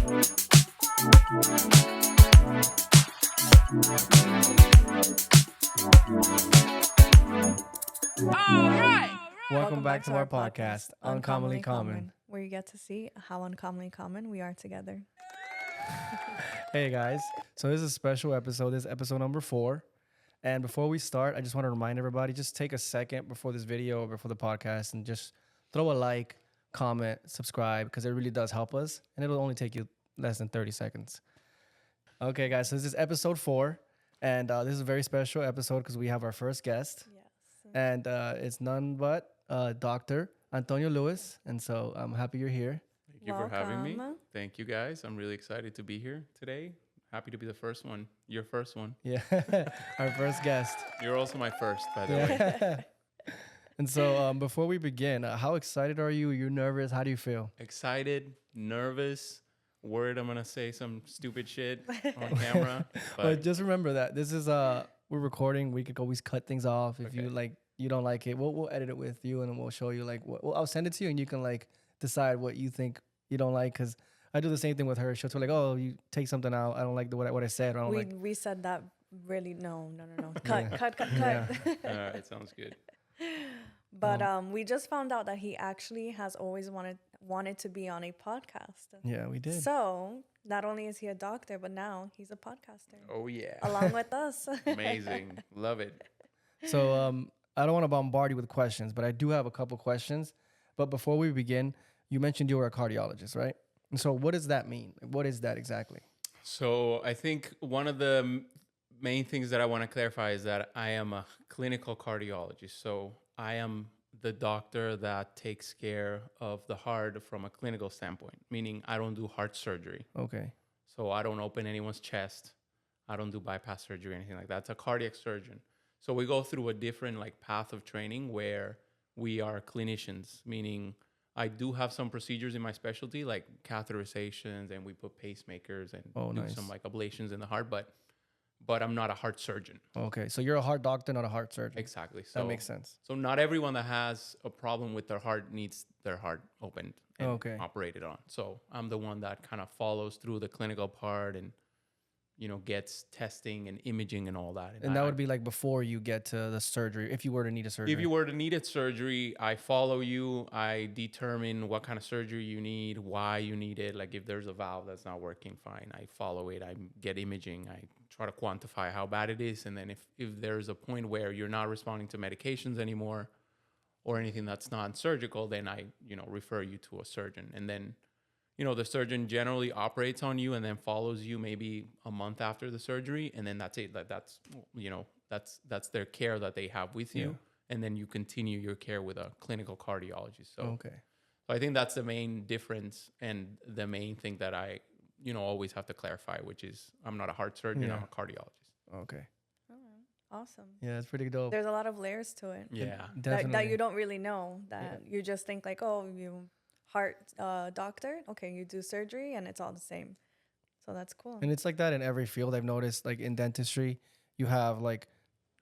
Welcome back to our podcast, Uncommonly Common. Where you get to see how uncommonly common we are together. Hey guys, so this is a special episode. This is episode number 4. And before we start, I just want to remind everybody, just take a second before this video or before the podcast and just throw a like, comment, subscribe, because it really does help us. And it'll only take you less than 30 seconds. Okay, guys, so this is episode 4. And this is a very special episode because we have our first guest. Yes. And it's none but Dr. Antonio Lewis. And so I'm happy you're here. Thank you for having me. Welcome. Thank you, guys. I'm really excited to be here today. Happy to be the first one. Your first one. Yeah, our first guest. You're also my first, by the way. Yeah. And so before we begin, how excited are you? Are you nervous? How do you feel? Excited, nervous, worried I'm going to say some stupid shit on camera. But just remember that this is we're recording. We could always cut things off if you don't like it. We'll edit it with you and then we'll show you I'll send it to you and you can decide what you think you don't like, because I do the same thing with her. She'll tell oh, you take something out. I don't like what I said. Or I don't We said that really no. Cut. Yeah. All right, sounds good. But we just found out that he actually has always wanted to be on a podcast. Yeah, we did. So not only is he a doctor, but now he's a podcaster. Oh, yeah. Along with us. Amazing. Love it. So I don't want to bombard you with questions, but I do have a couple questions. But before we begin, you mentioned you were a cardiologist, right? And so what does that mean? What is that exactly? So I think one of the main things that I want to clarify is that I am a clinical cardiologist. So I am the doctor that takes care of the heart from a clinical standpoint, meaning I don't do heart surgery. Okay. So I don't open anyone's chest. I don't do bypass surgery or anything like that. It's a cardiac surgeon. So we go through a different path of training where we are clinicians, meaning I do have some procedures in my specialty like catheterizations, and we put pacemakers and do nice. some ablations in the heart, but I'm not a heart surgeon. Okay. So you're a heart doctor, not a heart surgeon. Exactly. So That makes sense. So not everyone that has a problem with their heart needs their heart opened and operated on. So I'm the one that kind of follows through the clinical part and gets testing and imaging and all that. And that would be before you get to the surgery, if you were to need a surgery. If you were to need a surgery, I follow you. I determine what kind of surgery you need, why you need it. If there's a valve that's not working, fine. I follow it. I get imaging. I try to quantify how bad it is. And then if there's a point where you're not responding to medications anymore or anything that's non-surgical, then I, refer you to a surgeon. And then the surgeon generally operates on you and then follows you maybe a month after the surgery. And then that's it. That's their care that they have with you. And then you continue your care with a clinical cardiologist. So I think that's the main difference and the main thing that I, always have to clarify, which is I'm not a heart surgeon. I'm a cardiologist. Okay. Awesome. Yeah, it's pretty dope. There's a lot of layers to it. Yeah. That you don't really know. That you just think you heart doctor, okay, you do surgery and it's all the same. So that's cool. And it's like that in every field. I've noticed in dentistry, you have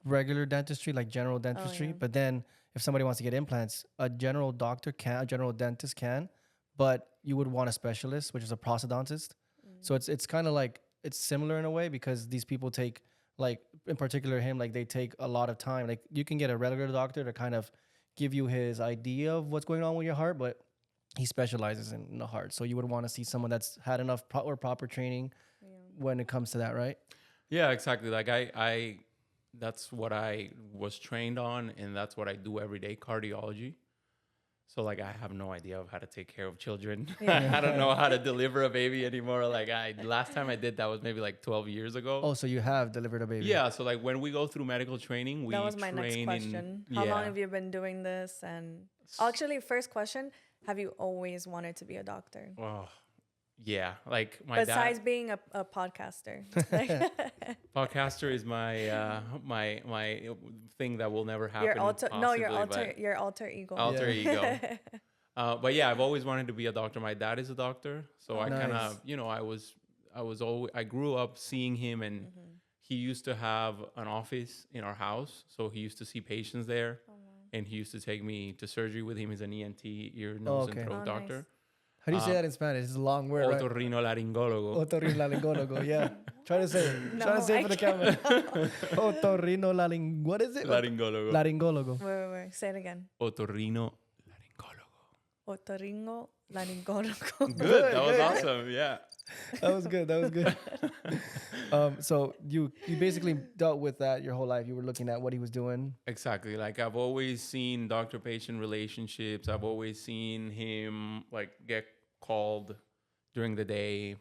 regular dentistry, general dentistry. But then if somebody wants to get implants, a general dentist can, but you would want a specialist, which is a prosthodontist. So it's kind of it's similar in a way, because these people take in particular him, they take a lot of time. You can get a regular doctor to kind of give you his idea of what's going on with your heart, but he specializes in the heart. So you would want to see someone that's had enough proper training when it comes to that, right? Yeah, exactly. I that's what I was trained on, and that's what I do every day, cardiology. So I have no idea of how to take care of children. I don't know how to deliver a baby anymore. Last time I did that was maybe 12 years ago. Oh, so you have delivered a baby? Yeah. So when we go through medical training, that was my next question. How long have you been doing this? And actually, first question, have you always wanted to be a doctor? Oh, yeah. My Besides dad, being a podcaster. podcaster is my my thing that will never happen. Your alter ego. Alter ego. But yeah, I've always wanted to be a doctor. My dad is a doctor, so I kind of I grew up seeing him, and he used to have an office in our house, so he used to see patients there. And he used to take me to surgery with him. He's an ENT, ear, nose, and throat doctor. How do you say that in Spanish? It's a long word, right? Otorrinolaringólogo. Otorrinolaringólogo. Yeah. Try to say it. No, Try to say it for I the camera. Otorrinolaring. What is it? Laringólogo. Laringólogo. Wait. Say it again. Otorrinolaringólogo. Otorringo laringólogo. Good. That was awesome. Yeah. That was good. That was good. So you basically dealt with that your whole life. You were looking at what he was doing. Exactly. Like I've always seen doctor-patient relationships. I've always seen him like get called during the day,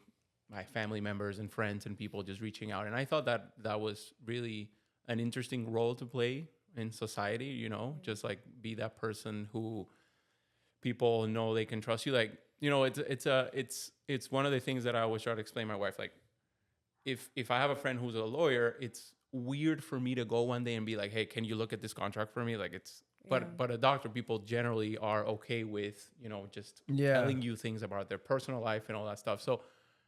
my family members and friends and people just reaching out. And I thought that that was really an interesting role to play in society, you know, just like be that person who people know they can trust you. Like, you know, it's one of the things that I always try to explain to my wife. Like, if I have a friend who's a lawyer, it's weird for me to go one day and be like, hey, can you look at this contract for me? Like but a doctor, people generally are okay with, you know, just telling you things about their personal life and all that stuff. So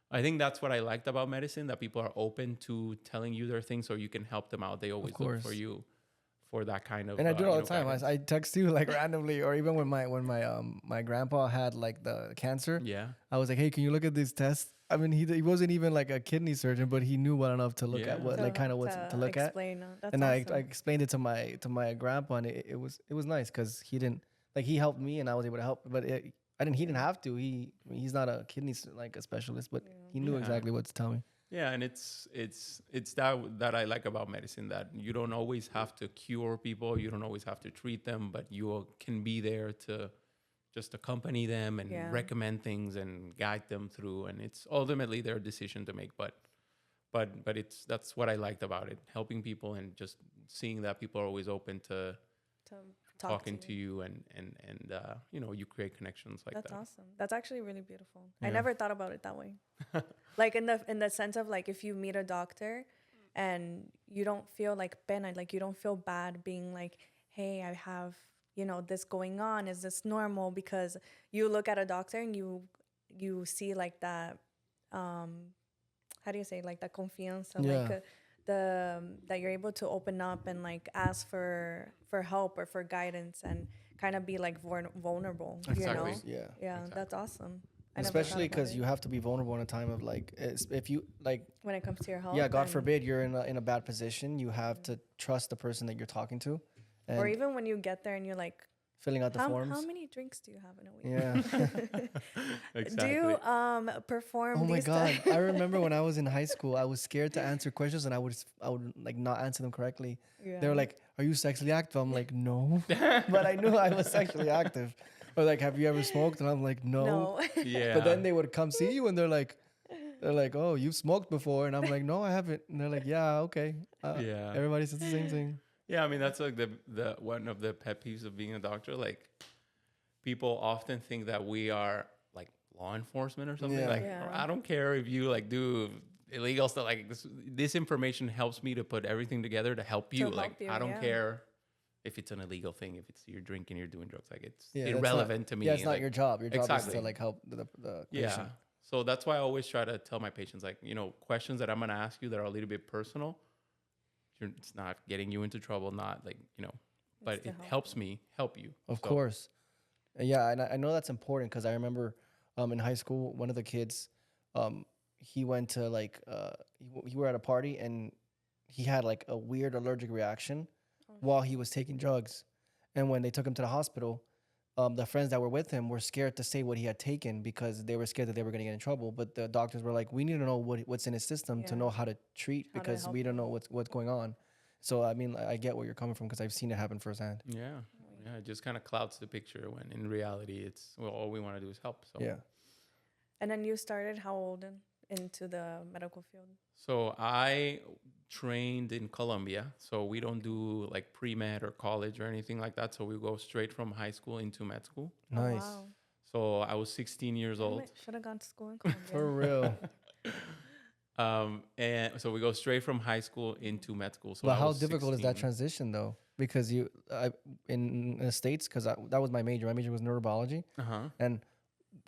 I think that's what I liked about medicine, that people are open to telling you their things so you can help them out. They always look for you for that kind of. And I do it all the time. I text you like randomly, or even when my grandpa had like the cancer. Yeah. I was like, hey, can you look at these tests? I mean, he wasn't even like a kidney surgeon, but he knew well enough to look at what like kind of what to look at. That's and awesome. I explained it to my grandpa, and it was nice because he didn't like he helped me and I was able to help, but he didn't have to. He's not a kidney like a specialist, but he knew exactly what to tell me. Yeah, and it's that I like about medicine, that you don't always have to cure people, you don't always have to treat them, but you can be there to just accompany them and recommend things and guide them through, and it's ultimately their decision to make. But that's what I liked about it, helping people and just seeing that people are always open to talking to you and you know, you create connections like that. That's awesome. That's actually really beautiful. I never thought about it that way. Like in the sense of like, if you meet a doctor and you don't feel like pena, like you don't feel bad being like, hey, I have, you know, this going on, is this normal? Because you look at a doctor and you see like that how do you say, like that confianza, like that you're able to open up and like ask for help or for guidance and kind of be like vulnerable. Exactly. You know? Yeah, exactly. That's awesome. Especially because you have to be vulnerable in a time of like, if you like when it comes to your health. Yeah, God forbid you're in a bad position. You have to trust the person that you're talking to. Or even when you get there and you're like filling out the forms. How many drinks do you have in a week? Yeah. Exactly. Do you perform? Oh my God! I remember when I was in high school, I was scared to answer questions, and I would like not answer them correctly. Yeah. They were like, "Are you sexually active?" I'm like, "No," but I knew I was sexually active. Or like, "Have you ever smoked?" And I'm like, "No." Yeah. But then they would come see you, and they're like, "Oh, you've smoked before," and I'm like, "No, I haven't." And they're like, "Yeah, okay." Yeah. Everybody says the same thing. Yeah, I mean, that's like the one of the pet peeves of being a doctor. Like, people often think that we are like law enforcement or something. I don't care if you like do illegal stuff. Like this information helps me to put everything together to help you. I don't care if it's an illegal thing, if it's you're drinking, you're doing drugs. Like it's irrelevant to me. Yeah, it's not like, your job. Your job is to like help the patient. Yeah. So that's why I always try to tell my patients, like, you know, questions that I'm going to ask you that are a little bit personal. It's not getting you into trouble, not like, you know, but it helps me help you. Of course. Yeah, and I know that's important because I remember in high school, one of the kids, he went to like, he were at a party and he had like a weird allergic reaction while he was taking drugs. And when they took him to the hospital, the friends that were with him were scared to say what he had taken because they were scared that they were going to get in trouble. But the doctors were like, we need to know what's in his system to know how to treat because we don't know what's going on. So, I mean, I get where you're coming from because I've seen it happen firsthand. Yeah. Yeah. It just kind of clouds the picture when in reality, it's, well, all we want to do is help. So. Yeah. And then you started how old into the medical field? So I trained in Colombia. So we don't do like pre-med or college or anything like that. So we go straight from high school into med school. Nice. Oh, wow. So I was 16 years old. Should have gone to school in Colombia. For real. And so we go straight from high school into med school. So but how difficult is that transition though? Because in the States, because that was my major. My major was neurobiology. And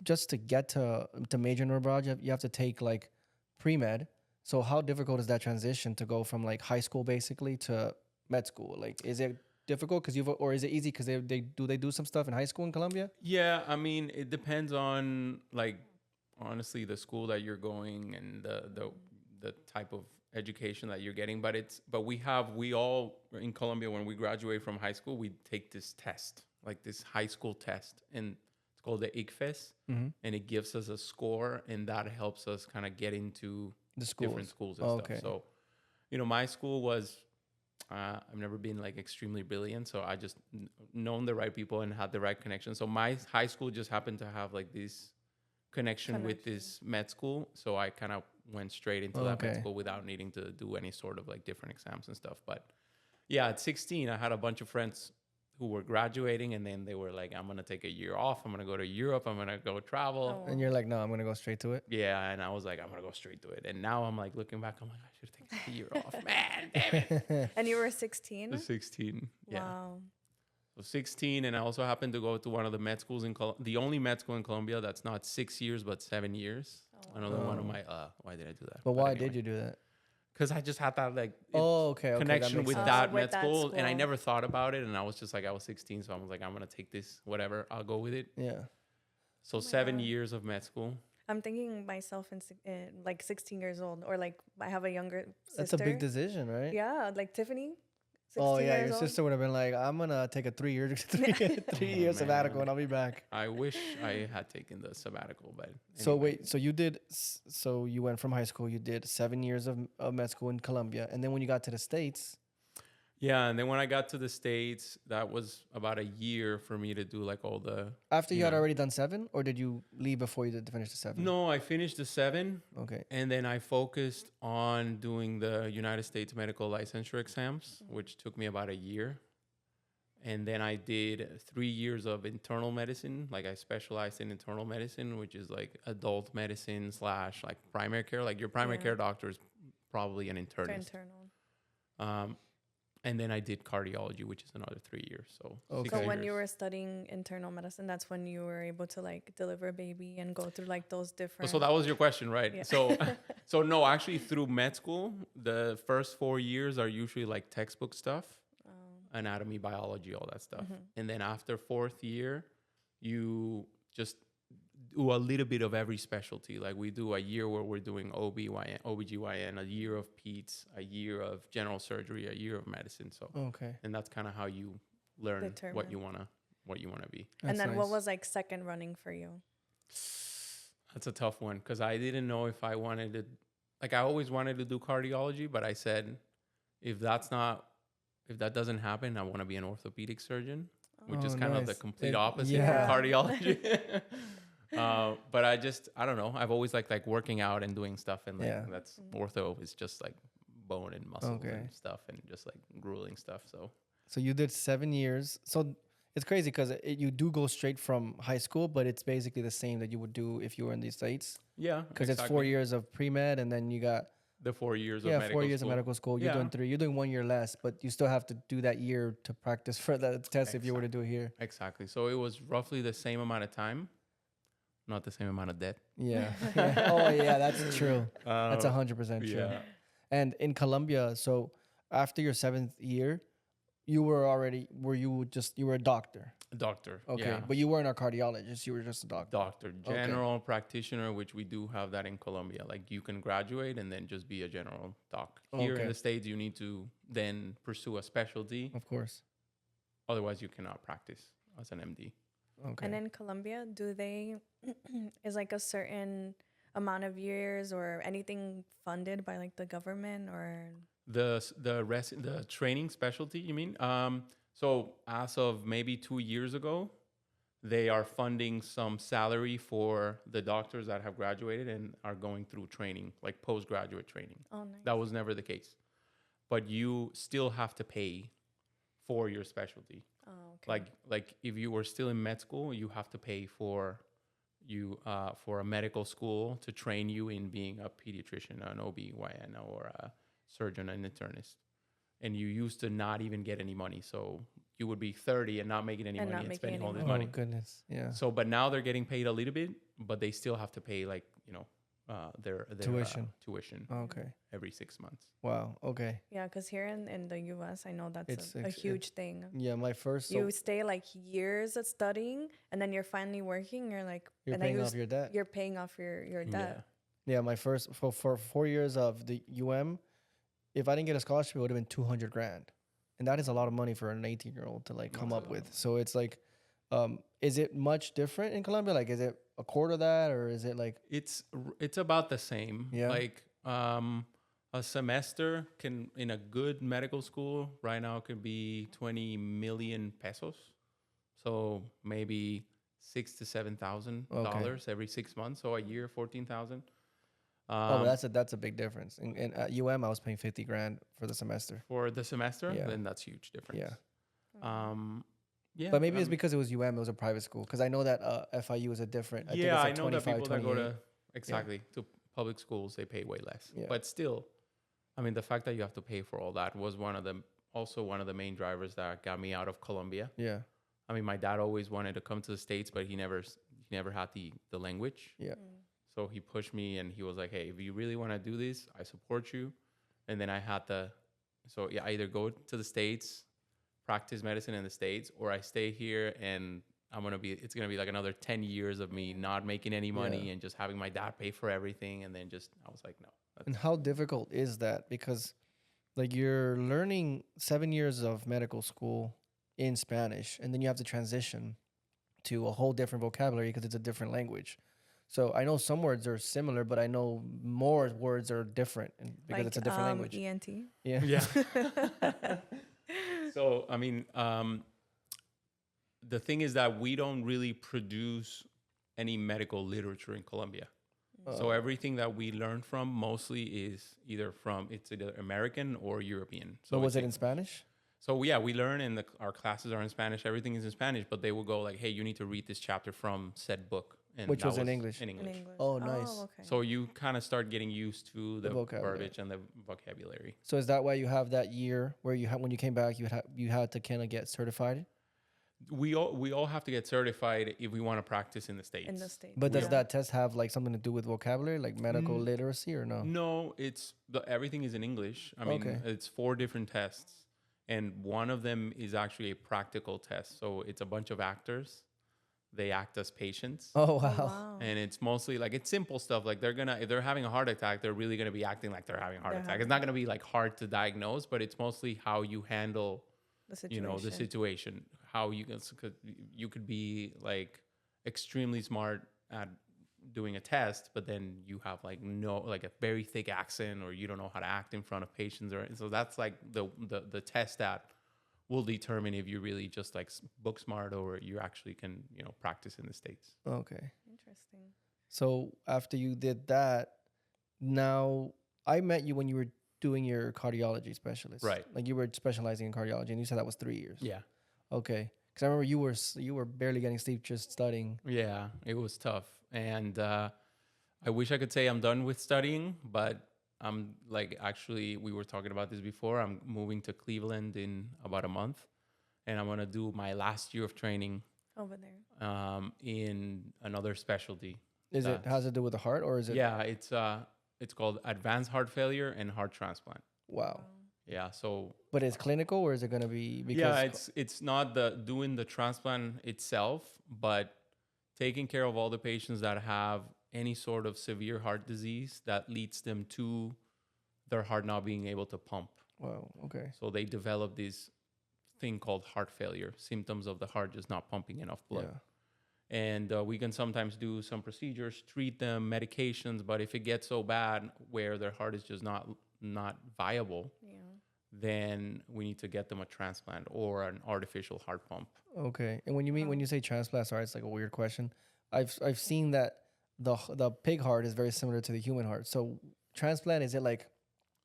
just to get to major neurobiology, you have to take like pre-med. So how difficult is that transition to go from like high school basically to med school? Like, is it difficult because or is it easy because they do some stuff in high school in Colombia? Yeah, I mean, it depends on like honestly the school that you're going and the type of education that you're getting. But we all in Colombia, when we graduate from high school, we take this test, like this high school test, and it's called the ICFES, and it gives us a score, and that helps us kind of get into The schools. different schools and stuff. So, my school was. I've never been like extremely brilliant, so I just known the right people and had the right connection. So my high school just happened to have like this connection with this med school, so I kind of went straight into that med school without needing to do any sort of like different exams and stuff. But yeah, at 16, I had a bunch of friends who were graduating, and then they were like, I'm gonna take a year off, I'm gonna go to Europe, I'm gonna go travel. And you're like, no, I'm gonna go straight to it. Yeah, and I was like, I'm gonna go straight to it. And now I'm like looking back, I'm like, I should have taken a year off, man, damn it. And you were 16? 16, yeah. Wow. So 16, and I also happened to go to one of the med schools the only med school in Colombia that's not 6 years but 7 years. Another one of my why did I do that? But why did you do that? Because I just had that like that connection with that med school, and I school. never thought about it, and I was just like, I was 16, so I was like, I'm gonna take this, whatever, I'll go with it. Yeah. So 7 years of med school. I'm thinking myself in like 16 years old, or like I have a younger sister. That's a big decision, right? Yeah, like Tiffany. Oh yeah, your years old. sister would have been like, I'm gonna take a 3 year year sabbatical and I'll be back. I wish I had taken the sabbatical, but So wait, so you went from high school, you did 7 years of med school in Colombia, and then when you got to the States. Yeah, and then when I got to the States, that was about a year for me to do like all the. After you had already done 7, or did you leave before you did finish the 7? No, I finished the 7. Okay. And then I focused on doing the United States medical licensure exams, which took me about a year. And then I did 3 years of internal medicine. Like I specialized in internal medicine, which is like adult medicine / like primary care. Like your primary care doctor is probably an internist. Internal. And then I did cardiology, which is another 3 years. So, So when you were studying internal medicine, that's when you were able to like deliver a baby and go through like those different. So that was your question, right? Yeah. So no, actually through med school, the first 4 years are usually like textbook stuff, anatomy, biology, all that stuff. And then after 4th year, you just do a little bit of every specialty. Like we do a year where we're doing OBGYN, a year of peds, a year of general surgery, a year of medicine. So and that's kind of how you learn what you wanna be. And then what was like second running for you? That's a tough one because I didn't know if I wanted to. Like I always wanted to do cardiology, but I said if that doesn't happen, I want to be an orthopedic surgeon, which is kind of the complete opposite from cardiology. But I don't know. I've always liked working out and doing stuff, and that's ortho is just like bone and muscle and stuff, and just like grueling stuff. So you did 7 years. So it's crazy because you do go straight from high school, but it's basically the same that you would do if you were in the States. Yeah, because it's 4 years of pre-med, and then you got the 4 years of medical school. 4 years of medical school. You're doing 3. You're doing 1 year less, but you still have to do that year to practice for the test if you were to do it here. Exactly. So it was roughly the same amount of time. Not the same amount of debt. Yeah. Oh, yeah, that's true. That's 100% true. Yeah. And in Colombia, so after your 7th year, you were a doctor? A doctor. Okay. Yeah. But you weren't a cardiologist. You were just a doctor. Doctor. General practitioner, which we do have that in Colombia. Like you can graduate and then just be a general doc. Here in the States, you need to then pursue a specialty. Of course. Otherwise, you cannot practice as an MD. Okay. And in Colombia, is like a certain amount of years or anything funded by like the government or the training specialty? You mean? So as of maybe 2 years ago, they are funding some salary for the doctors that have graduated and are going through training, like postgraduate training. Oh, nice. That was never the case, but you still have to pay for your specialty. Oh, okay. Like if you were still in med school, you have to pay for a medical school to train you in being a pediatrician, an OB/GYN, or a surgeon, an internist. And you used to not even get any money. So you would be 30 and not making any money and spending all this money. Oh, goodness. Yeah. So, but now they're getting paid a little bit, but they still have to pay tuition Okay. every 6 months. Wow. Okay. Yeah, because here in the US, I know that's It's a huge thing. Yeah, my first. You stay like years of studying, and then you're finally working. You're like, You're and paying then off your debt. You're paying off your debt. Yeah, my first for 4 years of the if I didn't get a scholarship, it would have been 200 grand, and that is a lot of money for an 18-year-old to like come up with. So it's like, is it much different in Colombia? Like, is it a quarter of that, or is it like? It's about the same. Yeah. Like a semester can in a good medical school right now could be 20 million pesos. So maybe $6,000 to $7,000 every 6 months. So a year, 14,000. But that's a big difference. And at I was paying 50 grand for the semester. For the semester, Yeah. then that's huge difference. Yeah. Yeah. But maybe it's because it was it was a private school. Because I know that FIU is a different. I think it's like I know that people that go to 28. to public schools, they pay way less. Yeah. But still, I mean, the fact that you have to pay for all that was one of the main drivers that got me out of Colombia. Yeah. I mean, my dad always wanted to come to the States, but he never had the language. Yeah. So he pushed me, and he was like, "Hey, if you really want to do this, I support you." And then I had I either go to the States, practice medicine in the States, or I stay here and it's gonna be like another 10 years of me not making any money and just having my dad pay for everything. And then I was like, no. And how difficult is that? Because like you're learning 7 years of medical school in Spanish, and then you have to transition to a whole different vocabulary because it's a different language. So I know some words are similar, but I know more words are different because like, it's a different language. ENT. Yeah. Yeah. So, I mean, the thing is that we don't really produce any medical literature in Colombia. So everything that we learn from mostly is either American or European. So was it in Spanish? So yeah, we learn our classes are in Spanish. Everything is in Spanish, but they will go like, hey, you need to read this chapter from said book. And which was in English. In English. Oh, nice. Okay. So you kind of start getting used to the vocabulary. verbiage and the vocabulary. So is that why you have that year where when you came back, you had to kind of get certified? We all have to get certified if we want to practice in the States. In the States. But does that test have like something to do with vocabulary, like medical literacy, or no? No, everything is in English. I mean, it's 4 different tests, and one of them is actually a practical test. So it's a bunch of actors. They act as patients. Oh, wow. And it's mostly like, it's simple stuff. Like if they're having a heart attack, they're really going to be acting like they're having a heart attack. It's not going to be like hard to diagnose, but it's mostly how you handle the situation. How you could be like extremely smart at doing a test, but then you have like a very thick accent, or you don't know how to act in front of patients, so that's like the test that will determine if you really just like book smart or you actually can practice in the States. Okay. Interesting. So after you did that, now I met you when you were doing your cardiology specialist, right? Like you were specializing in cardiology, and you said that was 3 years. Yeah. Okay. Because I remember you were barely getting sleep just studying. Yeah, it was tough, and I wish I could say I'm done with studying, but I'm like, actually, we were talking about this before. I'm moving to Cleveland in about a month, and I'm gonna do my last year of training over there in another specialty. Has it to do with the heart, or is it? Yeah, it's called advanced heart failure and heart transplant. Wow. Yeah. So. But it's clinical, or is it gonna be? It's not doing the transplant itself, but taking care of all the patients that have any sort of severe heart disease that leads them to their heart not being able to pump. Wow. Okay. So they develop this thing called heart failure, symptoms of the heart just not pumping enough blood. Yeah. And we can sometimes do some procedures, treat them, medications, but if it gets so bad where their heart is just not viable, then we need to get them a transplant or an artificial heart pump. Okay. And when you say transplant, sorry, it's like a weird question. I've seen that the pig heart is very similar to the human heart. So transplant, is it like,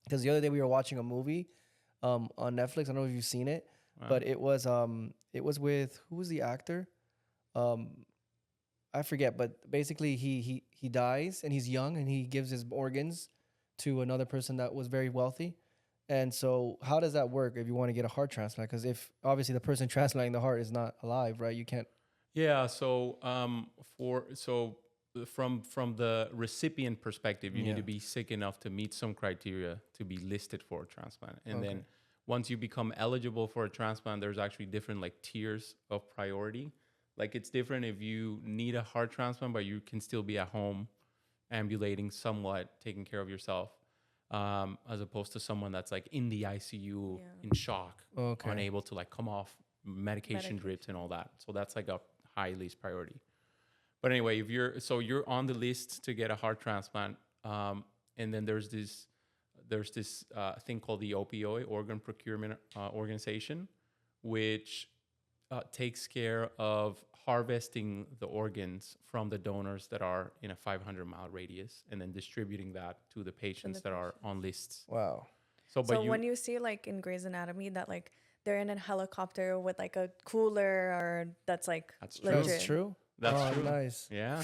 because the other day we were watching a movie on Netflix. I don't know if you've seen it, but it was with, who was the actor? I forget, but basically he dies and he's young and he gives his organs to another person that was very wealthy. And so how does that work if you want to get a heart transplant? Because if obviously the person transplanting the heart is not alive, right? You can't. Yeah. So from the recipient perspective, you need to be sick enough to meet some criteria to be listed for a transplant. And then once you become eligible for a transplant, there's actually different like tiers of priority. Like it's different if you need a heart transplant, but you can still be at home ambulating somewhat, taking care of yourself, as opposed to someone that's like in the ICU in shock, unable to like come off medication drips and all that. So that's like a high least priority. But anyway, if you're on the list to get a heart transplant, and then there's this thing called the opioid organ procurement organization, which takes care of harvesting the organs from the donors that are in a 500-mile radius, and then distributing that to the patients that are on lists. Wow. So when you see like in Grey's Anatomy that like they're in a helicopter with like a cooler, or that's like legit. That's true. That's true. Nice. Yeah.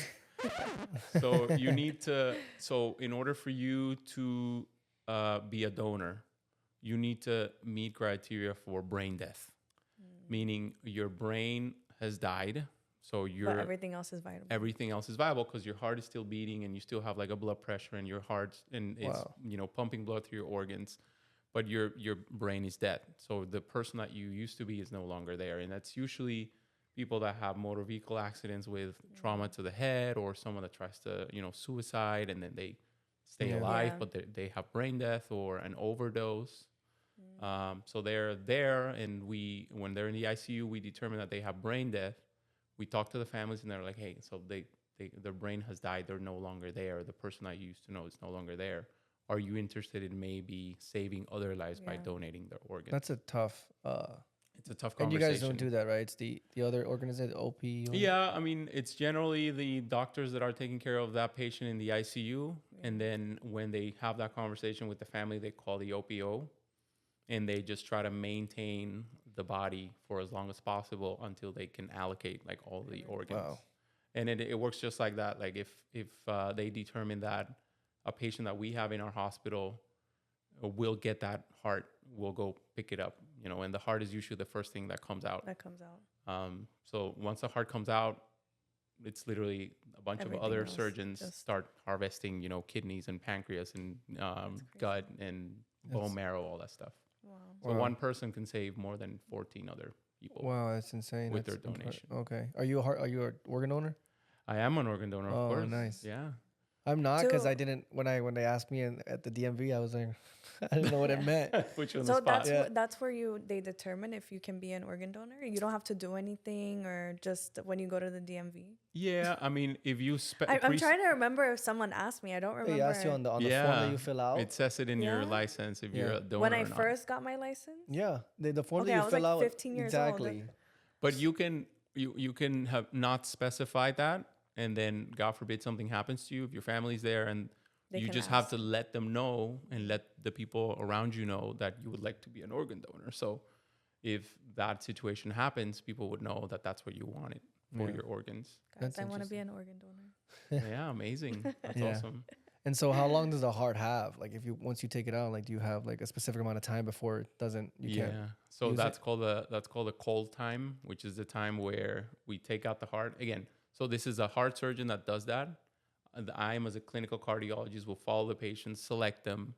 So you need to. So in order for you to be a donor, you need to meet criteria for brain death, meaning your brain has died. So but everything else is viable. Everything else is viable because your heart is still beating and you still have like a blood pressure, and your heart and it's pumping blood through your organs, but your brain is dead. So the person that you used to be is no longer there, and that's usually people that have motor vehicle accidents with trauma to the head, or someone that tries to, suicide, and then they stay alive, but they have brain death or an overdose. So they're there, and when they're in the ICU, we determine that they have brain death. We talk to the families, and they're like, hey, so their brain has died. They're no longer there. The person I used to know is no longer there. Are you interested in maybe saving other lives by donating their organs? That's a tough... it's a tough and conversation. you guys don't do that, right? It's the other organization, the OP. Yeah, I mean, it's generally the doctors that are taking care of that patient in the ICU. And then when they have that conversation with the family, they call the OPO, and they just try to maintain the body for as long as possible until they can allocate like all the organs. Wow. And it works just like that. Like if they determine that a patient that we have in our hospital will get that heart, we'll go pick it up, and the heart is usually the first thing that comes out. So once the heart comes out, it's literally a bunch of other surgeons start harvesting, kidneys and pancreas and gut and bone marrow, all that stuff. Wow. So one person can save more than 14 other people. Wow, that's insane. With their donation. Okay. Are you an organ donor? I am an organ donor, of course. Oh, nice. Yeah. I'm not, because I didn't, when they asked me at the DMV, I was like, I didn't know what it meant. Put you on the spot. That's where they determine if you can be an organ donor. You don't have to do anything, or just when you go to the DMV. Yeah, I mean, if you... I'm trying to remember if someone asked me. I don't remember. They asked you on the form that you fill out. It says it in your license if you're a donor. When I first got my license? Yeah, the form that you fill out. 15 years exactly. old. But you can have not specified that, and then God forbid something happens to you if your family's there, and you just have to let them know and let the people around you know that you would like to be an organ donor. So if that situation happens, people would know that that's what you wanted for your organs. Guys, I want to be an organ donor. Yeah, amazing. That's awesome. And so how long does the heart have? Like once you take it out, like do you have like a specific amount of time before it doesn't, can't so that's called a cold time, which is the time where we take out the heart. Again, so this is a heart surgeon that does that. I am, as a clinical cardiologist, will follow the patients, select them,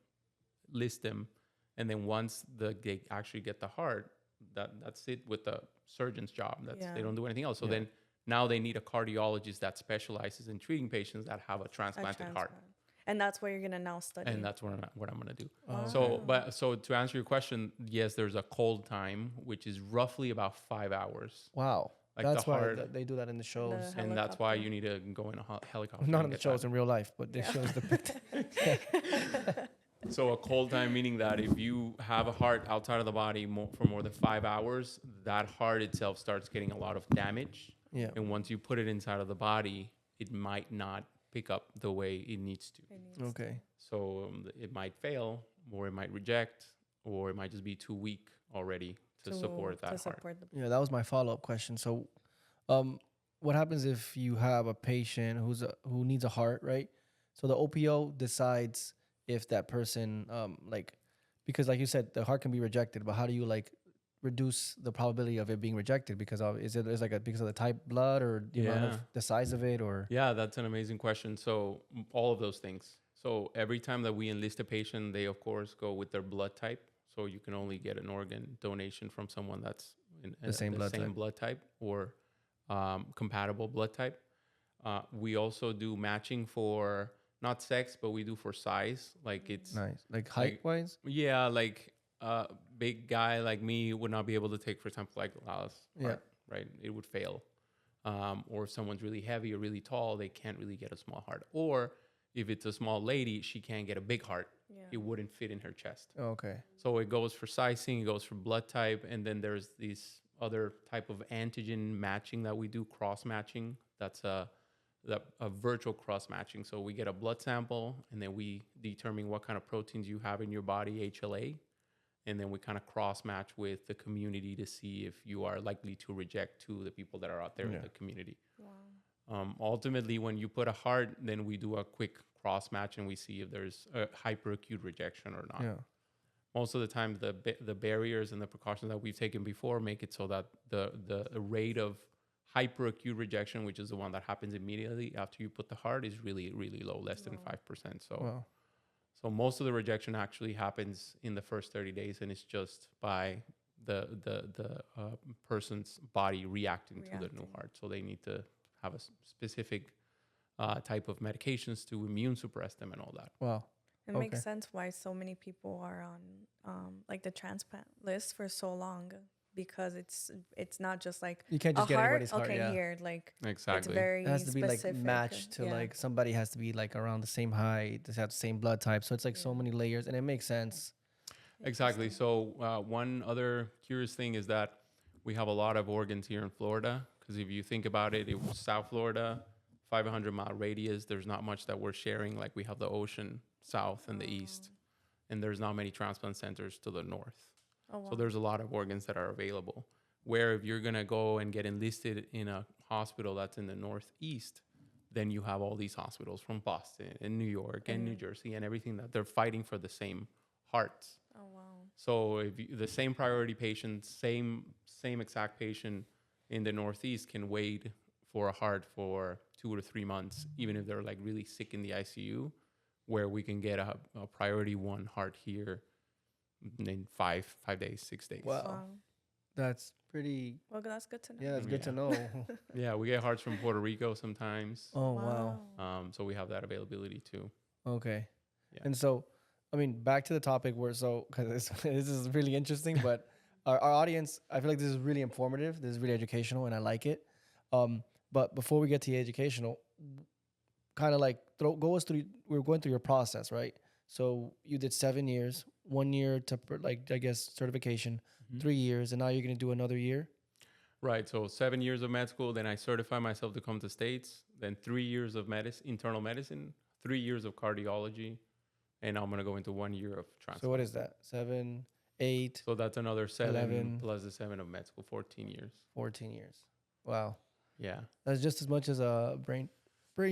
list them, and then once they actually get the heart, that's it with the surgeon's job. They don't do anything else. So then now they need a cardiologist that specializes in treating patients that have a transplanted heart. And that's what you're gonna now study. And that's what I'm gonna do. Oh. So to answer your question, yes, there's a cold time, which is roughly about 5 hours. Wow. Like that's why they do that in the shows. And that's why you need to go in a helicopter. Not in the shows in real life, but they shows the So a cold time, meaning that if you have a heart outside of the body for more than 5 hours, that heart itself starts getting a lot of damage. Yeah. And once you put it inside of the body, it might not pick up the way it needs to. Okay. So it might fail, or it might reject, or it might just be too weak already to support that heart. Yeah, that was my follow-up question. So what happens if you have a patient who needs a heart, right? So the OPO decides if that person because like you said, the heart can be rejected, but how do you reduce the probability of it being rejected? Because of, is like because of the type blood or the amount of the size of it, or? Yeah, that's an amazing question. So all of those things. So every time that we enlist a patient, they of course go with their blood type. So you can only get an organ donation from someone that's in The same blood type or compatible blood type. We also do matching for not sex, but we do for size. Like it's Nice. Like height wise? yeah, like a big guy like me would not be able to take, for example, like Lala's heart, right? It would fail. Or if someone's really heavy or really tall, they can't really get a small heart. Or if it's a small lady, she can't get a big heart. Yeah. It wouldn't fit in her chest. Oh, okay. So it goes for sizing, it goes for blood type, and then there's these other type of antigen matching that we do, cross matching. That's a virtual cross matching. So we get a blood sample, and then we determine what kind of proteins you have in your body, HLA, and then we kind of cross match with the community to see if you are likely to reject to the people that are out there in the community. Wow. Ultimately, when you put a heart, then we do a quick cross match and we see if there's a hyperacute rejection or not. Yeah. Most of the time, the barriers and the precautions that we've taken before make it so that the rate of hyperacute rejection, which is the one that happens immediately after you put the heart, is really, really low, less than 5%. So, so most of the rejection actually happens in the first 30 days, and it's just by the person's body reacting to the new heart. So they need to have a specific type of medications to immune suppress them and all that. Wow. It makes sense why so many people are on like the transplant list for so long, because it's not just like you can't just get heart, anybody's heart. Okay, here, like exactly. It's very it has to specific. Be like matched to like somebody has to be like around the same height, to have the same blood type. So it's like so many layers, and it makes sense. Exactly. So one other curious thing is that we have a lot of organs here in Florida, because if you think about it, it was South Florida, 500-mile radius. There's not much that we're sharing. Like we have the ocean south and the east, and there's not many transplant centers to the north. Oh, wow. So there's a lot of organs that are available. Where if you're gonna go and get enlisted in a hospital that's in the northeast, then you have all these hospitals from Boston and New York and New Jersey and everything that they're fighting for the same hearts. Oh wow! So if the same priority patient, same exact patient in the northeast can wait for a heart for 2 or 3 months, even if they're like really sick in the ICU, where we can get a priority 1 heart here in 5 days, 6 days. Wow. That's pretty. Well, that's good to know. Yeah, that's good to know. Yeah, we get hearts from Puerto Rico sometimes. Oh, wow. So we have that availability too. Okay. Yeah. And so, I mean, back to the topic because this is really interesting, but our audience, I feel like this is really informative. This is really educational, and I like it. But before we get to the educational, kind of like go us through, we're going through your process, right? So you did 7 years, 1 year to like, I guess, certification, 3 years, and now you're going to do another year? Right. So 7 years of med school, then I certify myself to come to States, then 3 years of internal medicine, 3 years of cardiology, and I'm going to go into 1 year of transplant. So what is that? 7, 8? So that's another 7 11, plus the 7 of med school, 14 years. 14 years. Wow. Yeah. That's just as much as a brain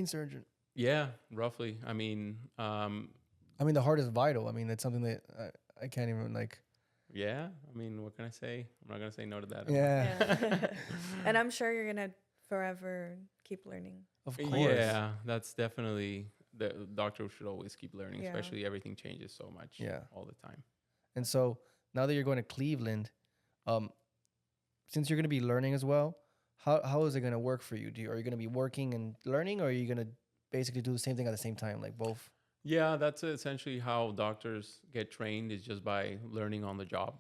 surgeon. Yeah, roughly. I mean, the heart is vital. I mean, it's something that I can't even like. Yeah. I mean, what can I say? I'm not going to say no to that. Yeah. And I'm sure you're going to forever keep learning. Of course. Yeah, that's definitely, the doctor should always keep learning, especially everything changes so much all the time. And so now that you're going to Cleveland, since you're going to be learning as well, how is it going to work for you? Are you going to be working and learning, or are you going to basically do the same thing at the same time, like both? Yeah, that's essentially how doctors get trained, is just by learning on the job.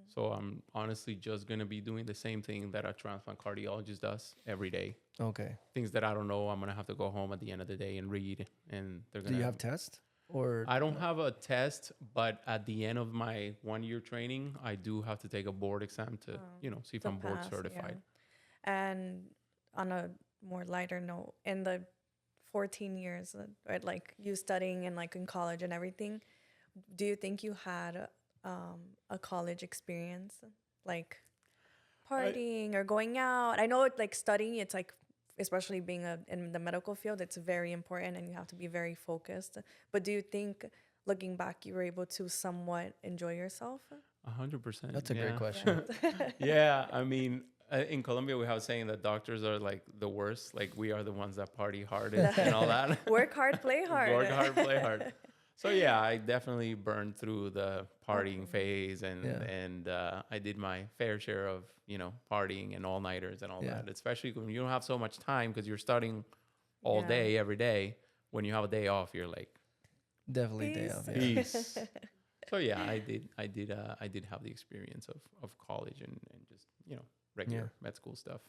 So I'm honestly just going to be doing the same thing that a transplant cardiologist does every day. Okay. Things that I don't know, I'm going to have to go home at the end of the day and read. And they're going to. Do you have tests? Or I don't have a test, but at the end of my 1 year training, I do have to take a board exam to, see if I'm board certified. Yeah. And on a more lighter note, in the 14 years, right, like you studying and like in college and everything, do you think you had a college experience, like partying or going out? I know it, like studying, it's like, especially being in the medical field, it's very important and you have to be very focused. But do you think, looking back, you were able to somewhat enjoy yourself? 100%. That's a great Yeah. question. Yeah, I mean, in Colombia, we have a saying that doctors are like the worst. Like we are the ones that party hardest and all that. Work hard, play hard. Work hard, play hard. So yeah, I definitely burned through the partying phase, and I did my fair share of partying and all nighters and all that. Especially when you don't have so much time because you're studying all day every day. When you have a day off, you're like Definitely day off. Yeah. peace. So yeah, I did have the experience of college and just regular med school stuff.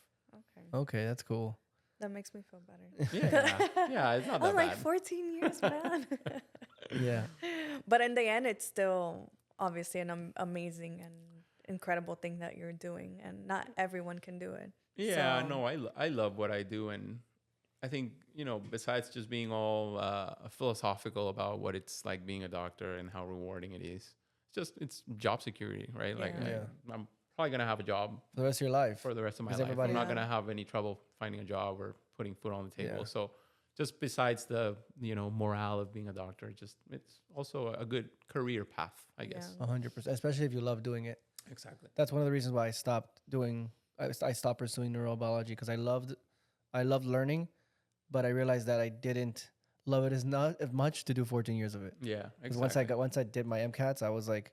Okay, that's cool. That makes me feel better. Yeah, it's not that I'm bad. like 14 years, man. Yeah. But in the end, it's still obviously an amazing and incredible thing that you're doing, and not everyone can do it. Yeah, no, I love what I do, and I think besides just being all philosophical about what it's like being a doctor and how rewarding it is, it's job security, right? Like I'm probably gonna have a job for the rest of your life. For the rest of my life, I'm not gonna have any trouble finding a job or putting food on the table. Yeah. So, just besides the morale of being a doctor, it's also a good career path, I guess. 100%, especially if you love doing it. Exactly. That's one of the reasons why I stopped pursuing neurobiology, because I loved learning, but I realized that I didn't love it as much to do 14 years of it. Yeah, exactly. Once I did my MCATs, I was like,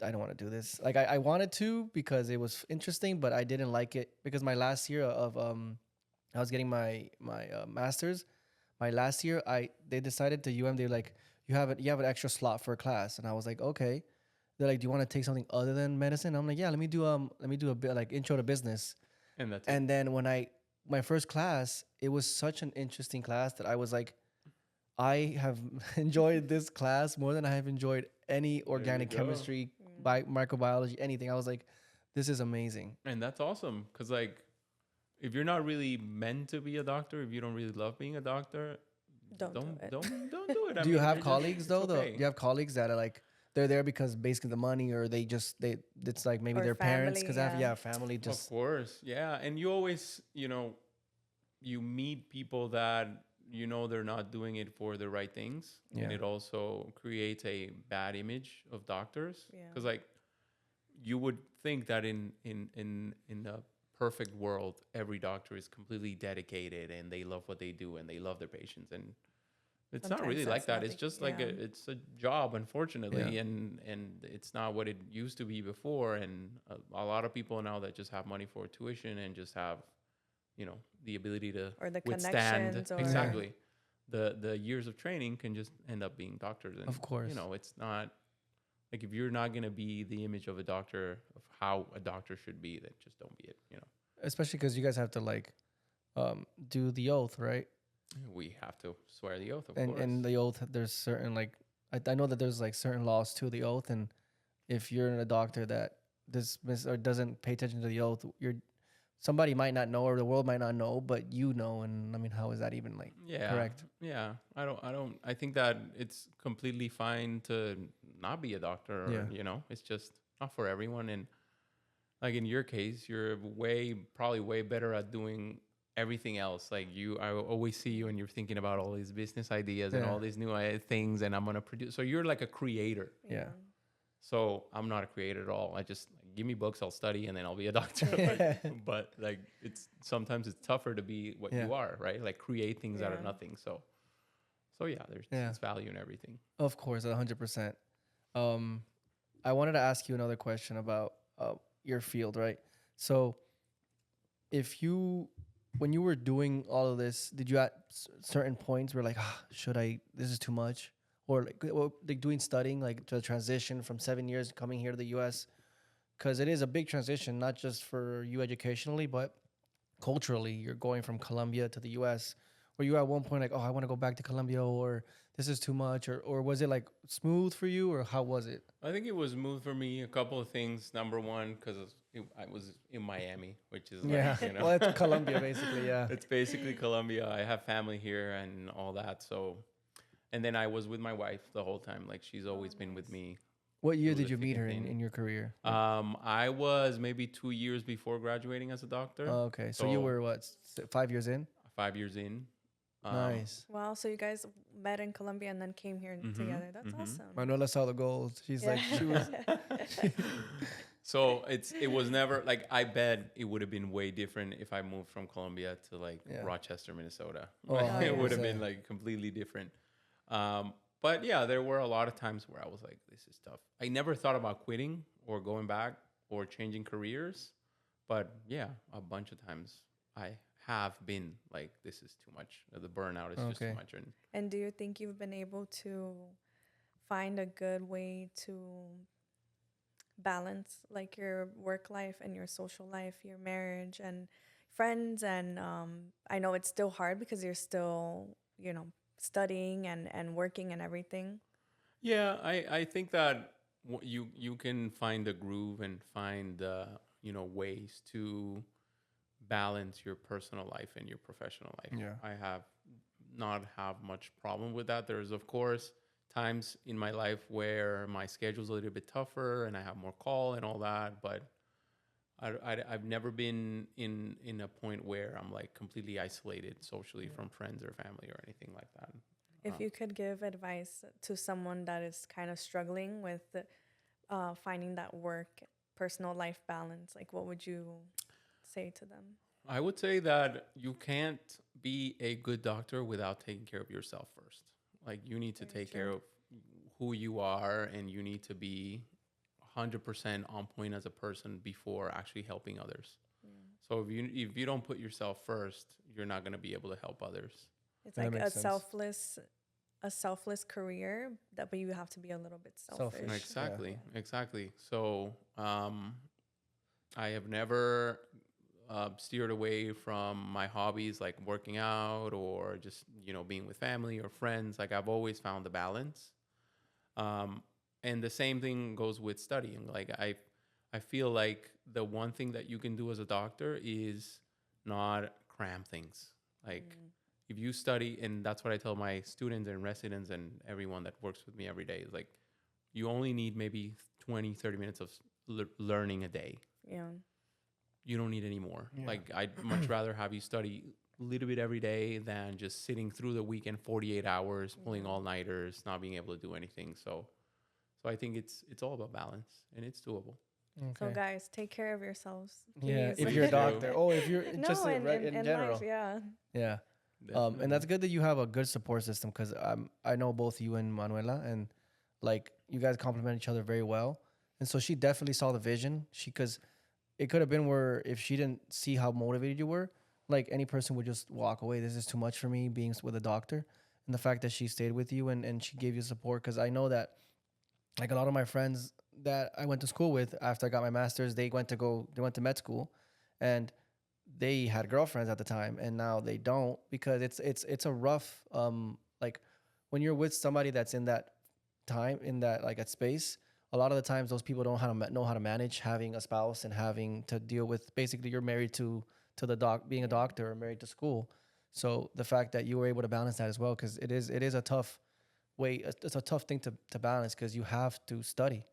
I don't want to do this. Like I wanted to because it was interesting, but I didn't like it because my last year of I was getting my master's. My last year, they decided to they're like, you have an extra slot for a class, and I was like, okay. They're like, do you want to take something other than medicine? I'm like, yeah, let me do a bit like intro to business. And then when my first class, it was such an interesting class that I was like, I have enjoyed this class more than I have enjoyed any organic chemistry, microbiology, anything. I was like, this is amazing. And that's awesome, because like, if you're not really meant to be a doctor, if you don't really love being a doctor, don't do it. Do you have colleagues though? Do you have colleagues that are like, they're there because basically the money, or it's like maybe their parents, because family just. Of course, yeah. And you always, you meet people that they're not doing it for the right things, and it also creates a bad image of doctors. Because like, you would think that in the perfect world, every doctor is completely dedicated and they love what they do and they love their patients, and it's Sometimes not really like that. It's just like it's a job, unfortunately, and it's not what it used to be before. And a lot of people now that just have money for tuition and just have the ability to or the withstand exactly the years of training can just end up being doctors. And of course, it's not like, if you're not going to be the image of a doctor, of how a doctor should be, then just don't be it. Especially because you guys have to like do the oath, right? We have to swear the oath, of course. And the oath, there's certain like I know that there's like certain laws to the oath, and if you're a doctor that or doesn't pay attention to the oath, somebody might not know, or the world might not know, but and I mean, how is that even like correct? Yeah, I think that it's completely fine to not be a doctor, or, it's just not for everyone. And like in your case, you're probably way better at doing everything else. Like I always see you and you're thinking about all these business ideas and all these new things, and I'm going to produce. So you're like a creator. Yeah. So I'm not a creator at all. I just give me books, I'll study, and then I'll be a doctor. But like, sometimes it's tougher to be what you are, right? Like create things out of nothing. So yeah, there's value in everything. Of course, 100%. I wanted to ask you another question about your field, right? So when you were doing all of this, did you at certain points were like, this is too much? Or like doing studying, like to transition from 7 years coming here to the U.S., because it is a big transition, not just for you educationally, but culturally. You're going from Colombia to the U.S. Were you at one point like, I want to go back to Colombia, or this is too much, or was it like smooth for you, or how was it? I think it was smooth for me. A couple of things. Number one, because I was in Miami, which is like, well, it's Colombia basically. Yeah, it's basically Colombia. I have family here and all that. So, and then I was with my wife the whole time. Like, she's always been with me. What year did you meet her in your career? I was maybe 2 years before graduating as a doctor. Oh, okay, so you were what, 5 years in? 5 years in. Nice. Wow. So you guys met in Colombia and then came here together. That's awesome. Manuela saw the goals. She's like, she was. So it was never like, I bet it would have been way different if I moved from Colombia to like Rochester, Minnesota. Oh, It would have been like completely different. But yeah, there were a lot of times where I was like, this is tough. I never thought about quitting or going back or changing careers. But yeah, a bunch of times I have been like, this is too much. The burnout is just too much. And do you think you've been able to find a good way to balance like your work life and your social life, your marriage and friends? And I know it's still hard because you're still, studying and working and everything. Yeah, I think that you can find a groove and find ways to balance your personal life and your professional life. Yeah. I have not have much problem with that. There's of course times in my life where my schedule's a little bit tougher and I have more call and all that, but I've never been in a point where I'm like completely isolated socially from friends or family or anything like that. If you could give advice to someone that is kind of struggling with finding that work personal life balance, like what would you say to them? I would say that you can't be a good doctor without taking care of yourself first. Like you need to take care of who you are, and you need to be 100% on point as a person before actually helping others. So if you don't put yourself first, you're not going to be able to help others. It's like a selfless career, but you have to be a little bit selfish. Exactly. So I have never steered away from my hobbies, like working out or just being with family or friends. Like I've always found the balance. And the same thing goes with studying. Like I feel like the one thing that you can do as a doctor is not cram things. Like if you study, and that's what I tell my students and residents and everyone that works with me every day, is like you only need maybe 20, 30 minutes of learning a day. Yeah. You don't need any more. Yeah. Like I'd much rather have you study a little bit every day than just sitting through the weekend 48 hours, pulling all-nighters, not being able to do anything. So I think it's all about balance, and it's doable. Okay. So guys, take care of yourselves. Please. Yeah, if you're a doctor. Oh, if you're just in general. Life, yeah. Yeah. And that's good that you have a good support system, because I know both you and Manuela, and like you guys complement each other very well. And so she definitely saw the vision. Because it could have been where if she didn't see how motivated you were, like any person would just walk away. This is too much for me being with a doctor. And the fact that she stayed with you and she gave you support, because I know that like a lot of my friends that I went to school with after I got my master's, they went to med school, and they had girlfriends at the time, and now they don't, because it's a rough like when you're with somebody that's in that time, in that like at space. A lot of the times those people don't know how to manage having a spouse and having to deal with, basically you're married to being a doctor or married to school. So the fact that you were able to balance that as well, because it is a tough way. It's a tough thing to balance, because you have to study,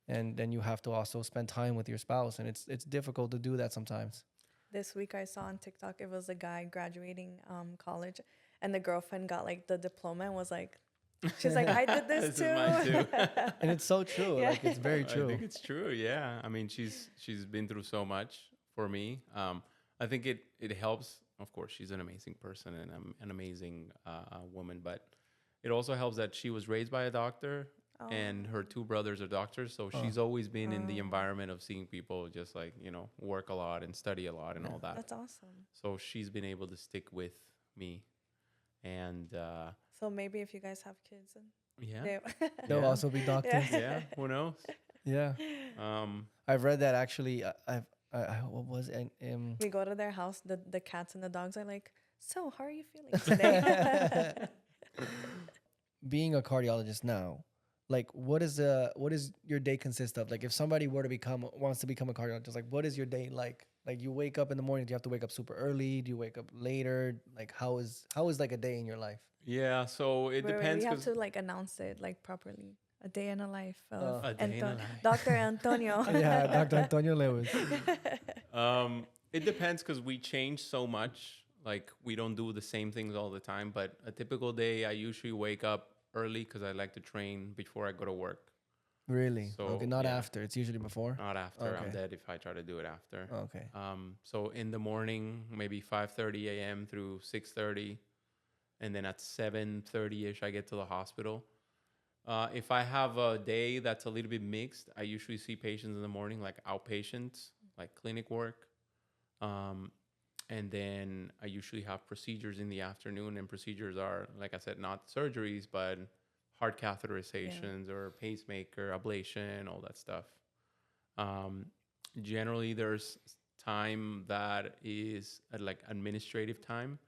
and then you have to also spend time with your spouse, and it's difficult to do that sometimes. This week I saw on TikTok, it was a guy graduating college, and the girlfriend got like the diploma and was like, she's like, I did this too. Is mine too. And it's so true. Yeah. Like it's very true. I think it's true. Yeah. I mean, she's been through so much for me. I think it helps. Of course, she's an amazing person and an amazing woman, but it also helps that she was raised by a doctor, and her two brothers are doctors. So she's always been in the environment of seeing people just like, work a lot and study a lot and all that. That's awesome. So she's been able to stick with me. And so maybe if you guys have kids, they'll also be doctors. Yeah, who knows? Yeah. I've read that actually. What was it? We go to their house. The cats and the dogs are like, so how are you feeling today? Being a cardiologist now, like what is your day consist of? Like if somebody wants to become a cardiologist, like what is your day like? Like you wake up in the morning, do you have to wake up super early? Do you wake up later? Like how is like a day in your life? Yeah, so it depends. We have to like announce it like properly. A day in a life of life. Dr. Antonio. Yeah, Dr. Antonio Lewis. It depends, because we change so much. Like we don't do the same things all the time, but a typical day, I usually wake up early because I like to train before I go to work. Really? So, Okay, not yeah. after. It's usually before. Not after. I'm Okay. dead if I try to do it after. Okay. So in the morning, maybe 5:30 a.m. through 6:30, and then at 7:30 ish, I get to the hospital. If I have a day that's a little bit mixed, I usually see patients in the morning, like outpatients, like clinic work. Um, and then I usually have procedures in the afternoon, and procedures are, like I said, not surgeries, but heart catheterizations or pacemaker ablation, all that stuff. Um, Generally, there's time that is like administrative time.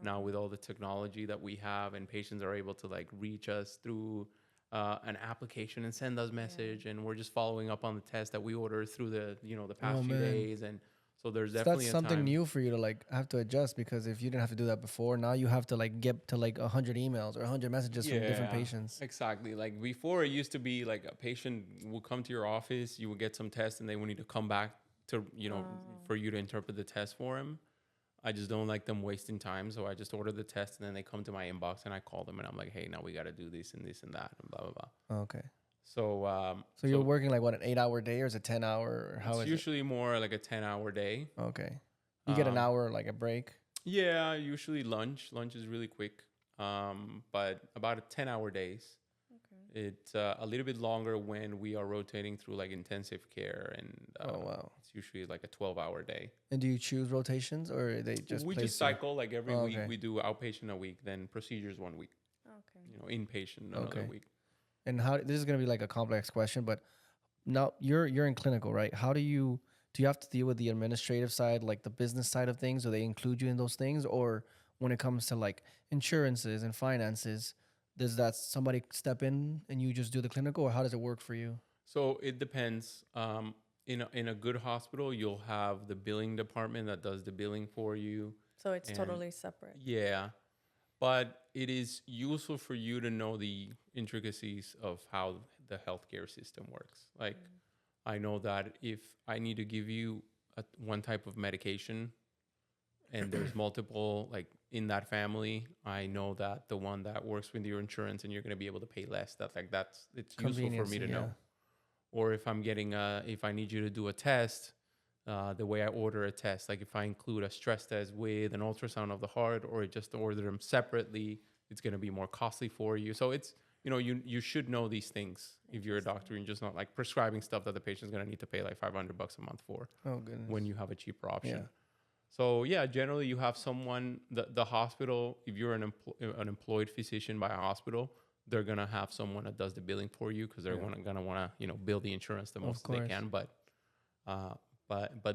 Now, with all the technology that we have, and patients are able to like reach us through an application and send us message, and we're just following up on the test that we ordered through the the past few days, and so there's So definitely that's a something time. new for you to like have to adjust, because if you didn't have to do that before, now you have to like get to like 100 emails or 100 messages from different patients. Exactly. Like before, it used to be like a patient would come to your office, you would get some tests, and they would need to come back to, for you to interpret the test for him. I just don't like them wasting time. So I just order the test, and then they come to my inbox, and I call them, and I'm like, hey, now we got to do this and this and that and blah, blah, blah. Okay. So you're working like what, an 8-hour day, or is it 10-hour, or how it's is usually more like a 10-hour day. it? Okay. You get an hour like a break. Yeah, usually lunch. Lunch is really quick. But about 10-hour days. Okay. It's a little bit longer when we are rotating through like intensive care, and Oh wow. it's usually like a 12-hour day. And do you choose rotations, or they just We place just you? cycle like every week. Okay. We do outpatient a week, then procedures 1 week. Okay. Inpatient another week. And how, this is gonna be like a complex question, but now you're in clinical, right? How do you have to deal with the administrative side, like the business side of things, or they include you in those things? Or when it comes to like insurances and finances, does that somebody step in and you just do the clinical, or how does it work for you? So it depends. In a good hospital, you'll have the billing department that does the billing for you. So it's And totally separate. yeah, but it is useful for you to know the intricacies of how the healthcare system works. Like, I know that if I need to give you one type of medication, and there's multiple like in that family, I know that the one that works with your insurance, and you're going to be able to pay less. It's useful for me to know. Or if I'm getting if I need you to do a test, the way I order a test, like if I include a stress test with an ultrasound of the heart, or just order them separately, it's going to be more costly for you. So it's, you should know these things if you're a doctor, and just not like prescribing stuff that the patient's going to need to pay like $500 a month for. Oh goodness. When you have a cheaper option. Yeah. So yeah, generally you have someone, the hospital, if you're an employed physician by a hospital, they're gonna have someone that does the billing for you, because they're gonna want to bill the insurance the most they can. But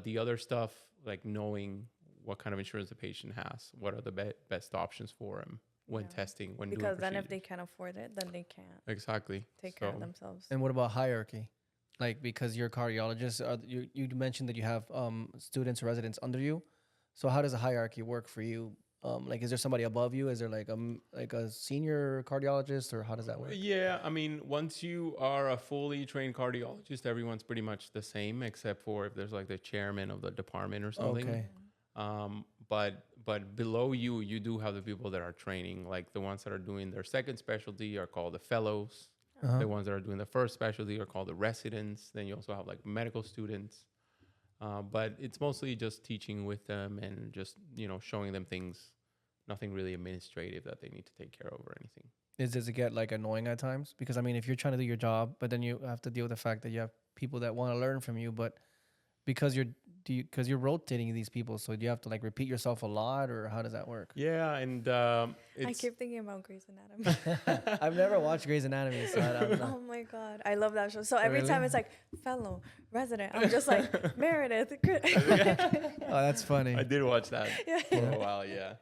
the other stuff, like knowing what kind of insurance the patient has, what are the best options for them when testing, when doing because then if procedures. they can't afford it, then they can't Exactly take care of themselves. And what about hierarchy? Like, because you're a cardiologist, you mentioned that you have students or residents under you. So how does a hierarchy work for you? Like, is there somebody above you? Is there like a senior cardiologist, or how does that work? Yeah, I mean, once you are a fully trained cardiologist, everyone's pretty much the same, except for if there's like the chairman of the department or something. Okay. But below you, you do have the people that are training, like the ones that are doing their second specialty are called the fellows. Uh-huh. The ones that are doing the first specialty are called the residents. Then you also have like medical students. But it's mostly just teaching with them, and just, showing them things, nothing really administrative that they need to take care of or anything. Does it get like annoying at times? Because I mean, if you're trying to do your job, but then you have to deal with the fact that you have people that want to learn from you, but because you're rotating these people, so do you have to like repeat yourself a lot, or how does that work? Yeah, and I keep thinking about Grey's Anatomy. I've never watched Grey's Anatomy, so I don't know. Oh my god, I love that show. So every Really? time it's like fellow, resident, I'm just like Meredith. Oh, that's funny. I did watch that for a while, yeah.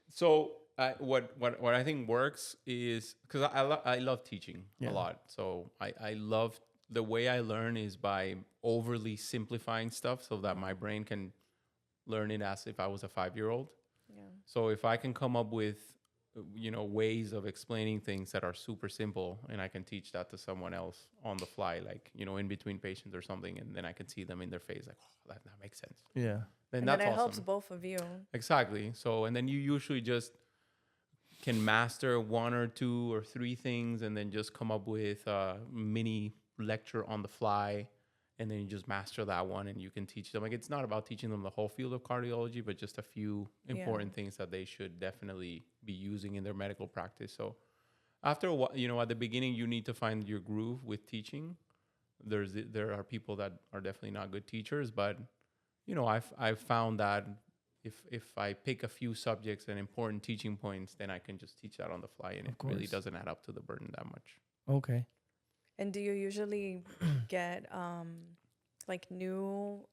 So what I think works is, because I love teaching a lot. So I love, the way I learn is by overly simplifying stuff, so that my brain can learn it as if I was a 5-year-old. Yeah. So if I can come up with, ways of explaining things that are super simple, and I can teach that to someone else on the fly, like, in between patients or something, and then I can see them in their face like, oh, that makes sense. Yeah. then and that's then it awesome. helps both of you. Exactly. So, and then you usually just can master one or two or three things and then just come up with a mini lecture on the fly. And then you just master that one and you can teach them. Like, it's not about teaching them the whole field of cardiology, but just a few important things that they should definitely be using in their medical practice. So after a while, at the beginning, you need to find your groove with teaching. There are people that are definitely not good teachers, but I've found that if I pick a few subjects and important teaching points, then I can just teach that on the fly, and it really doesn't add up to the burden that much. Okay. And do you usually get like new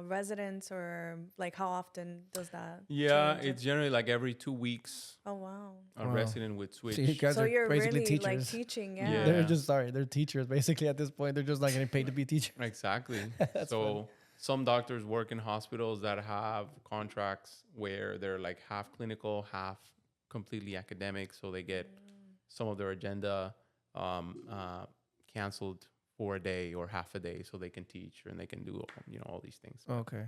residents, or like how often does that? Yeah, change? it's generally like every 2 weeks. Oh wow. A resident would switch. So you guys So are you're basically really teachers. like teaching, Yeah. They're teachers basically at this point. They're just not getting paid to be teachers. Exactly. So funny. Some doctors work in hospitals that have contracts where they're like half clinical, half completely academic. So they get some of their agenda canceled for a day or half a day so they can teach and they can do all these things. Okay.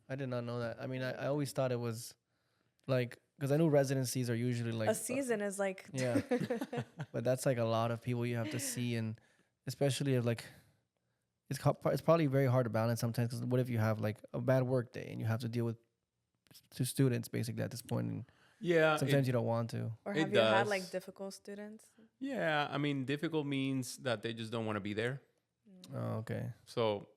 I did not know that. I mean, I always thought it was like, because I knew residencies are usually like a season is like yeah. But that's like a lot of people you have to see, and especially if like it's probably very hard to balance sometimes, because what if you have like a bad work day and you have to deal with two students basically at this point, and sometimes you don't want to. Or have you had like difficult students? Yeah, I mean, difficult means that they just don't want to be there. Oh, okay. So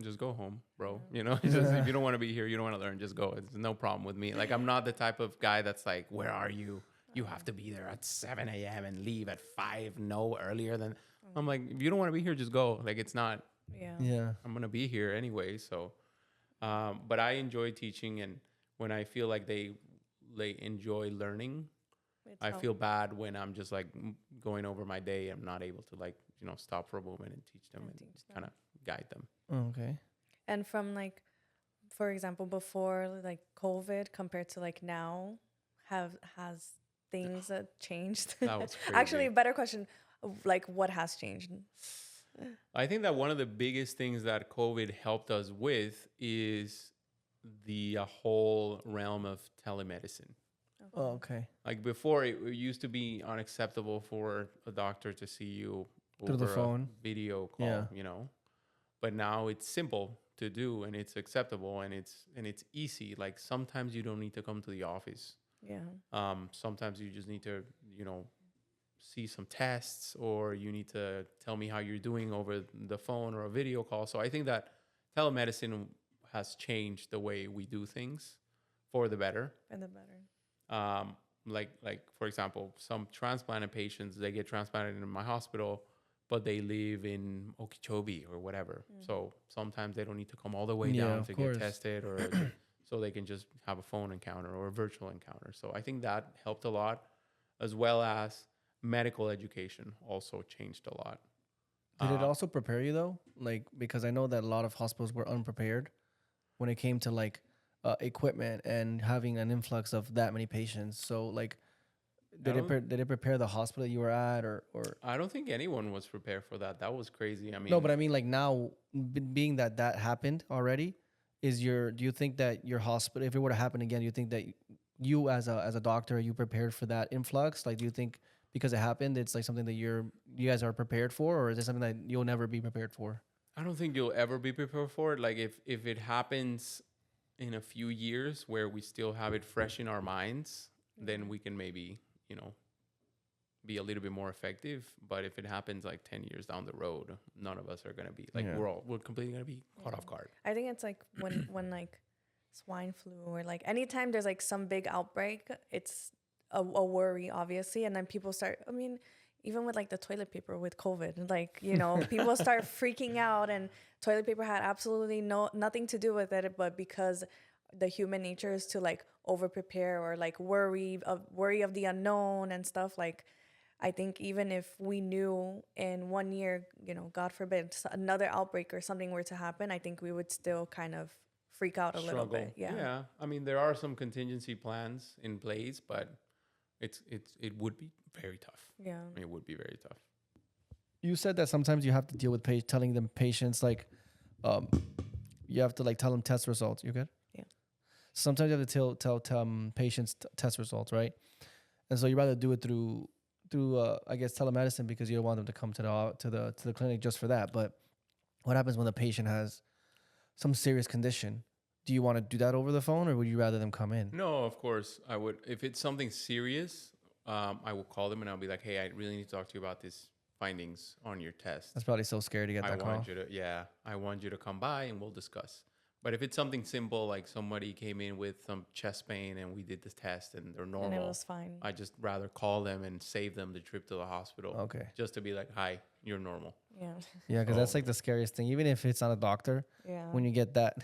just go home, bro. If you don't want to be here, you don't want to learn, just go. It's no problem with me. Like, I'm not the type of guy that's like, where are you? You have to be there at 7 a.m. and leave at 5, no earlier than. I'm like, if you don't want to be here, just go. Like, it's not. Yeah. I'm going to be here anyway. So, but I enjoy teaching. And when I feel like they enjoy learning, I feel bad when I'm just like going over my day. I'm not able to like, stop for a moment and teach them and kind of guide them. Okay. And from like, for example, before like COVID compared to like now, has things changed? That was crazy. Actually, a better question, like what has changed? I think that one of the biggest things that COVID helped us with is the whole realm of telemedicine. Oh, okay. Like before, it used to be unacceptable for a doctor to see you through the phone, video call, But now it's simple to do, and it's acceptable, and it's easy. Like, sometimes you don't need to come to the office. Yeah. Sometimes you just need to, see some tests, or you need to tell me how you're doing over the phone or a video call. So I think that telemedicine has changed the way we do things for the better. For the better. Like for example, some transplanted patients, they get transplanted in my hospital, but they live in Okeechobee or whatever. So sometimes they don't need to come all the way down to get tested, or so they can just have a phone encounter or a virtual encounter. So I think that helped a lot, as well as medical education also changed a lot. Did it also prepare you though? Like, because I know that a lot of hospitals were unprepared when it came to like equipment and having an influx of that many patients. So like, did it prepare the hospital you were at, or? I don't think anyone was prepared for that. That was crazy. I mean, no, but I mean, like now, being that happened already, do you think that your hospital, if it were to happen again, do you think that you as a doctor, are you prepared for that influx? Like, do you think because it happened, it's like something that you guys are prepared for, or is it something that you'll never be prepared for? I don't think you'll ever be prepared for it. Like, if it happens in a few years where we still have it fresh in our minds, then we can maybe, be a little bit more effective. But if it happens like 10 years down the road, none of us are going to be like, we're completely going to be caught off guard. I think it's like when like swine flu, or like anytime there's like some big outbreak, it's a worry, obviously. And then people start, I mean, even with like the toilet paper with COVID, like, people start freaking out, and toilet paper had absolutely nothing to do with it. But because the human nature is to like over prepare, or like worry of the unknown and stuff, like, I think even if we knew in 1 year, God forbid, another outbreak or something were to happen, I think we would still kind of freak out a little bit. Yeah. I mean, there are some contingency plans in place, but it would be very tough. Yeah. It would be very tough. You said that sometimes you have to deal with telling them patients like, you have to like tell them test results. You good? Yeah. Sometimes you have to tell patients test results, right? And so you rather do it through I guess telemedicine because you don't want them to come to the clinic just for that. But what happens when the patient has some serious condition? Do you want to do that over the phone, or would you rather them come in? No, of course I would. If it's something serious, I will call them and I'll be like, hey, I really need to talk to you about these findings on your test. That's probably so scary to get that call. I want you to come by and we'll discuss. But if it's something simple, like somebody came in with some chest pain and we did this test and they're normal, And it was fine. I just rather call them and save them the trip to the hospital. Okay. Just to be like, hi, you're normal. Yeah. Yeah, because that's like the scariest thing. Even if it's not a doctor, Yeah. when you get that,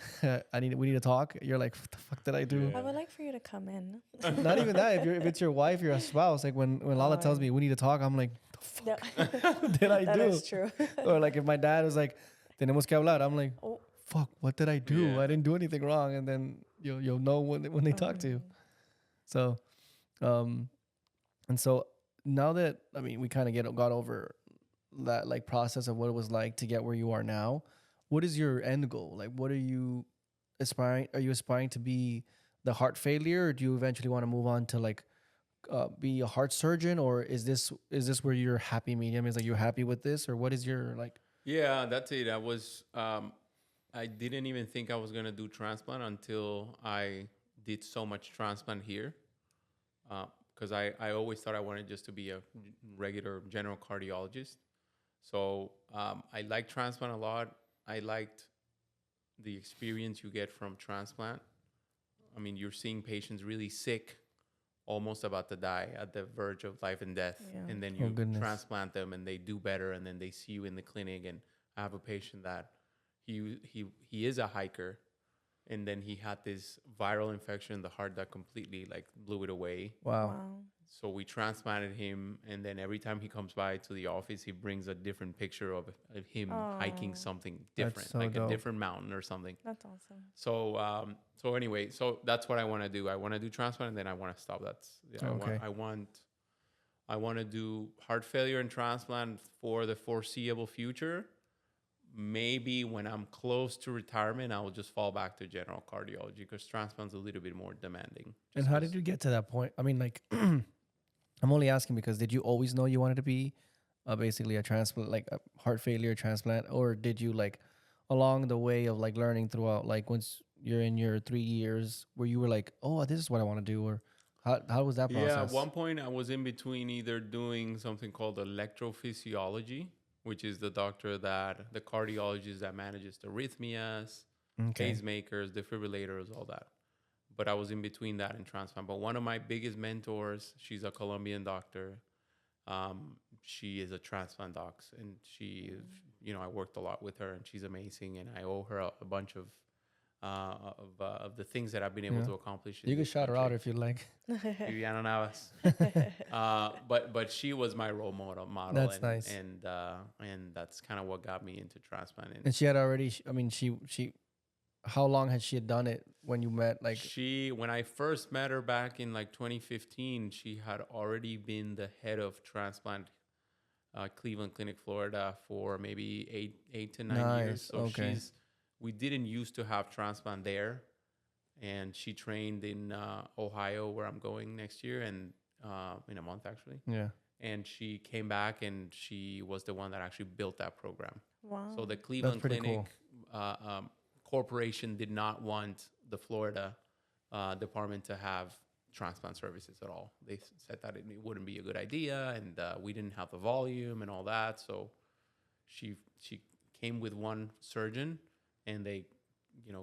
we need to talk. You're like, what the fuck did I do? Yeah. I would like for you to come in. Not even that. If it's your wife, your spouse. Like when Lala tells me we need to talk, I'm like, the fuck Yeah. did I That do? is true. Or like if my dad was like, tenemos que hablar. I'm like, Oh. fuck, what did I do? Yeah. I didn't do anything wrong. And then you'll know when they talk to you. So, and so now that we kind of got over that like process of what it was like to get where you are now, what is your end goal? Like, what are you aspiring? Are you aspiring to be the heart failure, or do you eventually want to move on to like be a heart surgeon, or is this where your happy medium is? Like, you're happy with this, or what is your like? Yeah, that's it. I didn't even think I was going to do transplant until I did so much transplant here. Because I always thought I wanted just to be a regular general cardiologist. So I like transplant a lot. I liked the experience you get from transplant. I mean, you're seeing patients really sick, almost about to die, at the verge of life and death. Yeah. And then Oh, you goodness. transplant them and they do better. And then they see you in the clinic. And I have a patient that he is a hiker. And then he had this viral infection in the heart that completely like blew it away. Wow. So we transplanted him, and then every time he comes by to the office, he brings a different picture of him hiking something different, so like dope. a different mountain or something. That's awesome. So anyway, so that's what I want to do. I want to do transplant, and then I want to stop. Okay. I want to do heart failure and transplant for the foreseeable future. Maybe when I'm close to retirement, I will just fall back to general cardiology because transplant's a little bit more demanding. And how did you get to that point? I mean, like, I'm only asking because did you always know you wanted to be basically a transplant, like a heart failure transplant, or did you like along the way of like learning throughout, like once you're in your 3 years, where you were like, oh, this is what I want to do, or how was that process? Yeah, at one point I was in between either doing something called electrophysiology, which is the cardiologist that manages the arrhythmias, pacemakers, defibrillators, all that. But I was in between that and transplant. But one of my biggest mentors, she's a Colombian doctor. She is a transplant doc, and she is, I worked a lot with her, and she's amazing. And I owe her a bunch of the things that I've been able to accomplish. You can shout her out if you like. Viviana Navas. But she was my role model. That's nice. And that's kind of what got me into transplant. And she had already, she how long had she done it when you met? Like, when I first met her back in like 2015, she had already been the head of transplant, Cleveland Clinic, Florida, for maybe 8 to 9 years. So we didn't used to have transplant there, and she trained in Ohio, where I'm going next year, and in a month actually. Yeah. And she came back, and she was the one that actually built that program. Wow. So the Cleveland Clinic corporation did not want the Florida department to have transplant services at all. They said that it wouldn't be a good idea, and we didn't have the volume and all that. So she came with one surgeon, and they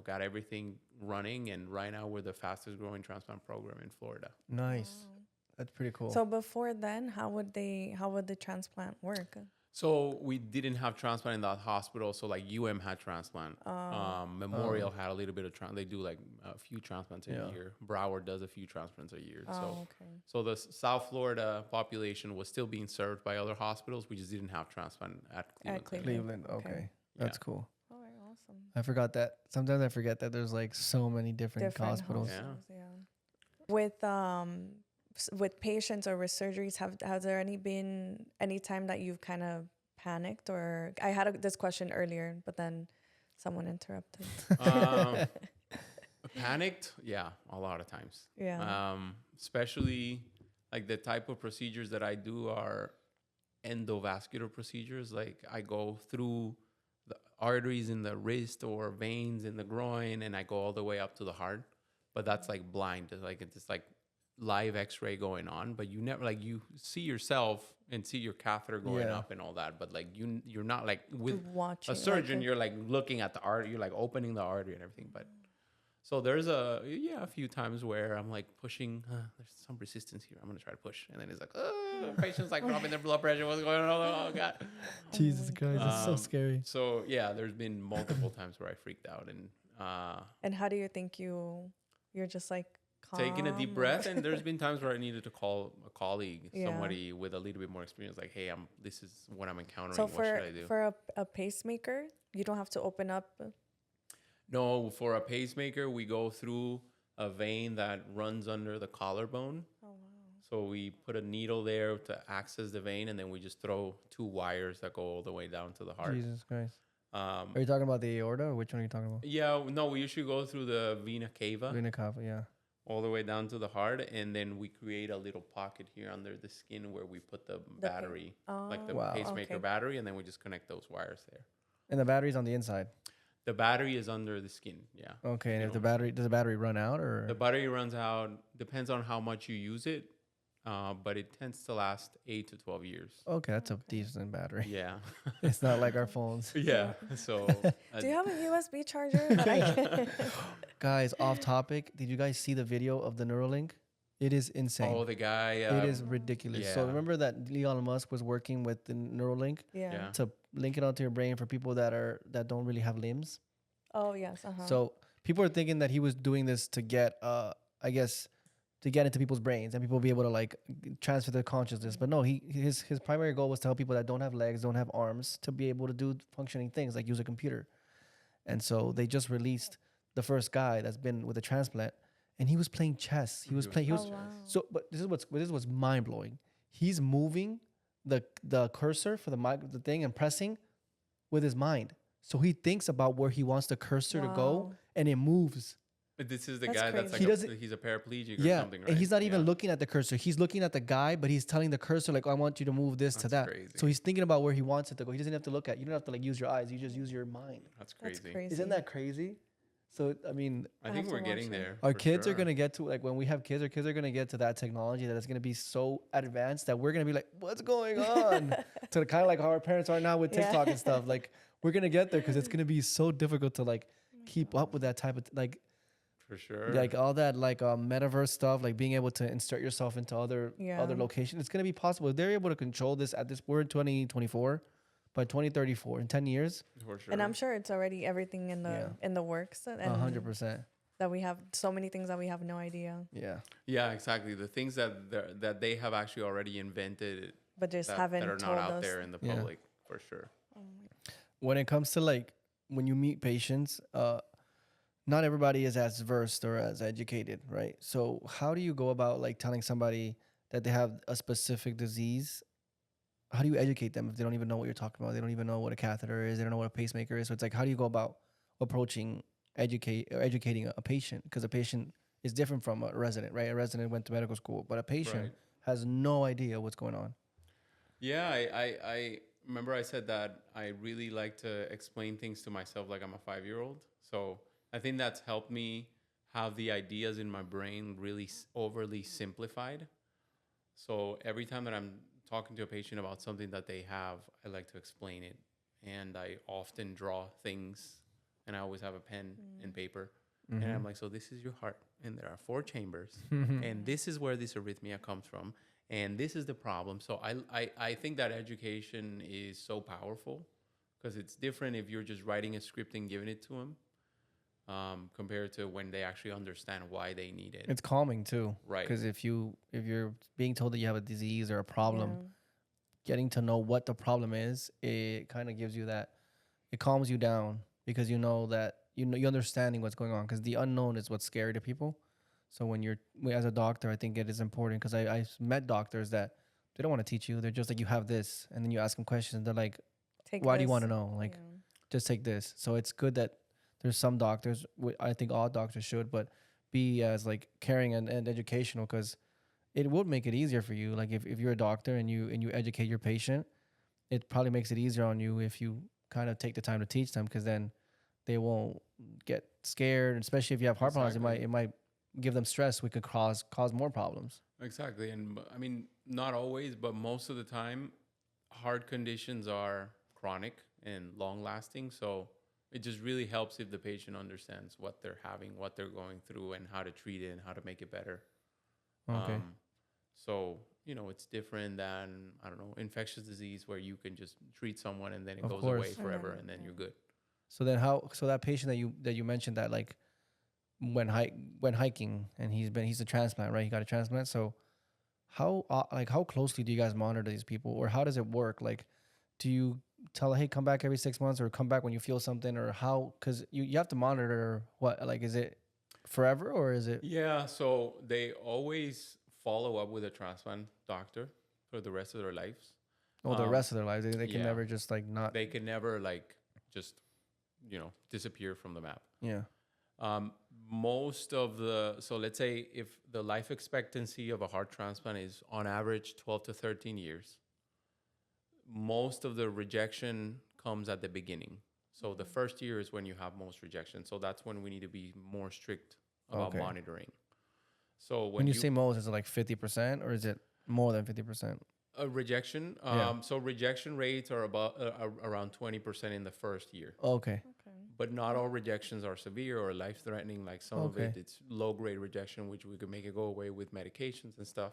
got everything running, and right now we're the fastest growing transplant program in Florida. Nice. Wow. That's pretty cool. So before then, how would the transplant work? So we didn't have transplant in that hospital. So like had transplant. Memorial had a little bit of they do like a few transplants a year. Broward does a few transplants a year. So the South Florida population was still being served by other hospitals. We just didn't have transplant at Cleveland. Okay. That's cool. All right, awesome. I forgot that. Sometimes I forget that there's like so many different hospitals. Yeah. With patients or with surgeries, has there been any time that you've kind of panicked? Or I had this question earlier, but then Someone interrupted. Um, Panicked, yeah, a lot of times. Yeah. Especially like the type of procedures that I do are endovascular procedures. Like I go through the arteries in the wrist or veins in the groin, and I go all the way up to the heart. But that's like blind. Like it's just like live X-ray going on. But you never like you see yourself and see your catheter going Yeah. up and all that. But like you're not like with Watching a surgeon. like You're like looking at the artery. You're like opening the artery and everything. But so there's a few times where I'm like pushing. There's some resistance here. I'm gonna try to push, and then it's like, patient's like dropping their blood pressure. What's going on? Oh god! Jesus Christ, it's so scary. So yeah, there's been multiple times where I freaked out and And how do you think you're just like calm, taking a deep breath. And there's been times where I needed to call a colleague, Yeah. somebody with a little bit more experience, like, hey, this is what I'm encountering. So what should I do? for a pacemaker, you don't have to open up. No, for a pacemaker, we go through a vein that runs under the collarbone. Oh wow. So we put a needle there to access the vein, and then we just throw 2 wires that go all the way down to the heart. Jesus Christ. Are Um, you talking about the aorta, or which one are you talking about? yeah, no, we usually go through the vena cava Vena cava, yeah. all the way down to the heart, and then we create a little pocket here under the skin where we put the battery, like the Wow. pacemaker Okay. battery, and then we just connect those wires there. And the battery's on the inside. The battery is under the skin, yeah. Okay, and You if the know. battery, does the battery run out, or? The battery runs out, depends on how much you use it, but it tends to last 8 to 12 years. Okay, that's a decent battery. Yeah. It's not like our phones. Yeah. So, Do you have a USB charger? that I can- Guys, off topic. Did you guys see the video of the Neuralink? It is insane. oh, the guy. It is ridiculous. So yeah. remember that Elon Musk was working with the Neuralink yeah. Yeah. to link it onto your brain for people that don't really have limbs. Oh yes. Uh huh. So people are thinking that he was doing this to get, I guess, to get into people's brains and people will be able to like transfer their consciousness. But no, his primary goal was to help people that don't have legs, don't have arms, to be able to do functioning things like use a computer. And so they just released the first guy that's been with a transplant, and he was playing chess. He was playing. He was Oh, wow. so. But this is what's mind blowing. He's moving the cursor for the thing and pressing with his mind. So he thinks about where he wants the cursor to go, Wow. and it moves. But this is the That's guy that's crazy. like he's a paraplegic or Yeah, something, right? and he's not even Yeah. looking at the cursor. He's looking at the guy, but he's telling the cursor like, "I want you to move this to That's that." crazy. So he's thinking about where he wants it to go. He doesn't have to look at. You don't have to like use your eyes. You just use your mind. That's That's crazy. crazy. Isn't that crazy? So I mean, I I think have we're to getting watch it. there. our for kids are sure. gonna get to like when we have kids. Our kids are gonna get to that technology that is gonna be so advanced that we're gonna be like, "What's going on?" To kind of like how our parents are now with Yeah. TikTok and stuff. Like we're gonna get there because it's gonna be so difficult to like keep up with that type of like For sure. like all that like metaverse stuff, like being able to insert yourself into other Yeah. locations. It's gonna be possible if they're able to control this at this. We're in 2024, by 2034, in 10 years, For sure. And I'm sure it's already everything in the Yeah. in the works, and 100%. that we have so many things that we have no idea, Yeah, Yeah, exactly. The things that they have actually already invented but just that haven't are told not out us. there in the Yeah. public, for sure. when it comes to like when you meet patients, not everybody is as versed or as educated, right? So how do you go about like telling somebody that they have a specific disease? How do you educate them if they don't even know what you're talking about? They don't even know what a catheter is. They don't know what a pacemaker is. So it's like, how do you go about approaching educating a patient? Because a patient is different from a resident, right? A resident went to medical school, but a patient Right. has no idea what's going on. Yeah, I remember I said that I really like to explain things to myself like I'm a 5-year-old. So I think that's helped me have the ideas in my brain really overly simplified. So every time that I'm talking to a patient about something that they have, I like to explain it. And I often draw things, and I always have a pen and paper. And I'm like, so this is your heart, and there are 4 chambers, and this is where this arrhythmia comes from, and this is the problem. So I think that education is so powerful because it's different if you're just writing a script and giving it to them compared to when they actually understand why they need it. It's calming too, Right. Because if you're being told that you have a disease or a problem, Yeah. getting to know what the problem is, it kind of gives you that. It calms you down because you know that you're understanding what's going on. Because the unknown is what's scary to people. So when as a doctor, I think it is important because I've met doctors that they don't want to teach you. They're just like, you have this, and then you ask them questions, and they're like, Take why do you this. want to know? Like, Yeah. just take this. So it's good that there's some doctors. I think all doctors should, but be as like caring and educational, because it would make it easier for you. Like if you're a doctor and you educate your patient, it probably makes it easier on you if you kind of take the time to teach them, because then they won't get scared. And especially if you have heart problems, it might give them stress. We could cause more problems. Exactly. And I mean, not always, but most of the time, heart conditions are chronic and long lasting. So it just really helps if the patient understands what they're having, what they're going through, and how to treat it and how to make it better. Okay. So, it's different than, I don't know, infectious disease where you can just treat someone and then it Of goes course. away forever and then you're good. So then so that patient that you mentioned that like went hiking and he's a transplant, right? He got a transplant. So how closely do you guys monitor these people, or how does it work? Like, do you tell, hey, come back every 6 months, or come back when you feel something, or how? Because you have to monitor what, like, is it forever or is it? Yeah. So they always follow up with a transplant doctor for the rest of their lives. Oh, the rest of their lives, they can yeah. never just like not. They can never like just, disappear from the map. Yeah. So let's say if the life expectancy of a heart transplant is on average 12 to 13 years, most of the rejection comes at the beginning. So the first year is when you have most rejection. So that's when we need to be more strict about monitoring. So when you say most, is it like 50% or is it more than 50%? A rejection. So rejection rates are about around 20% in the first year. Okay. But not all rejections are severe or life-threatening. Like some of it's low-grade rejection, which we could make it go away with medications and stuff.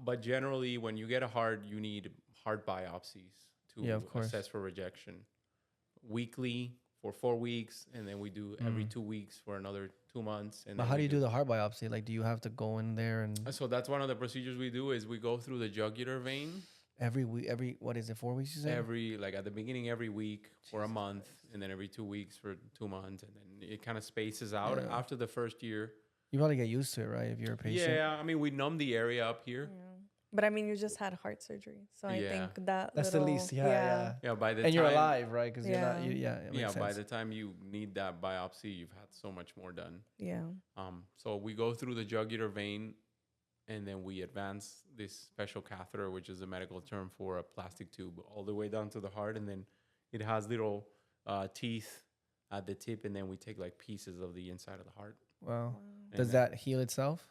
But generally, when you get a heart, you need heart biopsies to assess for rejection. Weekly for 4 weeks, and then we do every 2 weeks for another 2 months. And but how do you do the heart biopsy? Like, do you have to go in there and? So that's one of the procedures we do is we go through the jugular vein. Every week, what is it, 4 weeks you said? At the beginning, every week for a month, and then every 2 weeks for 2 months, and then it kind of spaces out after the first year. You probably get used to it, right? If you're a patient. Yeah, I mean, we numb the area up here. Yeah. But I mean, you just had heart surgery, so I think that's the least. Yeah. By the and time, you're alive, right? Because you're not. By the time you need that biopsy, you've had so much more done. Yeah. So we go through the jugular vein, and then we advance this special catheter, which is a medical term for a plastic tube, all the way down to the heart, and then it has little teeth at the tip, and then we take like pieces of the inside of the heart. Wow. Does that heal itself?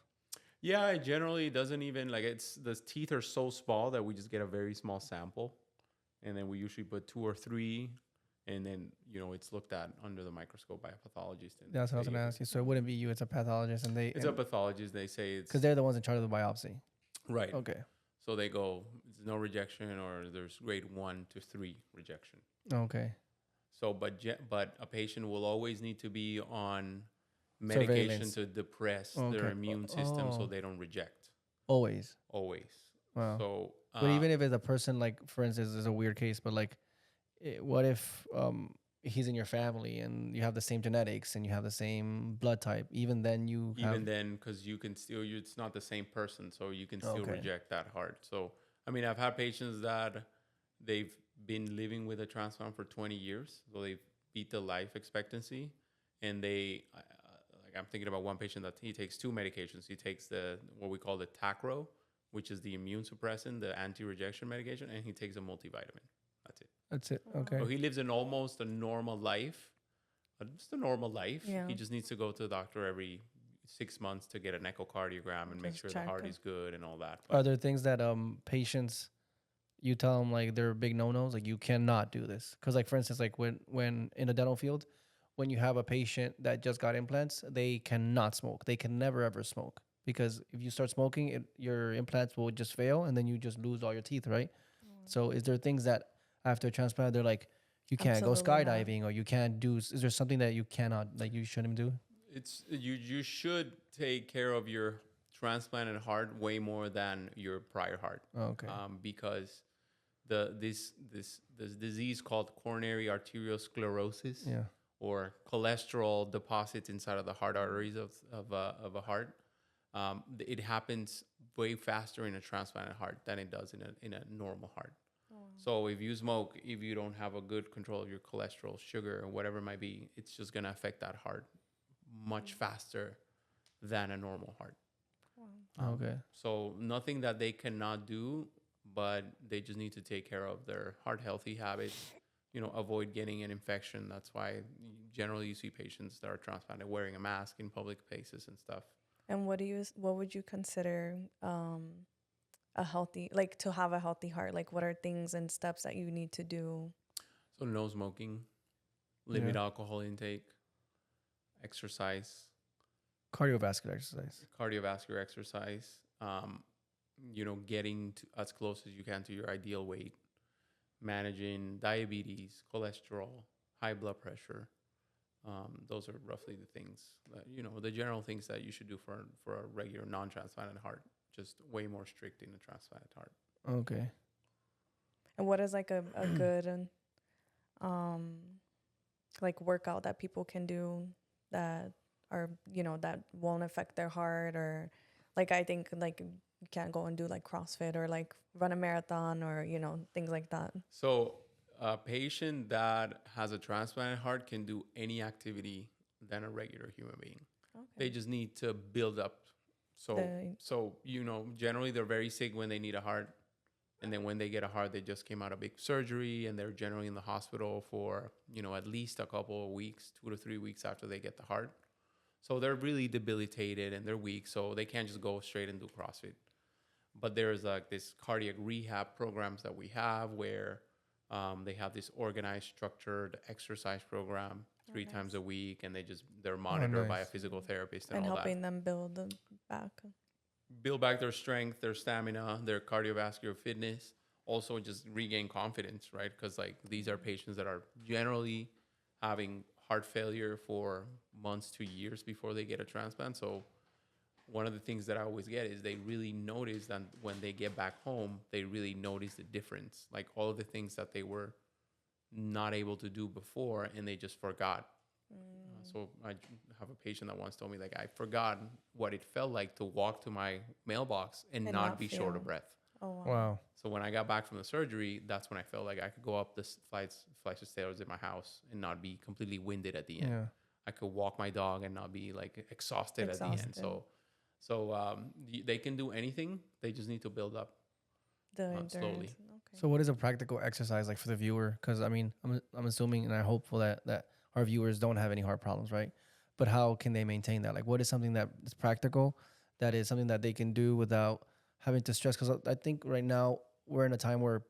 Yeah, it generally doesn't even the teeth are so small that we just get a very small sample, and then we usually put 2 or 3, and then it's looked at under the microscope by a pathologist. And that's what I was going to ask you. So it wouldn't be you; it's a pathologist, and it's a pathologist. They say it's because they're the ones in charge of the biopsy. Right. Okay. So they go, there's no rejection, or there's grade 1 to 3 rejection. Okay. So, but a patient will always need to be on medication to depress their immune system so they don't reject. Always. Wow. So, but even if it's a person, like, for instance, it's a weird case, but like, what if he's in your family and you have the same genetics and you have the same blood type? Even then, because you can still, it's not the same person, so you can still reject that heart. So, I mean, I've had patients that they've been living with a transplant for 20 years, so they've beat the life expectancy, and I'm thinking about one patient that he takes 2 medications. He takes what we call the Tacro, which is the immune suppressant, the anti-rejection medication, and he takes a multivitamin. That's it. Okay. So he lives in almost a normal life, just a normal life. Yeah. He just needs to go to the doctor every 6 months to get an echocardiogram and make sure the heart is good and all that. Are there things that patients, you tell them like they're big no-nos, like you cannot do this? Because like, for instance, like when in the dental field, when you have a patient that just got implants, they cannot smoke. They can never, ever smoke. Because if you start smoking, your implants will just fail and then you just lose all your teeth, right? So is there things that after a transplant, they're like, you can't go skydiving or you can't do, is there something that you cannot, like you shouldn't do? You should take care of your transplanted heart way more than your prior heart. Okay. Because this disease called coronary arteriosclerosis, or cholesterol deposits inside of the heart arteries of a heart, it happens way faster in a transplanted heart than it does in a normal heart. So if you smoke, if you don't have a good control of your cholesterol, sugar, or whatever it might be, it's just going to affect that heart much faster than a normal heart. Okay. So nothing that they cannot do, but they just need to take care of their heart healthy habits, avoid getting an infection. That's why generally you see patients that are transplanted wearing a mask in public places and stuff. And what would you consider a healthy, like to have a healthy heart? Like what are things and steps that you need to do? So no smoking, limit alcohol intake, exercise, Cardiovascular exercise. cardiovascular exercise, getting as close as you can to your ideal weight, managing diabetes, cholesterol, high blood pressure. Those are roughly the things that, the general things that you should do for a regular non-transplanted heart, just way more strict in a transplanted heart. Okay. And what is like a good like workout that people can do that are, that won't affect their heart? Or like, I think like you can't go and do like CrossFit or like run a marathon or, things like that. So a patient that has a transplanted heart can do any activity than a regular human being. Okay. They just need to build up. So generally they're very sick when they need a heart. And then when they get a heart, they just came out of big surgery and they're generally in the hospital for, at least a couple of weeks, 2 to 3 weeks after they get the heart. So they're really debilitated and they're weak. So they can't just go straight and do CrossFit. But there's like this cardiac rehab programs that we have where they have this organized, structured exercise program 3 times a week, and they're monitored by a physical therapist and all helping that. them Build back their strength, their stamina, their cardiovascular fitness. Also, just regain confidence, right? Because like these are patients that are generally having heart failure for months to years before they get a transplant. So one of the things that I always get is they really notice that when they get back home, they really notice the difference. Like all of the things that they were not able to do before and they just forgot. So I have a patient that once told me, like, I forgot what it felt like to walk to my mailbox and not be short of breath. Oh, Wow. So when I got back from the surgery, that's when I felt like I could go up the flights of stairs in my house and not be completely winded at the end. Yeah. I could walk my dog and not be like exhausted. At the end. So they can do anything. They just need to build up slowly. Okay. So what is a practical exercise like for the viewer? Because I mean, I'm assuming and I'm hopeful that our viewers don't have any heart problems, right? But how can they maintain that? Like, what is something that is practical, that is something that they can do without having to stress? Because I think right now we're in a time where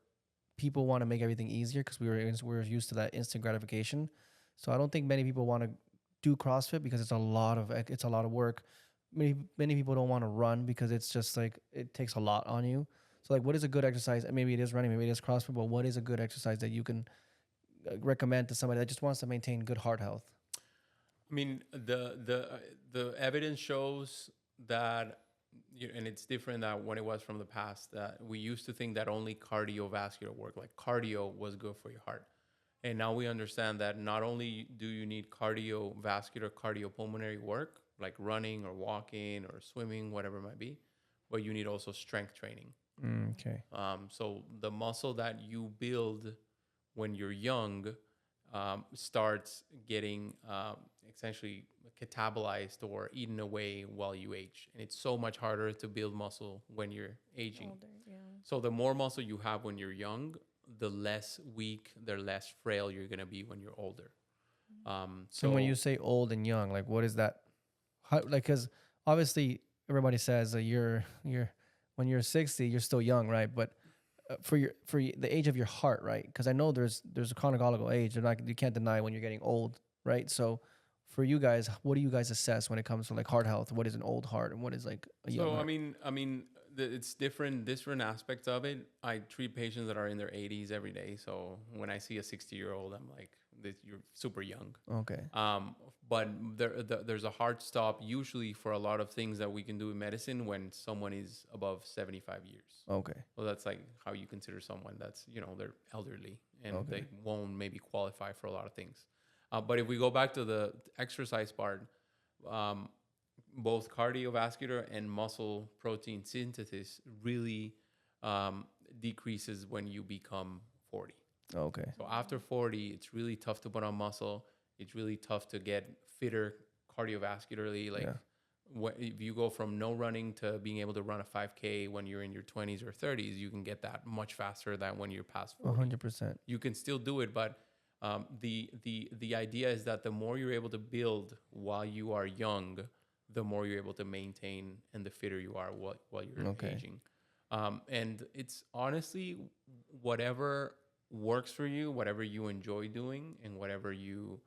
people want to make everything easier because we're used to that instant gratification. So I don't think many people want to do CrossFit because it's a lot of work. Many people don't want to run because it's just like it takes a lot on you. So like, what is a good exercise? Maybe it is running, maybe it is CrossFit, but what is a good exercise that you can recommend to somebody that just wants to maintain good heart health? I mean, the evidence shows that, and it's different than when it was from the past, that we used to think that only cardiovascular work, like cardio, was good for your heart. And now we understand that not only do you need cardiovascular, cardiopulmonary work, like running or walking or swimming, whatever it might be, but you need also strength training. Okay. So the muscle that you build when you're young starts getting essentially catabolized or eaten away while you age. And it's so much harder to build muscle when you're aging. Older, yeah. So the more muscle you have when you're young, the less weak, the less frail you're going to be when you're older. So when you say old and young, like what is that? How, like, because obviously everybody says that you're when you're 60, you're still young, right? But for the age of your heart, right? Because I know there's a chronological age. You can't deny when you're getting old, right? So for you guys, what do you guys assess when it comes to like heart health? What is an old heart and what is like a young heart? I mean, it's different aspects of it. I treat patients that are in their 80s every day. So when I see a 60-year-old, I'm like, you're super young. Okay. But there's a hard stop usually for a lot of things that we can do in medicine when someone is above 75 years. Okay. Well, that's like how you consider someone that's, they're elderly and they won't maybe qualify for a lot of things. But if we go back to the exercise part, both cardiovascular and muscle protein synthesis really decreases when you become 40. Okay. So after 40, it's really tough to put on muscle. It's really tough to get fitter cardiovascularly. Like if you go from no running to being able to run a 5K when you're in your 20s or 30s, you can get that much faster than when you're past 40. 100%. You can still do it, but the idea is that the more you're able to build while you are young, the more you're able to maintain, and the fitter you are while you're aging. And it's honestly whatever works for you, whatever you enjoy doing, and whatever you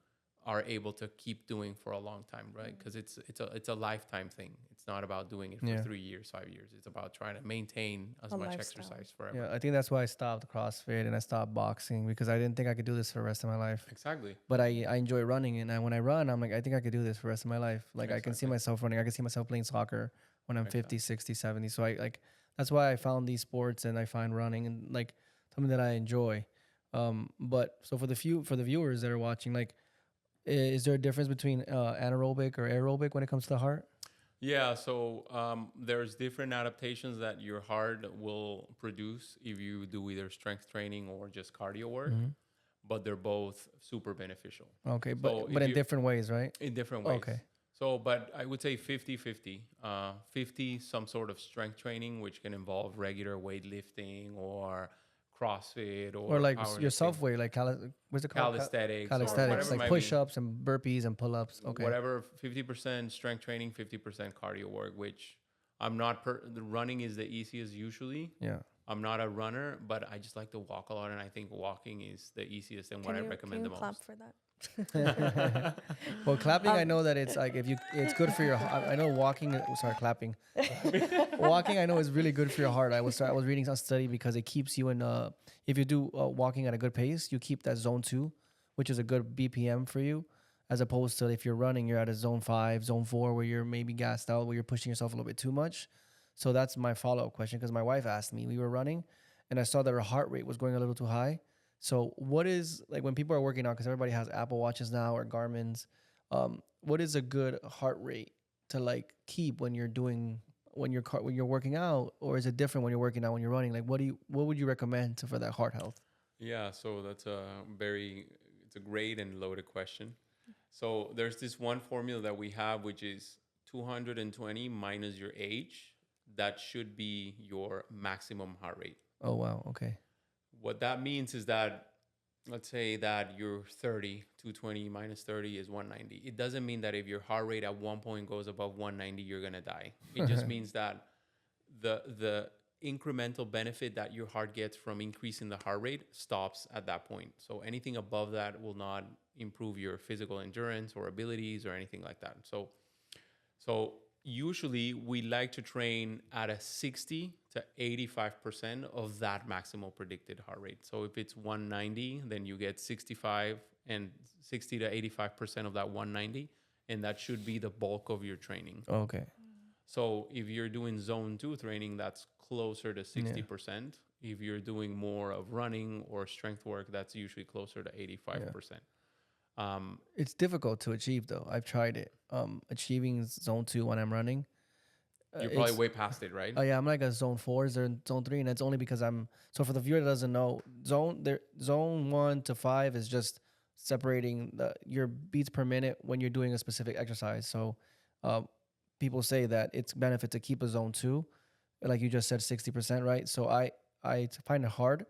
are able to keep doing for a long time, right? Because it's a lifetime thing. It's not about doing it for 3 years, 5 years. It's about trying to maintain as much exercise forever. Yeah, I think that's why I stopped CrossFit and I stopped boxing, because I didn't think I could do this for the rest of my life. Exactly. But I enjoy running, and when I run, I'm like, I think I could do this for the rest of my life. Like I can see myself running. I can see myself playing soccer when I'm 50, 60, 70. So I like, that's why I found these sports, and I find running and like something that I enjoy. But so for the viewers that are watching, like, is there a difference between anaerobic or aerobic when it comes to the heart? Yeah, so there's different adaptations that your heart will produce if you do either strength training or just cardio work, but they're both super beneficial. Okay, so but in different ways, right? In different ways. Okay. So, but I would say 50-50. 50, some sort of strength training, which can involve regular weightlifting or CrossFit or like your self weight, like what's it called? Calisthenics, like push-ups and burpees and pull-ups. Okay. Whatever, 50% strength training, 50% cardio work, which I'm not, the running is the easiest usually. Yeah. I'm not a runner, but I just like to walk a lot, and I think walking is the easiest and what I recommend the most. Clap for that? Well, clapping, I know that it's like it's good for your. I know walking. Clapping. Walking, I know is really good for your heart. I was reading some study because it keeps you in. If you do walking at a good pace, you keep that zone 2, which is a good BPM for you, as opposed to if you're running, you're at a zone 5, zone 4, where you're maybe gassed out, where you're pushing yourself a little bit too much. So that's my follow-up question, because my wife asked me. We were running, and I saw that her heart rate was going a little too high. So what is, like, when people are working out, because everybody has Apple Watches now or Garmin's, what is a good heart rate to like keep when you're working out, or is it different when you're working out when you're running? Like, what would you recommend for that heart health? Yeah, so it's a great and loaded question. So there's this one formula that we have, which is 220 minus your age. That should be your maximum heart rate. Oh, wow. Okay. What that means is that, let's say that you're 30, 220 minus 30 is 190. It doesn't mean that if your heart rate at one point goes above 190, you're going to die. It just means that the incremental benefit that your heart gets from increasing the heart rate stops at that point. So anything above that will not improve your physical endurance or abilities or anything like that. So usually we like to train at a 60 to 85% of that maximal predicted heart rate. So if it's 190, then you get 65 and 60 to 85% of that 190, and that should be the bulk of your training. Okay. So if you're doing zone 2 training, that's closer to 60%. Yeah. If you're doing more of running or strength work, that's usually closer to 85%. Yeah. It's difficult to achieve, though. I've tried it. Achieving zone 2 when I'm running. You're probably way past it, right? Oh yeah, I'm like a zone 4 or zone 3, and it's only because so for the viewer that doesn't know, zone 1 to 5 is just separating your beats per minute when you're doing a specific exercise. So people say that it's benefit to keep a zone 2, like you just said, 60%, right? So I find it hard,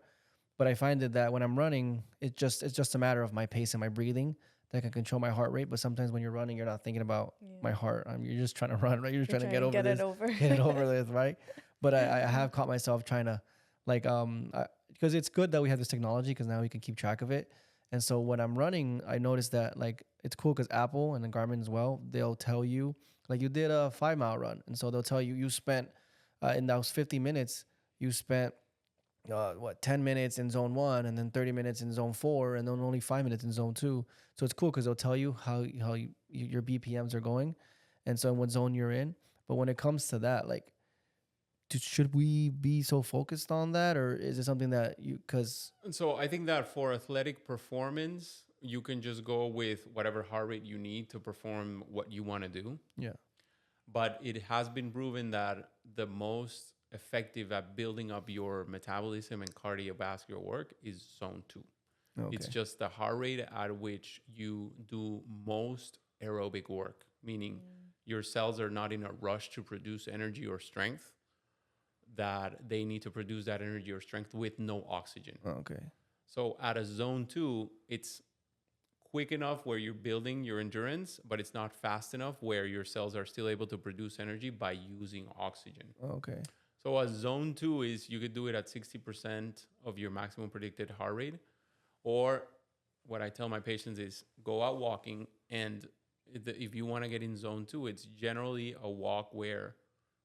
but I find that when I'm running, it's just a matter of my pace and my breathing that can control my heart rate. But sometimes when you're running, you're not thinking about my heart. You're just trying to run, right? You're just trying to get over this, get it over this, right? But I have caught myself trying to, like, because it's good that we have this technology, because now we can keep track of it. And so when I'm running, I notice that, like, it's cool because Apple and the Garmin as well, they'll tell you, like, you did a 5-mile run. And so they'll tell you spent, in those 50 minutes, you spent 10 minutes in zone 1, and then 30 minutes in zone 4, and then only 5 minutes in zone 2. So it's cool because they'll tell you how your BPMs are going, and so in what zone you're in. But when it comes to that, like, should we be so focused on that, or is it something that So I think that for athletic performance, you can just go with whatever heart rate you need to perform what you want to do. Yeah. But it has been proven that the most effective at building up your metabolism and cardiovascular work is zone 2. Okay. It's just the heart rate at which you do most aerobic work, meaning your cells are not in a rush to produce energy or strength, that they need to produce that energy or strength with no oxygen. Okay. So at a zone 2, it's quick enough where you're building your endurance, but it's not fast enough where your cells are still able to produce energy by using oxygen. Okay. So a zone 2 is you could do it at 60% of your maximum predicted heart rate. Or what I tell my patients is go out walking, and if you want to get in zone 2, it's generally a walk where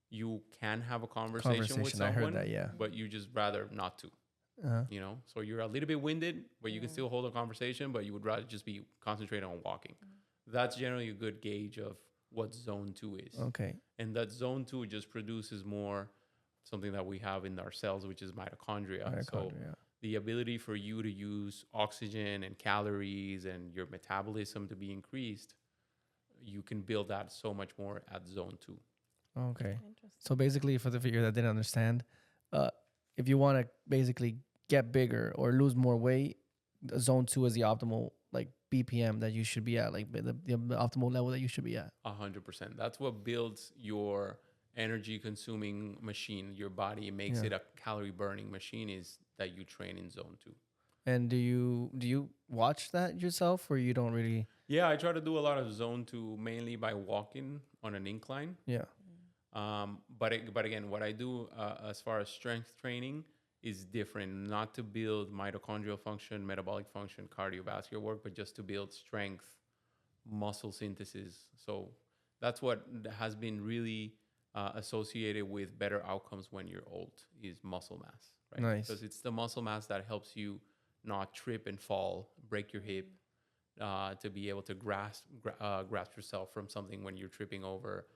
you can have a conversation with someone, I heard that, yeah. but you just rather not to. You know, so you're a little bit winded, but you can still hold a conversation, but you would rather just be concentrating on walking. That's generally a good gauge of what zone 2 is. Okay. And that zone 2 just produces more something that we have in our cells, which is mitochondria. So the ability for you to use oxygen and calories and your metabolism to be increased, you can build that so much more at zone 2. Okay. So basically, for the figure that didn't understand, if you want to basically get bigger or lose more weight, zone 2 is the optimal like BPM that you should be at, like the optimal level that you should be at. 100%. That's what builds your energy consuming machine. Your body makes it a calorie burning machine, is that you train in zone 2. And do you watch that yourself, or you don't really? Yeah, I try to do a lot of zone 2 mainly by walking on an incline. Yeah. But again, what I do as far as strength training is different, not to build mitochondrial function, metabolic function, cardiovascular work, but just to build strength, muscle synthesis. So that's what has been really associated with better outcomes when you're old, is muscle mass, right? Nice. Because it's the muscle mass that helps you not trip and fall, break your hip, to be able to grasp yourself from something when you're tripping over.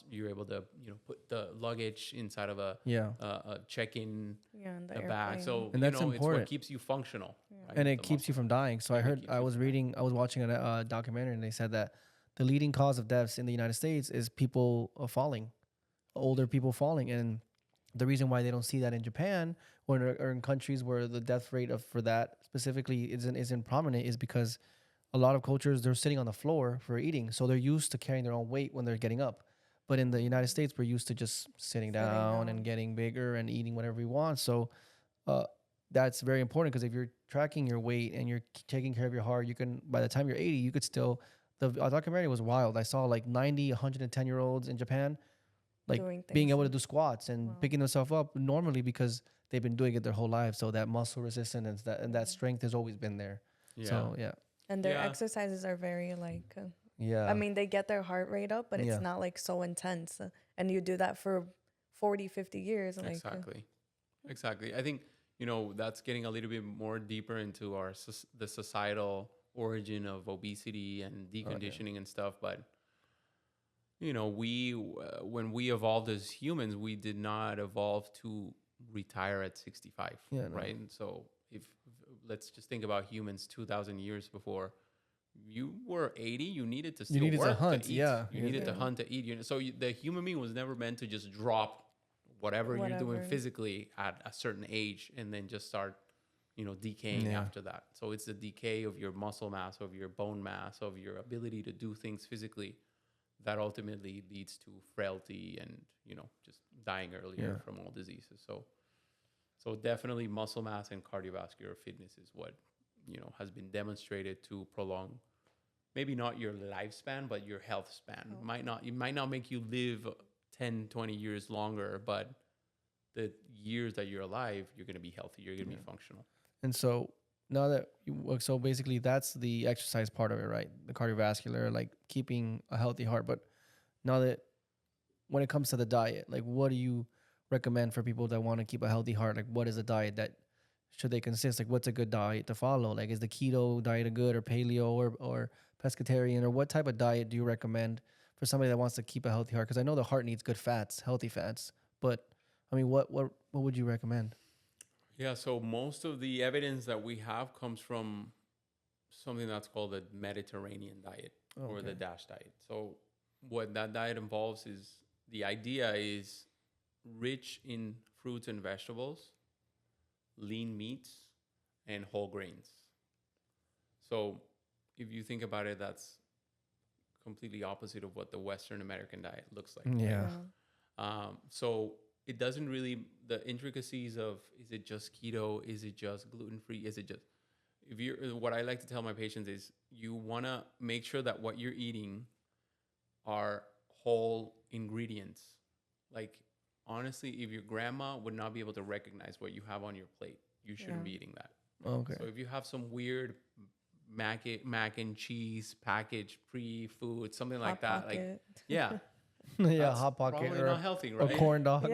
You're able to, put the luggage inside of a check-in bag. So and that's it's important. what keeps you functional. Right? And it keeps you from dying. So I was watching a documentary, and they said that the leading cause of deaths in the United States is people falling, older people falling. And the reason why they don't see that in Japan or in countries where the death rate for that specifically isn't prominent is because a lot of cultures, they're sitting on the floor for eating. So they're used to carrying their own weight when they're getting up. But in the United States, we're used to just sitting down and getting bigger and eating whatever we want. So that's very important, because if you're tracking your weight and you're taking care of your heart, you can, by the time you're 80, you could still, the documentary was wild. I saw like 90, 110-year-olds in Japan, like being able to do squats and picking themselves up normally because they've been doing it their whole life. So that muscle resistance and that strength has always been there. Yeah. So, yeah. And their exercises are very like... I mean, they get their heart rate up, but it's not like so intense. And you do that for 40, 50 years. Exactly. I think, that's getting a little bit more deeper into the societal origin of obesity and deconditioning and stuff. But, when we evolved as humans, we did not evolve to retire at 65, right? And so let's just think about humans 2,000 years before. You were 80, you needed to still work to eat. You needed to hunt to eat. So the human being was never meant to just drop whatever you're doing physically at a certain age and then just start, decaying after that. So it's the decay of your muscle mass, of your bone mass, of your ability to do things physically that ultimately leads to frailty and, just dying earlier from all diseases. So definitely muscle mass and cardiovascular fitness is what has been demonstrated to prolong, maybe not your lifespan, but your health span. It might not make you live 10, 20 years longer, but the years that you're alive, you're going to be healthy. You're going to be functional. And so now that so basically that's the exercise part of it, right? The cardiovascular, like keeping a healthy heart. But now that when it comes to the diet, like what do you recommend for people that want to keep a healthy heart? Like what is a diet that should they consist? Like, what's a good diet to follow? Like, is the keto diet a good, or paleo, or pescatarian, or what type of diet do you recommend for somebody that wants to keep a healthy heart? Because I know the heart needs good fats, healthy fats. But I mean, what would you recommend? Yeah, so most of the evidence that we have comes from something that's called the Mediterranean diet or the DASH diet. So what that diet involves is the idea is rich in fruits and vegetables, lean meats, and whole grains. So if you think about it, that's completely opposite of what the Western American diet looks like. Yeah. So it doesn't really, the intricacies of, is it just keto? Is it just gluten-free? Is it just, if you're, what I like to tell my patients is you want to make sure that what you're eating are whole ingredients. Like, honestly, if your grandma would not be able to recognize what you have on your plate, you shouldn't be eating that. Okay. So if you have some weird mac and cheese packaged pre-food, something like that, like, yeah. Yeah, Hot Pocket probably or not healthy, right? a corn dog.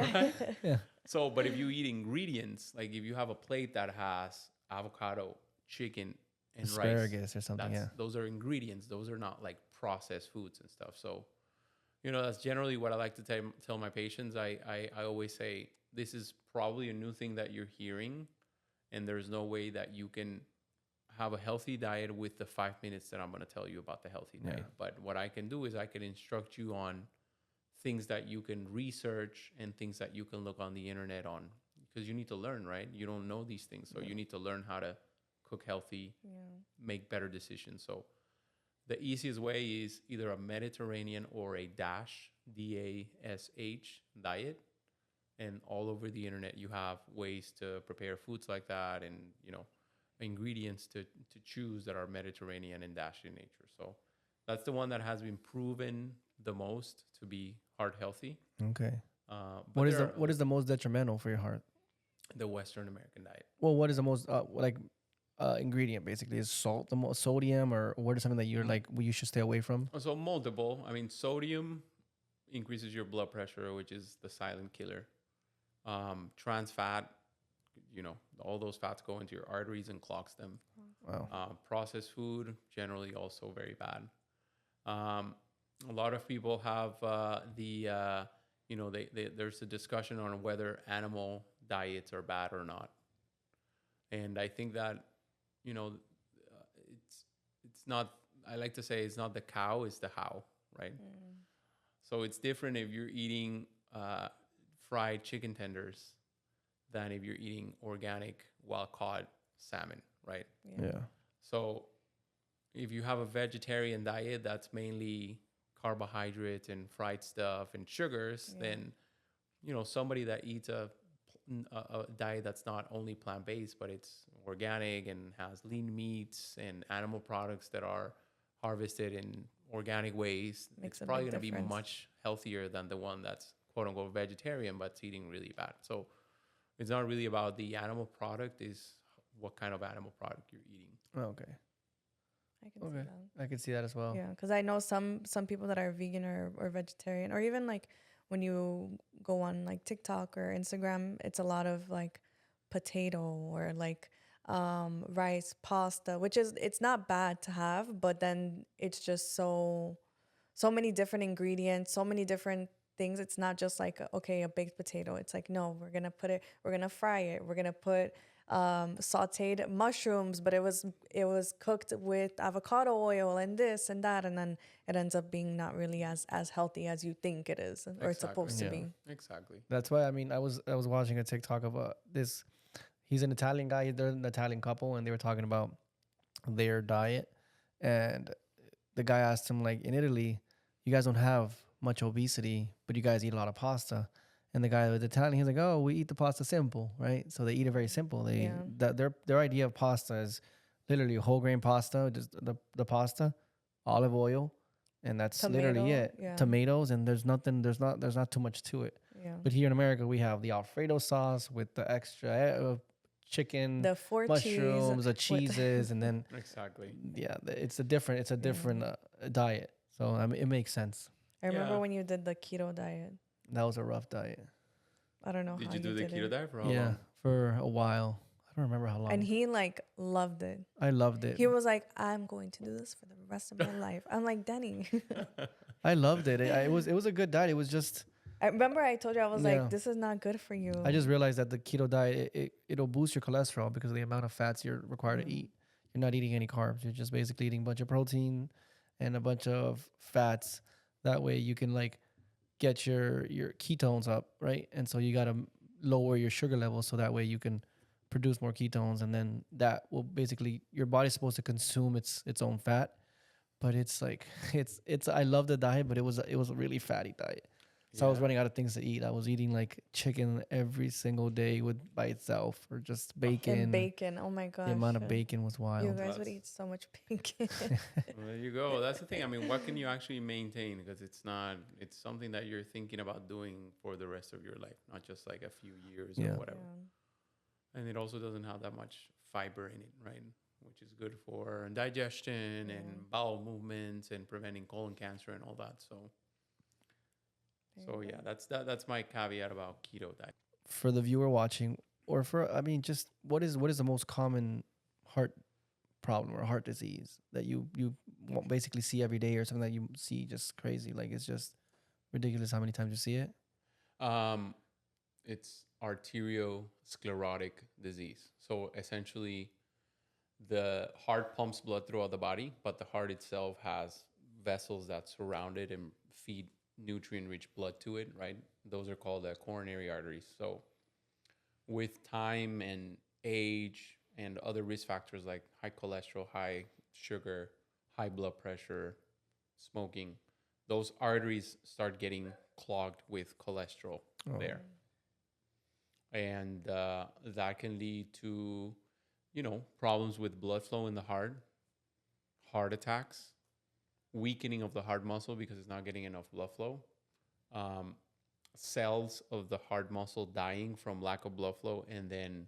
Yeah. So, but if you eat ingredients, like if you have a plate that has avocado, chicken, and Asparagus rice, or something, yeah. those are ingredients. Those are not like processed foods and stuff. So, that's generally what I like to tell my patients. I always say, this is probably a new thing that you're hearing, and there's no way that you can have a healthy diet with the 5 minutes that I'm going to tell you about the healthy diet. But what I can do is I can instruct you on things that you can research and things that you can look on the internet on, because you need to learn, right? You don't know these things. So you need to learn how to cook healthy, make better decisions. So the easiest way is either a Mediterranean or a DASH, DASH diet. And all over the internet, you have ways to prepare foods like that, and, ingredients to choose that are Mediterranean and DASH in nature. So that's the one that has been proven the most to be heart healthy. Okay. What is the most detrimental for your heart? The Western American diet. Well, what is the most ingredient basically? Is salt the most, sodium, or what is something that you're like you should stay away from? So multiple. I mean, sodium increases your blood pressure, which is the silent killer. Trans fat, all those fats go into your arteries and clogs them. Wow. Processed food, generally also very bad. A lot of people have there's a discussion on whether animal diets are bad or not. And I think that, it's not, I like to say it's not the cow, it's the how, right? So it's different if you're eating fried chicken tenders than if you're eating organic wild-caught salmon, right? Yeah. So if you have a vegetarian diet that's mainly carbohydrates and fried stuff and sugars, then, somebody that eats a diet that's not only plant-based, but it's organic and has lean meats and animal products that are harvested in organic ways, it's probably going to be much healthier than the one that's quote unquote vegetarian, but it's eating really bad. So it's not really about the animal product, is what kind of animal product you're eating. Okay. I can see that. I can see that as well. Yeah, because I know some people that are vegan or vegetarian, or even like when you go on like TikTok or Instagram, it's a lot of like potato or like rice, pasta, which is, it's not bad to have, but then it's just so many different ingredients, so many different things. It's not just like, okay, a baked potato. It's like, no, we're gonna fry it. We're gonna put sauteed mushrooms, but it was cooked with avocado oil and this and that, and then it ends up being not really as healthy as you think it is, or it's supposed to be. Exactly. That's why, I mean, I was watching a TikTok of this. He's an Italian guy. They're an Italian couple, and they were talking about their diet. And the guy asked him, like, in Italy, you guys don't have much obesity, but you guys eat a lot of pasta. And the guy was Italian. He's like, oh, we eat the pasta simple, right? So they eat it very simple. Their idea of pasta is literally whole grain pasta, just the pasta, olive oil, and that's literally it. Yeah. Tomatoes, and there's not too much to it. Yeah. But here in America, we have the Alfredo sauce with the extra chicken, the mushrooms, the cheeses, and then exactly. Yeah, it's a different diet. So I mean, it makes sense. I remember when you did the keto diet. That was a rough diet. I don't know. Did you do the keto diet for how long? Yeah, for a while. I don't remember how long. And he like loved it. I loved it. He was like, I'm going to do this for the rest of my life. I'm like, Danny. I loved it. It was a good diet. It was just. I remember I told you, I was like, this is not good for you. I just realized that the keto diet, it'll boost your cholesterol because of the amount of fats you're required to eat. You're not eating any carbs. You're just basically eating a bunch of protein and a bunch of fats. That way you can like get your ketones up, right? And so you got to lower your sugar levels so that way you can produce more ketones, and then that will basically, your body's supposed to consume its own fat. But it's like it's I love the diet, but it was a really fatty diet. So I was running out of things to eat. I was eating like chicken every single day with by itself, or just bacon. And bacon. Oh my gosh. The amount of bacon was You wild. guys would eat so much bacon. Well, there you go. That's the thing. I mean, what can you actually maintain? Because it's something that you're thinking about doing for the rest of your life, not just like a few years or whatever. And it also doesn't have that much fiber in it, right? Which is good for digestion and bowel movements and preventing colon cancer and all that. So yeah, that's my caveat about keto diet. For the viewer watching, or for, I mean, just what is the most common heart problem or heart disease that you basically see every day, or something that you see just crazy? Like, it's just ridiculous how many times you see it. It's arteriosclerotic disease. So essentially, the heart pumps blood throughout the body, but the heart itself has vessels that surround it and feed nutrient-rich blood to it, right? Those are called the coronary arteries. So with time and age and other risk factors like high cholesterol, high sugar, high blood pressure, smoking, those arteries start getting clogged with cholesterol there. And that can lead to, problems with blood flow in the heart attacks, weakening of the heart muscle because it's not getting enough blood flow, cells of the heart muscle dying from lack of blood flow, and then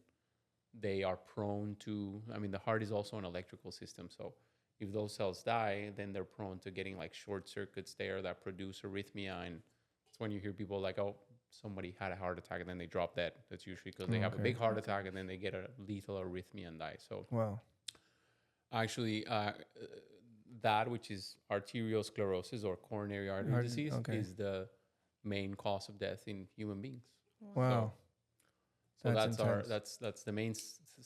they are prone to, the heart is also an electrical system, so if those cells die, then they're prone to getting like short circuits there that produce arrhythmia. And it's when you hear people like, oh, somebody had a heart attack and then they drop dead. That's usually because they have a big heart attack and then they get a lethal arrhythmia and die. So actually, that, which is arteriosclerosis or coronary artery disease, is the main cause of death in human beings. Wow. So that's the main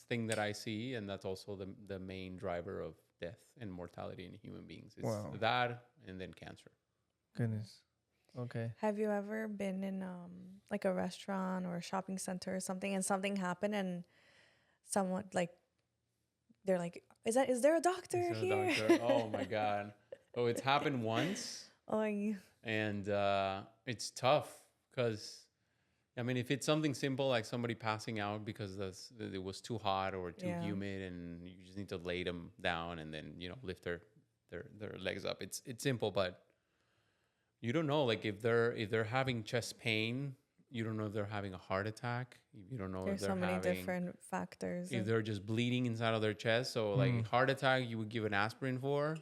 thing that I see, and that's also the main driver of death and mortality in human beings. It's that, and then cancer. Goodness. Okay. Have you ever been in like a restaurant or a shopping center or something, and something happened, and someone like, they're like, is there a doctor here? Oh my God. Oh, it's happened once. And it's tough because, if it's something simple like somebody passing out because it was too hot or too humid, and you just need to lay them down and then, lift their legs up. It's simple, but you don't know, like if they're having chest pain, you don't know if they're having a heart attack. You don't know if they're having... There's so many different factors. If they're just bleeding inside of their chest. So like heart attack, you would give an aspirin for,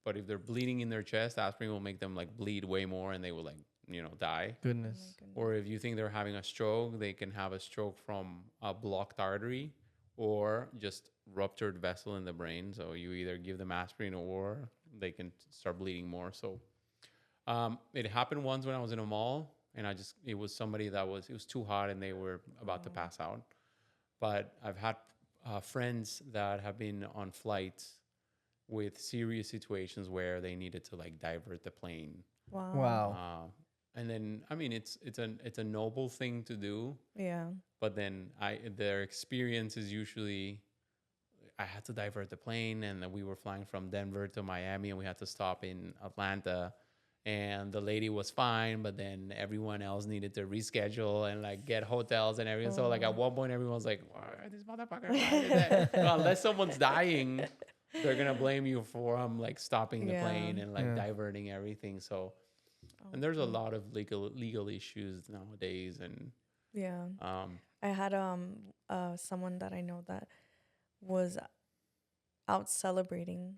but if they're bleeding in their chest, aspirin will make them like bleed way more and they will like, die. Goodness. Or if you think they're having a stroke, they can have a stroke from a blocked artery or just ruptured vessel in the brain. So you either give them aspirin or they can start bleeding more. So it happened once when I was in a mall, and it was somebody it was too hot and they were about to pass out. But I've had friends that have been on flights with serious situations where they needed to like divert the plane. Wow. And then, it's a noble thing to do. Yeah. But then their experience is usually, I had to divert the plane, and then we were flying from Denver to Miami, and we had to stop in Atlanta. And the lady was fine, but then everyone else needed to reschedule and like get hotels and everything. So like at one point, everyone was like, "Why this motherfucker?" Well, unless someone's dying, they're gonna blame you for like stopping the plane and like diverting everything. So, and there's a lot of legal issues nowadays. And I had someone that I know that was out celebrating.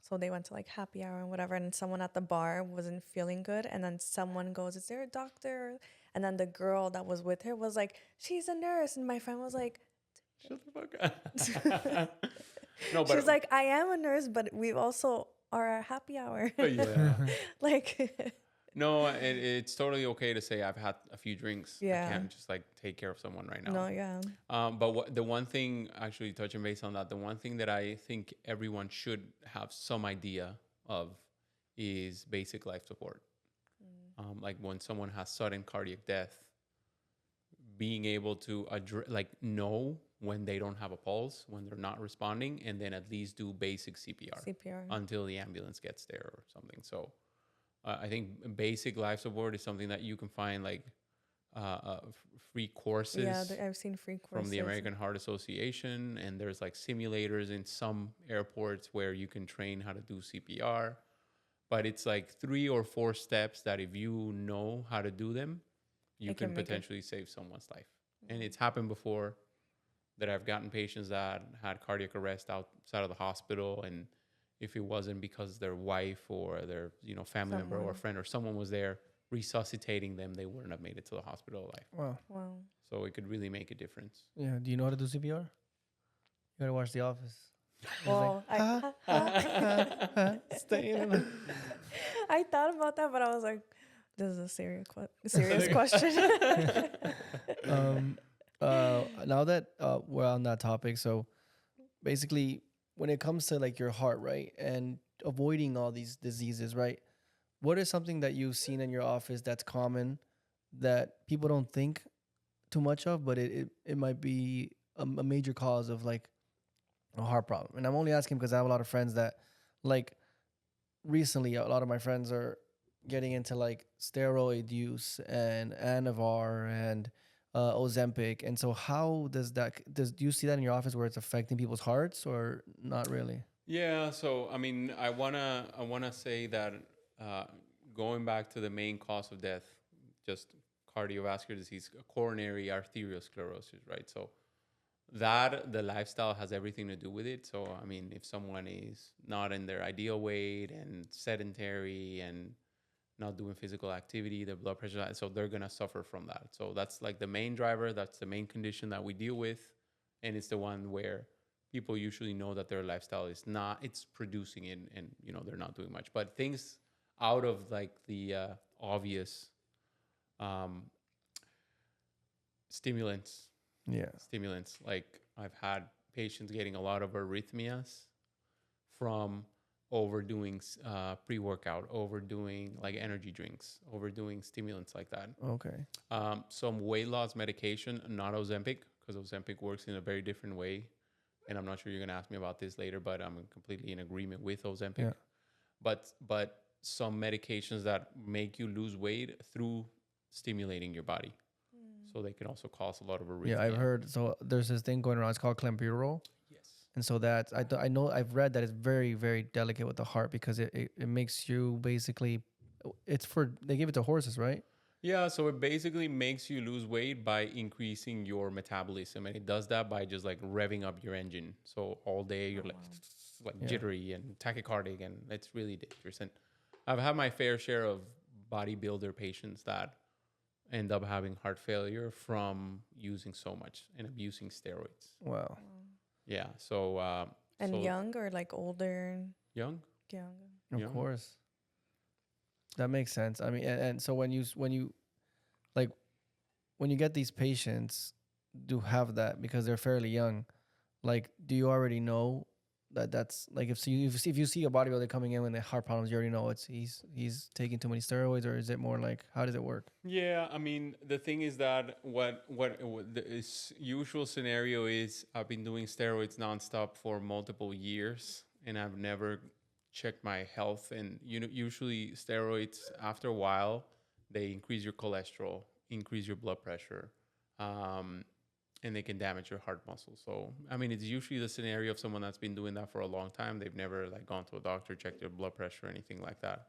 So they went to like happy hour and whatever, and someone at the bar wasn't feeling good, and then someone goes, "Is there a doctor?" And then the girl that was with her was like, "She's a nurse," and my friend was like, "Shut the fuck up." No, but she's like, "I am a nurse, but we also are a happy hour." Yeah. Like. No, it's totally okay to say I've had a few drinks. Yeah. I can't just like take care of someone right now. No, yeah. But the one thing, actually touching base on that, the one thing that I think everyone should have some idea of is basic life support. like when someone has sudden cardiac death, being able to know when they don't have a pulse, when they're not responding, and then at least do basic CPR until the ambulance gets there or something. So I think basic life support is something that you can find like free courses. Yeah, I've seen free courses from the American Heart Association, and there's like simulators in some airports where you can train how to do CPR. But it's like 3 or 4 steps that if you know how to do them, you can potentially save someone's life. Mm-hmm. And it's happened before that I've gotten patients that had cardiac arrest outside of the hospital, and if it wasn't because their wife or their family member or friend or someone was there resuscitating them, they wouldn't have made it to the hospital alive. Wow. So it could really make a difference. Yeah. Do you know how to do CPR? You gotta watch The Office. Well, Stay in. I thought about that, but I was like, this is a serious question. Now that we're on that topic, so basically, when it comes to like your heart, right, and avoiding all these diseases, right, what is something that you've seen in your office that's common that people don't think too much of, but it might be a major cause of like a heart problem? And I'm only asking because I have a lot of friends that, like, recently a lot of my friends are getting into like steroid use and Anavar and Ozempic. And so how do you see that in your office where it's affecting people's hearts or not really? Yeah. So, I mean, I wanna say that going back to the main cause of death, just cardiovascular disease, coronary arteriosclerosis, right? So that the lifestyle has everything to do with it. So, I mean, if someone is not in their ideal weight and sedentary and not doing physical activity, their blood pressure, so they're going to suffer from that. So that's like the main driver. That's the main condition that we deal with. And it's the one where people usually know that their lifestyle is not, it's producing it and, they're not doing much. But things out of like the obvious stimulants. Yeah. Stimulants. Like I've had patients getting a lot of arrhythmias from overdoing pre-workout, overdoing like energy drinks, overdoing stimulants like that. Okay. Some weight loss medication, not Ozempic, because Ozempic works in a very different way. And I'm not sure you're going to ask me about this later, but I'm completely in agreement with Ozempic. Yeah. But some medications that make you lose weight through stimulating your body. So they can also cause a lot of arrhythmia. Yeah, I've heard. So there's this thing going around. It's called clenbuterol. Yes. And so that's, I know, I've read that it's very, very delicate with the heart because it makes you basically, they give it to horses, right? Yeah, so it basically makes you lose weight by increasing your metabolism. And it does that by just like revving up your engine. So all day you're jittery and tachycardic, and it's really dangerous. And I've had my fair share of bodybuilder patients that end up having heart failure from using so much and abusing steroids. Wow. Yeah. So and young or like older? Young. Of course. That makes sense. I mean, and so when you get these patients do have that because they're fairly young, like, do you already know that's like if you see a bodybuilder coming in with the heart problems, you already know he's taking too many steroids, or is it more like, how does it work? Yeah, I mean, the thing is that what the usual scenario is, I've been doing steroids nonstop for multiple years, and I've never checked my health. And usually steroids, after a while, they increase your cholesterol, increase your blood pressure, and they can damage your heart muscle. So, I mean, it's usually the scenario of someone that's been doing that for a long time. They've never like gone to a doctor, checked their blood pressure or anything like that.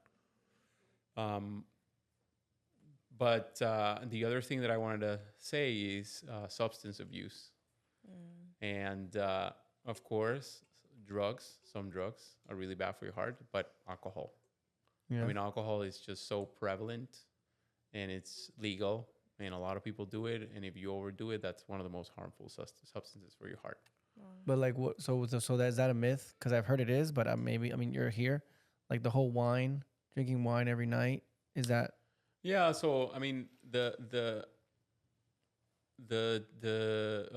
But the other thing that I wanted to say is substance abuse. And of course, some drugs are really bad for your heart, but alcohol. Yeah. I mean, alcohol is just so prevalent and it's legal. And a lot of people do it, and if you overdo it, that's one of the most harmful substances for your heart. But like, what? So is that a myth? Because I've heard it is, but you're here, like the whole drinking wine every night. Is that? Yeah. So I mean, the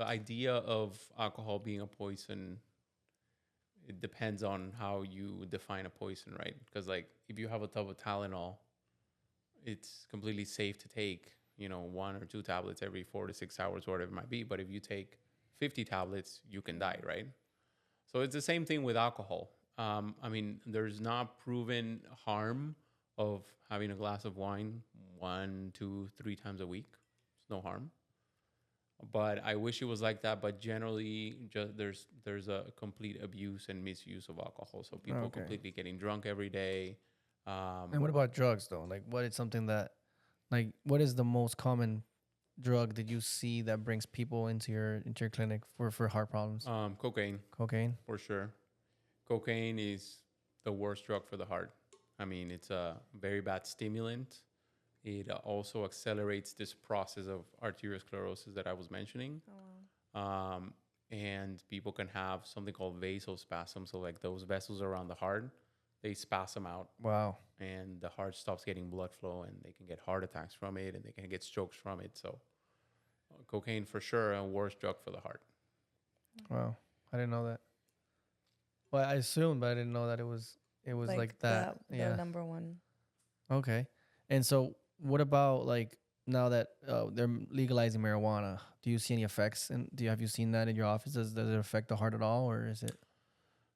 idea of alcohol being a poison, it depends on how you define a poison, right? Because like, if you have a tub of Tylenol it's completely safe to take, 1 or 2 tablets every 4 to 6 hours, whatever it might be. But if you take 50 tablets, you can die, right? So it's the same thing with alcohol. I mean, there's not proven harm of having a glass of wine 1, 2, 3 times a week. It's no harm. But I wish it was like that. But generally, just there's a complete abuse and misuse of alcohol. So people completely getting drunk every day. And what about drugs though? Like, what is something that, like, what is the most common drug that you see that brings people into your clinic for heart problems? Cocaine. Cocaine, For sure. Cocaine is the worst drug for the heart. I mean, it's a very bad stimulant. It also accelerates this process of arteriosclerosis that I was mentioning. Oh, wow. And people can have something called vasospasm. So, like those vessels around the heart, they spasm out. Wow. And the heart stops getting blood flow, and they can get heart attacks from it, and they can get strokes from it. So, cocaine for sure, a worst drug for the heart. Wow, I didn't know that. Well, I assumed, but I didn't know that it was like that. The number one. Okay. And so, what about like now that they're legalizing marijuana? Do you see any effects? And have you seen that in your office? Does it affect the heart at all, or is it?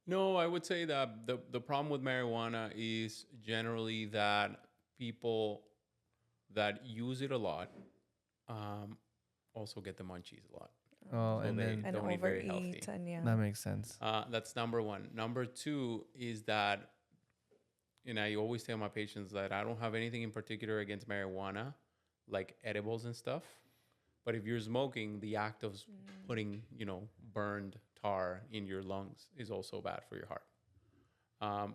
No, I would say that the problem with marijuana is generally that people that use it a lot also get the munchies a lot. Oh, So and they then don't eat very healthy. Overeat and yeah. that makes sense. That's number one. Number two is that, and I always tell my patients that I don't have anything in particular against marijuana, like edibles and stuff. But if you're smoking, the act of putting, burned tar in your lungs is also bad for your heart.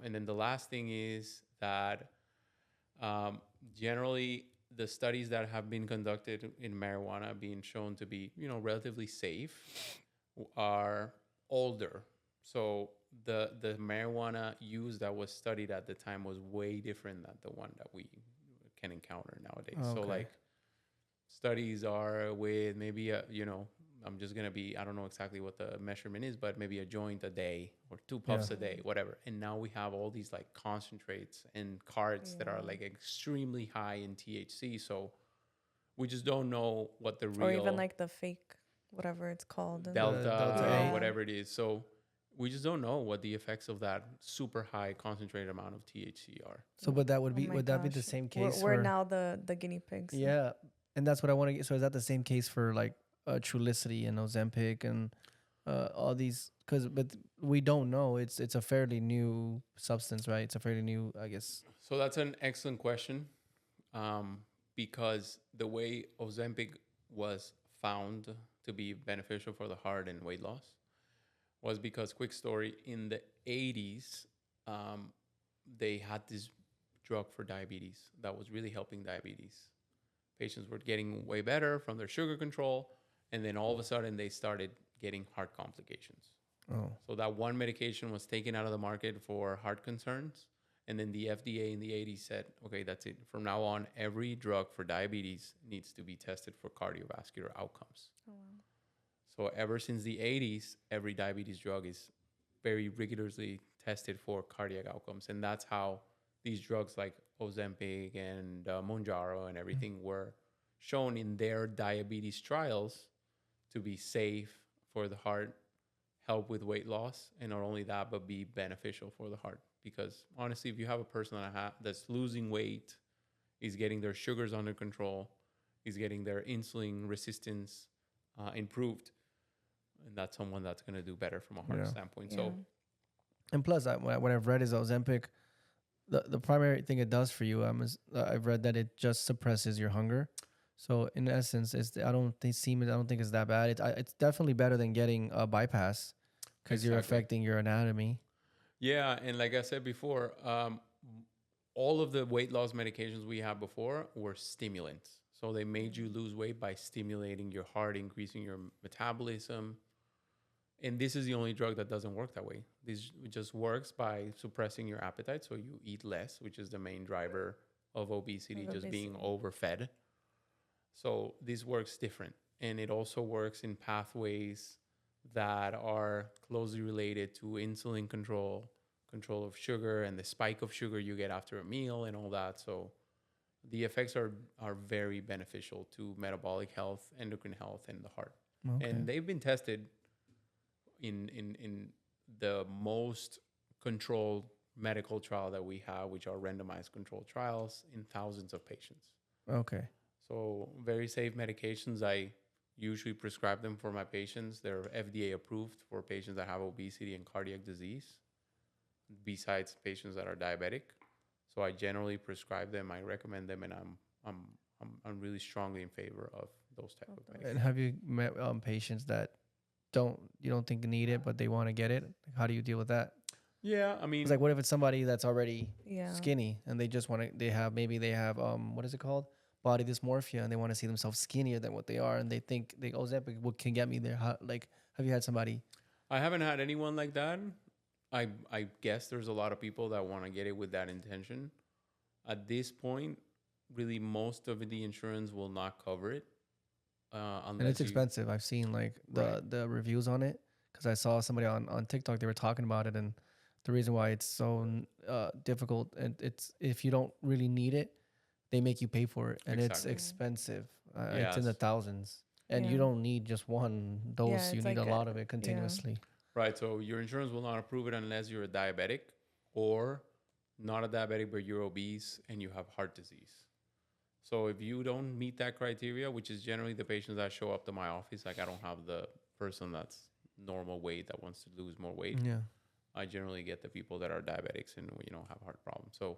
And then the last thing is that generally the studies that have been conducted in marijuana being shown to be, relatively safe are older. So the marijuana use that was studied at the time was way different than the one that we can encounter nowadays. Okay. So like studies are with maybe I'm just going to be, I don't know exactly what the measurement is, but maybe a joint a day or 2 puffs a day, whatever. And now we have all these like concentrates and cards that are like extremely high in THC. So we just don't know what the real, or even like the fake, whatever it's called, Delta, whatever it is. So we just don't know what the effects of that super high concentrated amount of THC are. So, but that would be would that be the same case? We're now the guinea pigs. Yeah, and that's what I want to get. So is that the same case for like Trulicity and Ozempic and all these? But we don't know. It's a fairly new substance, right? It's a fairly new, I guess. So that's an excellent question, because the way Ozempic was found to be beneficial for the heart and weight loss was because, quick story, in the 80s, they had this drug for diabetes that was really helping diabetes. Patients were getting way better from their sugar control, and then all of a sudden they started getting heart complications. Oh. So that one medication was taken out of the market for heart concerns, and then the FDA in the 80s said, okay, that's it. From now on, every drug for diabetes needs to be tested for cardiovascular outcomes. Oh, wow. So ever since the 80s, every diabetes drug is very rigorously tested for cardiac outcomes. And that's how these drugs like Ozempic and Mounjaro and everything were shown in their diabetes trials to be safe for the heart, help with weight loss, and not only that, but be beneficial for the heart. Because honestly, if you have a person that's losing weight, is getting their sugars under control, is getting their insulin resistance improved, and that's someone that's going to do better from a heart standpoint. Yeah. So, and plus, what I've read is Ozempic, the primary thing it does for you, is I've read that it just suppresses your hunger. So in essence, I don't think it's that bad. It's definitely better than getting a bypass because you're affecting your anatomy. Yeah, and like I said before, all of the weight loss medications we had before were stimulants. So they made you lose weight by stimulating your heart, increasing your metabolism. And this is the only drug that doesn't work that way. This just works by suppressing your appetite. So you eat less, which is the main driver of obesity, being overfed. So this works different. And it also works in pathways that are closely related to insulin control of sugar, and the spike of sugar you get after a meal and all that. So the effects are very beneficial to metabolic health, endocrine health, and the heart. Okay. And they've been tested in the most controlled medical trial that we have, which are randomized controlled trials in thousands of patients. Okay. So very safe medications. I usually prescribe them for my patients. They're FDA approved for patients that have obesity and cardiac disease, besides patients that are diabetic. So I generally prescribe them. I recommend them, and I'm really strongly in favor of those type of medications. And have you met patients that you don't think need it, but they want to get it? How do you deal with that? Yeah, I mean, It's like, what if it's somebody that's already Yeah. skinny and they just want to, they have what is it called? Body dysmorphia, and they want to see themselves skinnier than what they are, and they think Ozempic can get me there. Have you had somebody? I haven't had anyone like that. I guess there's a lot of people that want to get it with that intention. At this point, really, most of the insurance will not cover it. And it's expensive. I've seen like the reviews on it, because I saw somebody on TikTok, they were talking about it, and the reason why it's so difficult, and it's if you don't really need it, they make you pay for it, and it's expensive. It's in the thousands, and you don't need just one dose. You need a lot of it continuously. Right. So your insurance will not approve it unless you're a diabetic, or not a diabetic, but you're obese and you have heart disease. So if you don't meet that criteria, which is generally the patients that show up to my office, like I don't have the person that's normal weight that wants to lose more weight. Yeah. I generally get the people that are diabetics and have heart problems. So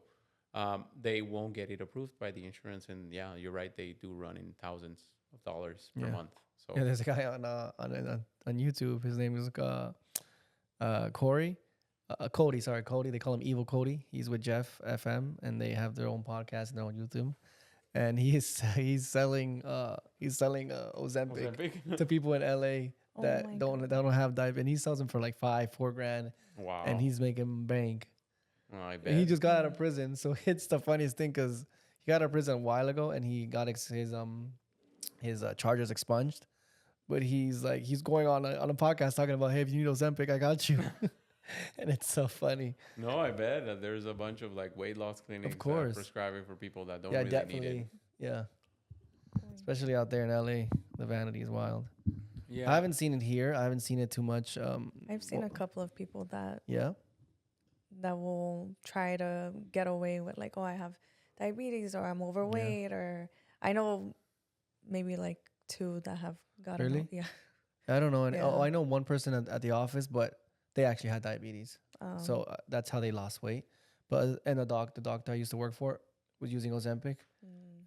they won't get it approved by the insurance. And yeah, you're right. They do run in thousands of dollars per month. So yeah, there's a guy on YouTube. His name is Corey. Cody, sorry, Cody. They call him Evil Cody. He's with Jeff FM, and they have their own podcast and their own YouTube. And he's selling Ozempic to people in LA that don't have diabetes. And he sells them for like $4 grand. Wow. And he's making bank. Oh, I bet. And he just got out of prison, so it's the funniest thing, because he got out of prison a while ago, and he got his charges expunged. But he's going on a podcast talking about, hey, if you need Ozempic, I got you. And it's so funny. No, I bet that there's a bunch of like weight loss clinics of course. that prescribe it for people that don't yeah, really definitely. need it. Yeah. Especially out there in LA, the vanity is wild. Yeah. I haven't seen it here. I haven't seen it too much. I've seen a couple of people that will try to get away with like, oh, I have diabetes, or I'm overweight, or I know maybe like 2 that have gotten really? Yeah. I don't know. And I know one person at the office, but they actually had diabetes. So that's how they lost weight. But and the doctor I used to work for was using Ozempic.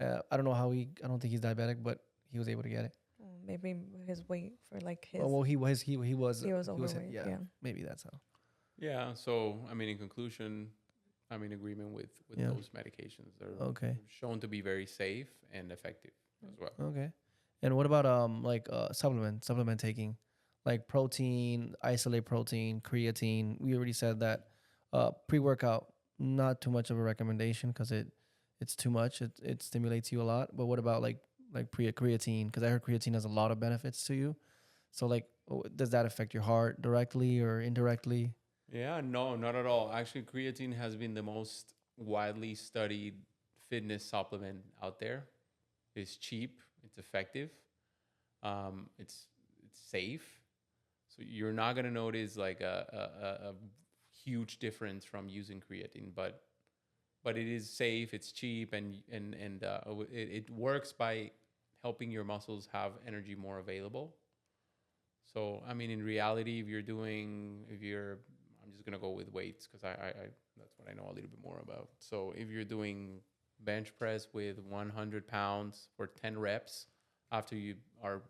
I don't know how I don't think he's diabetic, but he was able to get it. Maybe his weight for like his. Well, he was overweight. Yeah. Maybe that's how. Yeah. So I mean, in conclusion, I'm in agreement with those medications. They're shown to be very safe and effective as well. Okay. And what about supplement taking, like protein, isolate protein, creatine? We already said that. Pre-workout, not too much of a recommendation, because it's too much. It stimulates you a lot. But what about like creatine? Because I heard creatine has a lot of benefits to you. So like, does that affect your heart directly or indirectly? Yeah, no, not at all. Actually, creatine has been the most widely studied fitness supplement out there. It's cheap, it's effective, it's safe. So you're not gonna notice like a huge difference from using creatine, but it is safe, it's cheap, and it works by helping your muscles have energy more available. So I mean, in reality, I'm just gonna go with weights, because I that's what I know a little bit more about. So if you're doing bench press with 100 pounds for 10 reps, after you are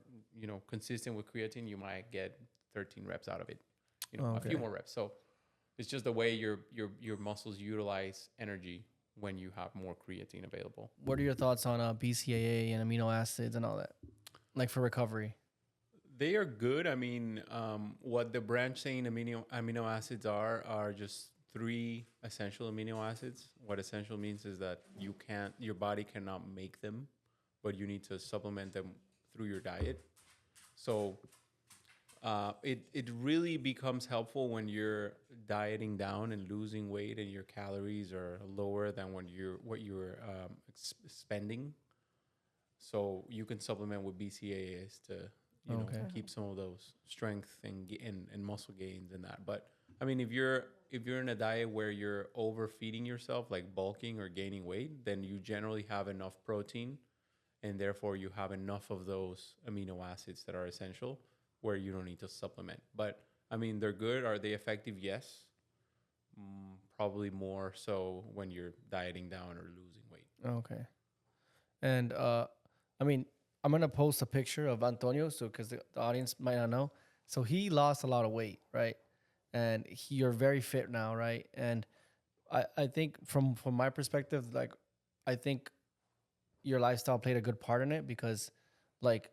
consistent with creatine, you might get 13 reps out of it, a few more reps. So it's just the way your muscles utilize energy when you have more creatine available. What are your thoughts on BCAA and amino acids and all that, like for recovery? They are good. I mean, what the branch saying amino acids are just 3 essential amino acids. What essential means is that your body cannot make them, but you need to supplement them through your diet. So It really becomes helpful when you're dieting down and losing weight and your calories are lower than when what you're spending. So you can supplement with BCAAs to keep some of those strength and muscle gains and that. But I mean, if you're in a diet where you're overfeeding yourself, like bulking or gaining weight, then you generally have enough protein, and therefore you have enough of those amino acids that are essential, where you don't need to supplement. But I mean, they're good. Are they effective? Yes. Probably more so when you're dieting down or losing weight. Okay. And I mean, I'm gonna post a picture of Antonio, so because the audience might not know. So he lost a lot of weight, right? And you're very fit now, right? And I think from my perspective, like, I think your lifestyle played a good part in it, because like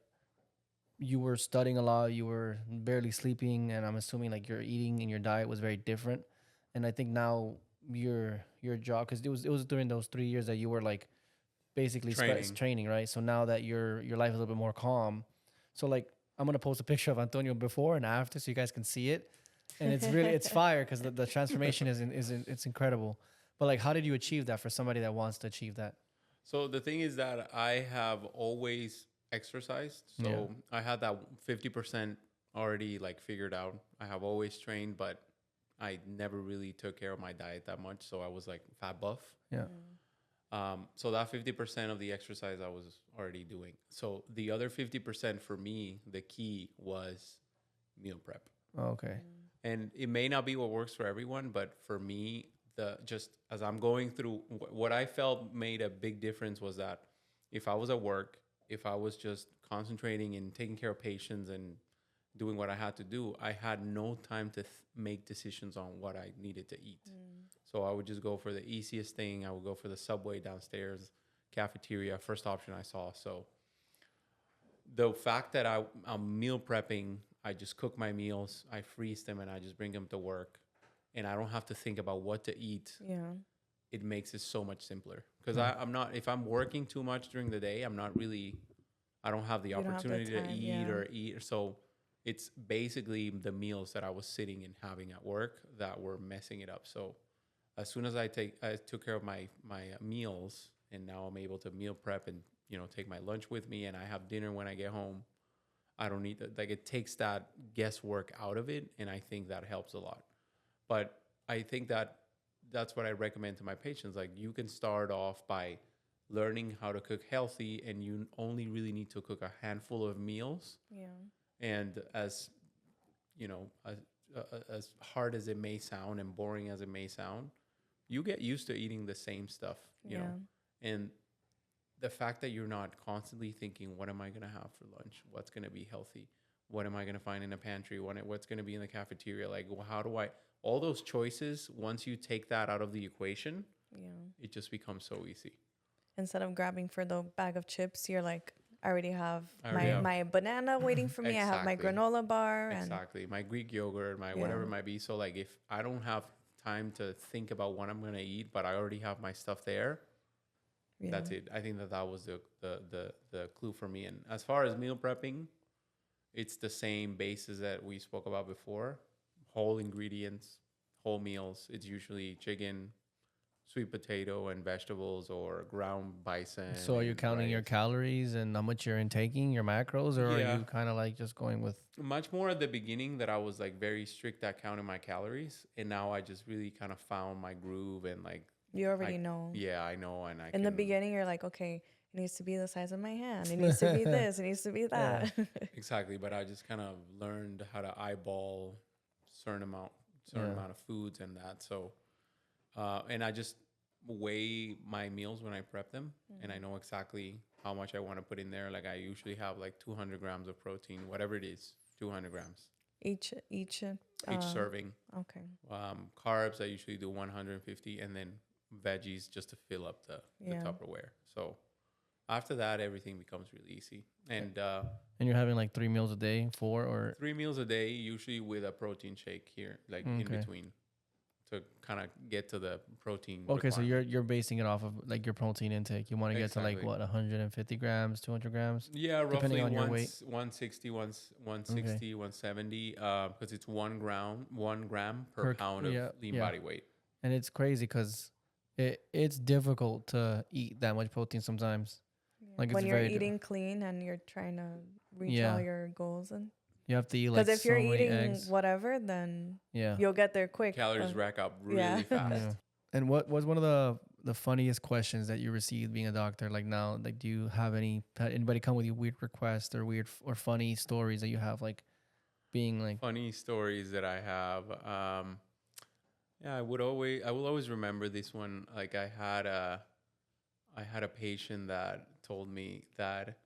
you were studying a lot, you were barely sleeping, and I'm assuming like your eating and your diet was very different. And I think now your job, because it was during those 3 years that you were like basically training, right? So now that your life is a little bit more calm, so like I'm gonna post a picture of Antonio before and after so you guys can see it, and it's fire, because the transformation it's incredible. But like, how did you achieve that for somebody that wants to achieve that? So the thing is that I have always exercised. So I had that 50% already like figured out. I have always trained, but I never really took care of my diet that much. So I was like fat buff. Yeah. So that 50% of the exercise I was already doing. So the other 50% for me, the key was meal prep. Okay. And it may not be what works for everyone, but for me, just as I'm going through, what I felt made a big difference was that if I was at work, if I was just concentrating and taking care of patients and doing what I had to do, I had no time to make decisions on what I needed to eat. So I would just go for the easiest thing. I would go for the Subway downstairs, cafeteria, first option I saw. So the fact that I'm meal prepping, I just cook my meals, I freeze them, and I just bring them to work, and I don't have to think about what to eat. Yeah. It makes it so much simpler, because I'm not, if I'm working too much during the day, I don't have the opportunity to eat or eat. So it's basically the meals that I was sitting and having at work that were messing it up. So as soon as I took care of my meals, and now I'm able to meal prep and take my lunch with me, and I have dinner when I get home. I don't need like, it takes that guesswork out of it, and I think that helps a lot. But I think that's what I recommend to my patients. Like, you can start off by learning how to cook healthy, and you only really need to cook a handful of meals. Yeah. And as as hard as it may sound and boring as it may sound, you get used to eating the same stuff, you know. And the fact that you're not constantly thinking, what am I going to have for lunch? What's going to be healthy? What am I going to find in a pantry? What's going to be in the cafeteria? Like, how do I, all those choices, once you take that out of the equation, it just becomes so easy. Instead of grabbing for the bag of chips, you're like, I already have my banana waiting for me. Exactly. I have my granola bar. Exactly. My Greek yogurt, my whatever it might be. So like, if I don't have time to think about what I'm going to eat, but I already have my stuff there, that's it. I think that was the clue for me. And as far as meal prepping, it's the same basis that we spoke about before. Whole ingredients, whole meals. It's usually chicken, sweet potato, and vegetables, or ground bison. So are you counting your calories and how much you're intaking, your macros, or are you kind of like just going with? Much more at the beginning that I was like very strict at counting my calories. And now I just really kind of found my groove, and like, you already know. Yeah, I know. And in the beginning, you're like, okay, it needs to be the size of my hand. It needs to be this. It needs to be that. Exactly. But I just kind of learned how to eyeball certain amount of foods and that. So, and I just weigh my meals when I prep them, and I know exactly how much I want to put in there. Like, I usually have like 200 grams of protein, whatever it is, 200 grams. Each serving. Okay. Carbs, I usually do 150, and then veggies just to fill up the Tupperware. So after that, everything becomes really easy. And you're having like 3 meals a day, 4 or 3 meals a day, usually with a protein shake here, like in between, to kind of get to the protein. Okay, so requirement. you're basing it off of like your protein intake. You want to get to like Exactly. what 150 grams, 200 grams, Yeah, depending roughly on your weight. 160, Okay. 170, because it's 1 gram per Per pound of yeah, lean yeah. body weight. And it's crazy because it's difficult to eat that much protein sometimes. Like it's When you're very eating clean and you're trying to reach all yeah. your goals, and You have to eat because like if you're so many eating eggs. whatever, then Yeah. you'll get there quick. Calories but- rack up yeah. really fast. Yeah. And what was one of the funniest questions that you received being a doctor? Like now, like do you have had anybody come with you weird requests or weird or funny stories that you have like being like Funny stories that I have. Yeah, I will always remember this one. Like I had a patient that told me that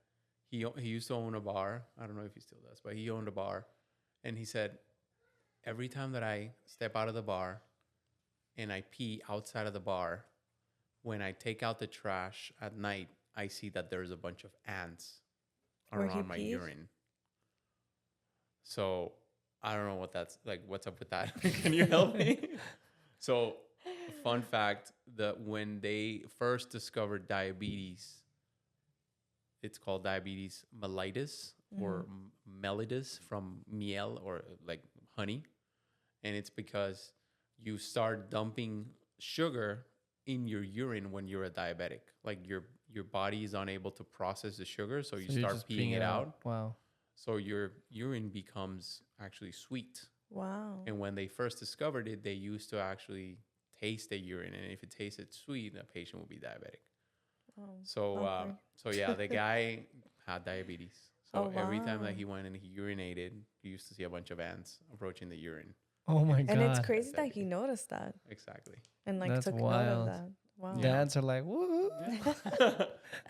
he used to own a bar. I don't know if he still does, but he owned a bar, and he said every time that I step out of the bar and I pee outside of the bar, when I take out the trash at night, I see that there's a bunch of ants Where he around my peed? urine. So I don't know what that's like. What's up with that? Can you help me? So, fun fact: that when they first discovered diabetes, it's called diabetes mellitus or mellitus from miel or like honey, and it's because you start dumping sugar in your urine when you're a diabetic. Like your body is unable to process the sugar, so you you're start just peeing it out. Wow. So your urine becomes actually sweet. Wow. And when they first discovered it, they used to actually taste the urine, and if it tasted sweet, the patient would be diabetic. Oh, So, okay. so yeah, the guy had diabetes. So Oh, every time wow. that he went and he urinated, he used to see a bunch of ants approaching the urine. Oh my god. And it's crazy that he noticed that Exactly. and like That's took note wild. of that. Wow. The ants are like, woo.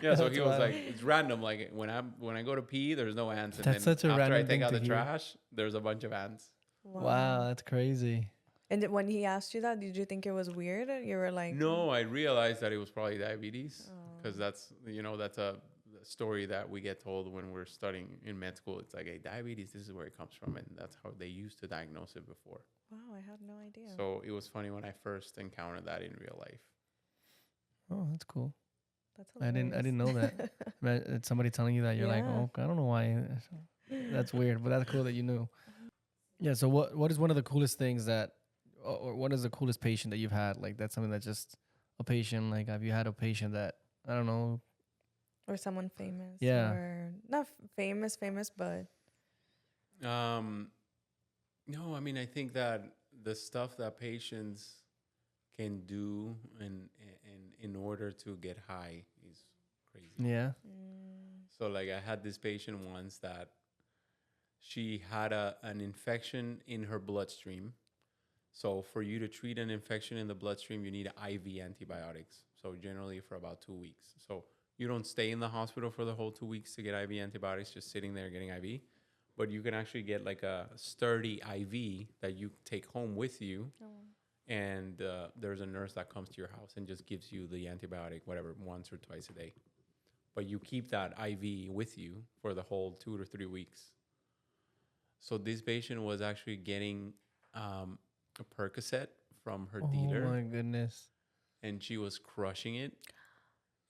Yeah, so That's he was wild. like, it's random. Like when I go to pee, there's no ants, and That's then such a after I random take thing out to the hear. trash, there's a bunch of ants. Wow, that's crazy. And when he asked you that, did you think it was weird? You were like, No, I realized that it was probably diabetes because Oh. that's a story that we get told when we're studying in med school. It's like, hey, diabetes, this is where it comes from, and that's how they used to diagnose it before. Wow, I had no idea. So it was funny when I first encountered that in real life. Oh, that's cool. That's I didn't know that. It's somebody telling you that you're like, Yeah. oh, I don't know why. That's weird, but that's cool that you knew. Yeah. So what is one of the coolest things that, or what is the coolest patient that you've had? Like that's something that's just a patient. Like have you had a patient that I don't know? Or someone famous. Yeah. Or not famous, but No, I mean, I think that the stuff that patients can do in order to get high is crazy. Yeah. So like I had this patient once that she had an infection in her bloodstream. So for you to treat an infection in the bloodstream, you need IV antibiotics. So generally for about 2 weeks. So you don't stay in the hospital for the whole 2 weeks to get IV antibiotics, just sitting there getting IV. But you can actually get like a sturdy IV that you take home with you. And there's a nurse that comes to your house and just gives you the antibiotic, whatever, once or twice a day. But you keep that IV with you for the whole 2 to 3 weeks. So this patient was actually getting a Percocet from her dealer. Oh my goodness. And she was crushing it.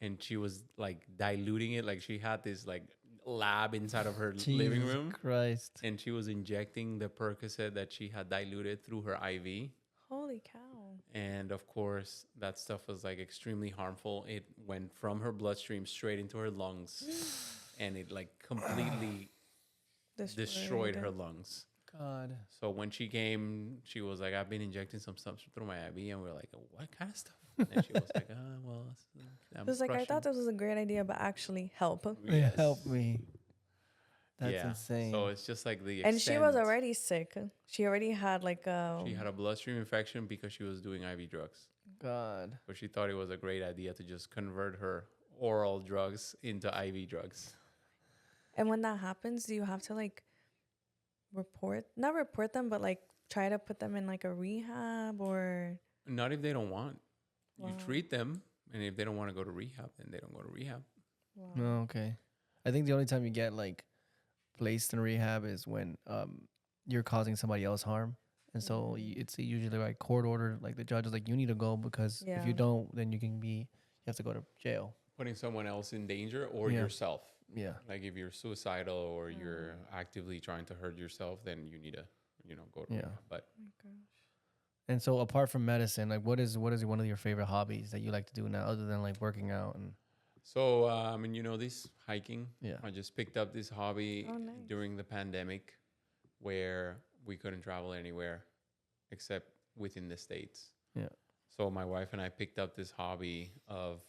And she was like diluting it. Like she had this like lab inside of her living room. Jesus Christ. And she was injecting the Percocet that she had diluted through her IV. holy cow. And of course, that stuff was like extremely harmful. It went from her bloodstream straight into her lungs. And it like completely destroyed her lungs. God. So when she came, she was like, I've been injecting some stuff through my IV. And we are like, what kind of stuff? And she was like, well, I'm It was like, I crushing. thought this was a great idea, but actually help. Yeah, help me. That's Yeah. insane. So it's just like the And she was extent. already sick. She already had like a. She had a bloodstream infection because she was doing IV drugs. God. But she thought it was a great idea to just convert her oral drugs into IV drugs. And when that happens, do you have to like not report them, but like try to put them in like a rehab or? Not if they don't want. Wow. You treat them, and if they don't want to go to rehab, then they don't go to rehab. Wow. No, okay. I think the only time you get like placed in rehab is when you're causing somebody else harm. And so it's usually like court order, like the judge is like, you need to go because if you Yeah. don't, then you have to go to jail. Putting someone else in danger or Yeah. yourself. Yeah. Like if you're suicidal or you're actively trying to hurt yourself, then you need to, go to rehab. But Oh my gosh. And so apart from medicine, like what is one of your favorite hobbies that you like to do now other than like working out and so, this hiking. Yeah. I just picked up this hobby Oh, nice. during the pandemic where we couldn't travel anywhere except within the States. Yeah. So my wife and I picked up this hobby of,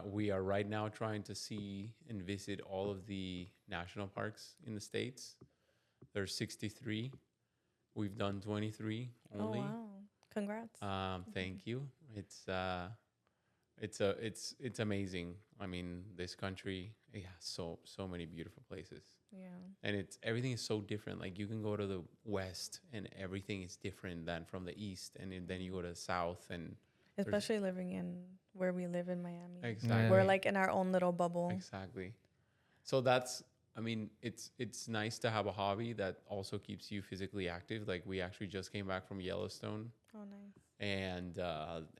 we are right now trying to see and visit all of the national parks in the States. There's 63. We've done 23 only. Oh, wow. Congrats. Thank you. It's amazing. I mean, this country, it has so many beautiful places. Yeah. And everything is so different. Like you can go to the west and everything is different than from the east, and then you go to the south and Especially living in where we live in Miami. exactly. We're like in our own little bubble. Exactly. So it's nice to have a hobby that also keeps you physically active. Like we actually just came back from Yellowstone. Oh, nice. And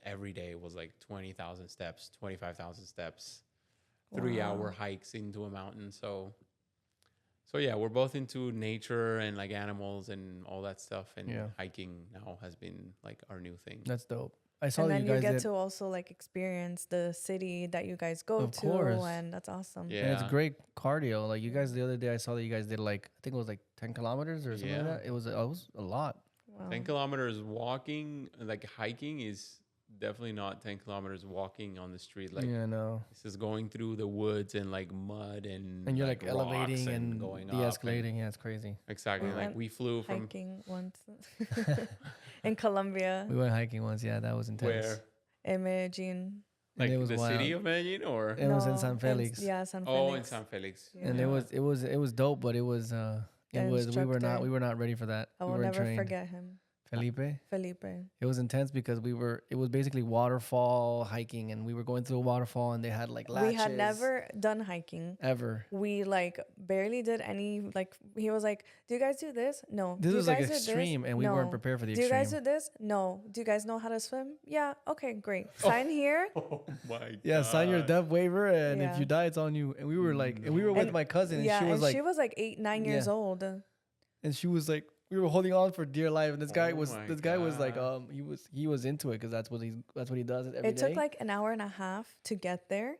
every day was like 20,000 steps, 25,000 steps, 3-hour hikes into a mountain. So yeah, we're both into nature and like animals and all that stuff. And hiking now has been like our new thing. That's dope. I saw And that then you guys get did, to also like experience the city that you guys go Of to, course. and that's awesome. Yeah. and it's great cardio. Like you guys the other day, I saw that you guys did like I think it was like 10 kilometers or something like Yeah. that. It was a lot. Wow. 10 kilometers walking, like hiking is definitely not 10 kilometers walking on the street. Like Yeah, no. this is going through the woods and like mud and And you're like rocks elevating and going up and- de-escalating. Yeah, it's crazy. Exactly. We Like went we flew from Hiking once in Colombia, We went hiking once. Yeah, that was intense. where? in Medellin. Like it was the wild. city of Medellin or? It was in San Felix. Yeah, San Felix. Oh, in San Felix. Yeah. And it was dope, but it was The we were instructor. not ready for that. I we will weren't never trained. forget him, Felipe. Felipe. It was intense because it was basically waterfall hiking, and we were going through a waterfall, and they had like latches. We had never done hiking. ever. We like barely did any. Like he was like, "Do you guys do this? No. This Do you was like guys do this? extreme, and we No. weren't prepared for the Do you extreme. guys do this? No. Do you guys know how to swim? Yeah. Okay, great. Sign here." Oh my god. Yeah, sign your death waiver, and if Yeah. you die, it's on you. And we were like, and we were with And- my cousin, and Yeah, she was like, 8, 9 years Yeah. old. and she was like, we were holding on for dear life, and this guy Oh was my like, God. he was into it because that's what he does every day. It took like an hour and a half to get there.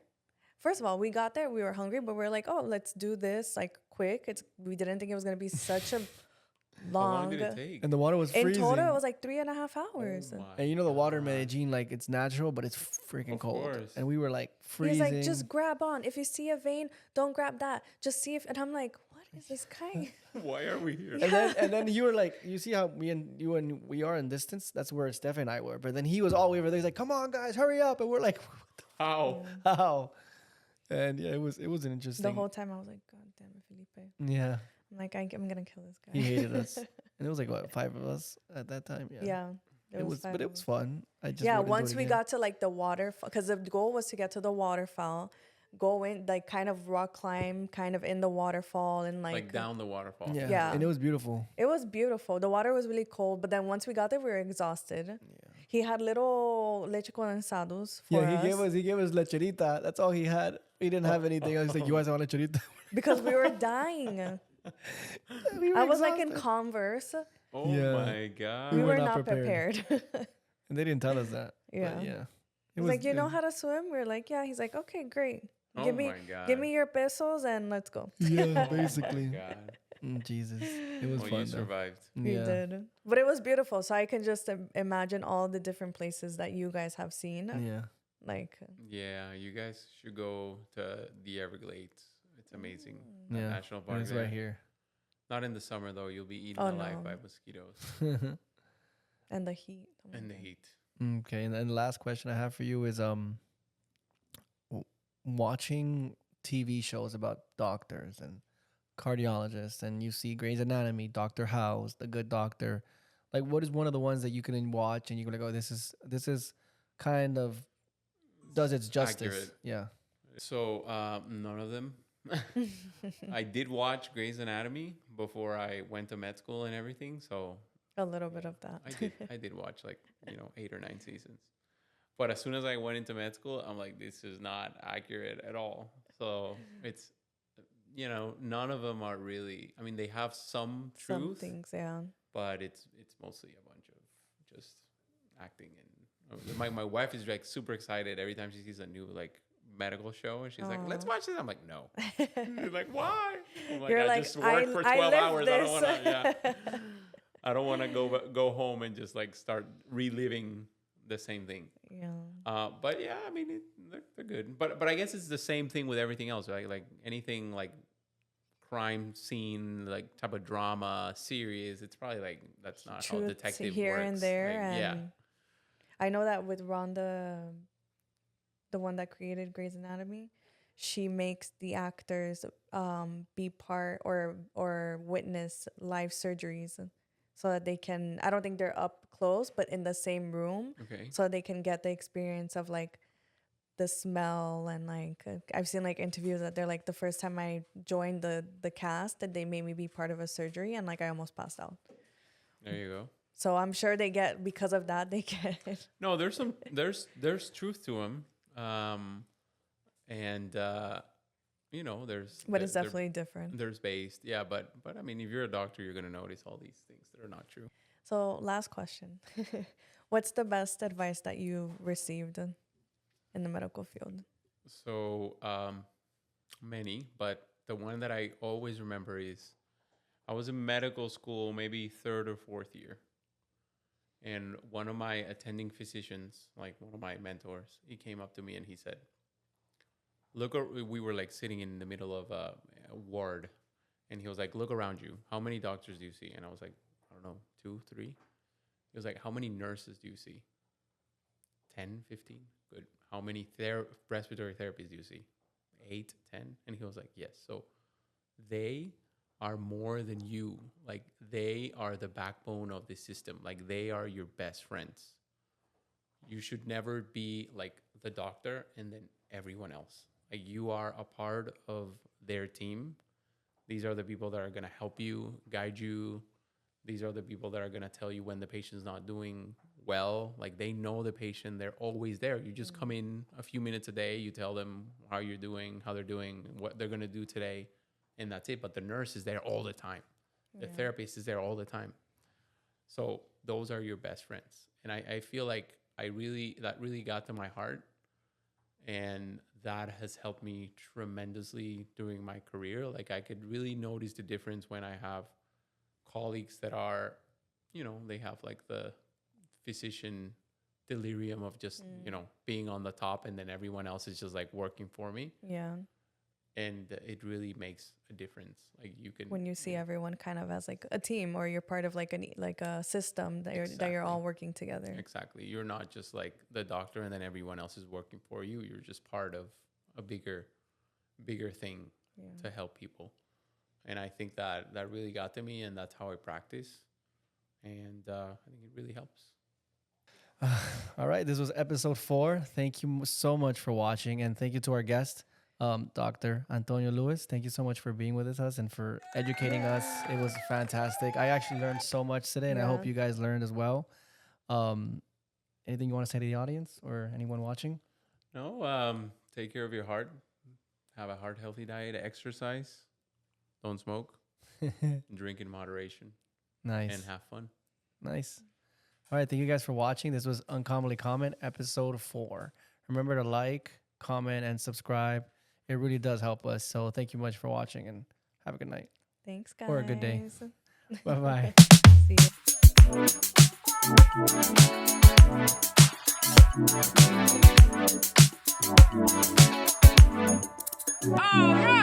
First of all, we got there, we were hungry, but we are like, oh, let's do this like quick. We didn't think it was gonna be such a How long long. did it take? and the water was In freezing. total, it was like 3.5 hours. Oh my And you know the water in God. Medellin, like it's natural, but it's freaking Of cold. course. And we were like He's freezing. like, just grab on. If you see a vein, don't grab that. Just see if. And I'm like, what is this guy? Why are we here? and then you were like, you see how we are in distance. That's where Steph and I were. But then he was all the way over there. He's like, come on, guys, hurry up. And we're like, How? how? And yeah, it was an interesting. The whole time I was like, God damn it, Felipe. Yeah, I'm like, I'm gonna kill this guy. he hated us. And it was like what, 5 of us at that time. Yeah. Yeah. It was, five but it of was us. fun. I just Yeah, wouldn't do once it we again. got to like the waterfall, because the goal was to get to the waterfall, go in, like kind of rock climb, kind of in the waterfall, and Like down the waterfall. Yeah. Yeah. And it was beautiful. It was beautiful. The water was really cold, but then once we got there, we were exhausted. He had little leche condensados for Yeah, us he gave us lecherita. That's all he had. He didn't have anything else. He's like, you guys want lecherita? because we were dying. We were I was like in exhausted. Converse. Oh Yeah. my god. We were were not not prepared. And they didn't tell us that. Yeah. But yeah. He's like, you know how to swim? We are like, yeah. He's like, okay, great. Oh Give me, my god. give me your pesos and let's go. Yeah, basically. God. Jesus. It was Well, fun you though. survived. We Yeah. did, but it was beautiful. So I can just imagine all the different places that you guys have seen. Yeah. Like, Yeah, you guys should go to the Everglades. It's amazing. That Yeah. national park. It's there. right here. Not in the summer though. You'll be eaten Oh, alive no. by mosquitoes and the heat. Oh my and the God. heat. Okay, and then the last question I have for you is watching TV shows about doctors and cardiologists, and you see Grey's Anatomy, Doctor House, The Good Doctor. Like, what is one of the ones that you can watch and you can like, oh, this is kind of does its justice? Accurate. Yeah. So none of them. I did watch Grey's Anatomy before I went to med school and everything. So A little bit of that. I did watch like 8 or 9 seasons, but as soon as I went into med school, I'm like, this is not accurate at all. So it's none of them are really. I mean, they have some truth, some things, yeah, but it's mostly a bunch of just acting. And my wife is like super excited every time she sees a new like medical show, and she's like, let's watch this. I'm like, no. She's like, why? I'm like, I just worked for 12 hours. This. I don't want to. Yeah. I don't want to go home and just like start reliving the same thing. Yeah. But yeah, I mean, they're good. But I guess it's the same thing with everything else, right? Like anything like crime scene, like type of drama, series. It's probably like that's not how detective here works. And there. Like, and yeah. I know that with Rhonda, the one that created Grey's Anatomy, she makes the actors be part or witness live surgeries, so that they can. I don't think they're up close, but in the same room, Okay. so they can get the experience of like the smell and like I've seen like interviews that they're like the first time I joined the cast that they made me be part of a surgery and like I almost passed out. There you go. So I'm sure they get because of that they get. No, there's truth to them, and there's. But it's definitely different. There's based, yeah, but I mean, if you're a doctor, you're gonna notice all these things that are not true. So last question, what's the best advice that you received in the medical field? So many, but the one that I always remember is I was in medical school, maybe 3rd or 4th year. And one of my attending physicians, like one of my mentors, he came up to me and he said, we were like sitting in the middle of a ward. And he was like, look around you. How many doctors do you see? And I was like, I don't know, 2, 3. He was like, how many nurses do you see? 10, 15. Good. How many respiratory therapists do you see? 8, 10. And he was like, yes. So they are more than you. Like they are the backbone of the system. Like they are your best friends. You should never be like the doctor and then everyone else. Like you are a part of their team. These are the people that are going to help you, guide you. These are the people that are going to tell you when the patient's not doing well. Like they know the patient. They're always there. You just come in a few minutes a day. You tell them how you're doing, how they're doing, what they're going to do today. And that's it. But the nurse is there all the time. The therapist is there all the time. So those are your best friends. And I feel like that really got to my heart. And that has helped me tremendously during my career. Like I could really notice the difference when I have colleagues that are, they have like the physician delirium of just, being on the top and then everyone else is just like working for me. Yeah. And it really makes a difference. Like you can when you see everyone kind of as like a team, or you're part of like a system that you're all working together. Exactly. You're not just like the doctor and then everyone else is working for you. You're just part of a bigger thing to help people. And I think that really got to me, and that's how I practice. And I think it really helps. All right. This was episode 4. Thank you so much for watching, and thank you to our guest, Dr. Antonio Lewis. Thank you so much for being with us and for educating us. It was fantastic. I actually learned so much today, and I hope you guys learned as well. Anything you want to say to the audience or anyone watching? No, take care of your heart. Have a heart-healthy diet, exercise. Don't smoke. Drink in moderation. Nice. And have fun. Nice. All right. Thank you guys for watching. This was Uncommonly Common, episode 4. Remember to like, comment, and subscribe. It really does help us. So thank you much for watching, and have a good night. Thanks, guys. Or a good day. Bye-bye. See you.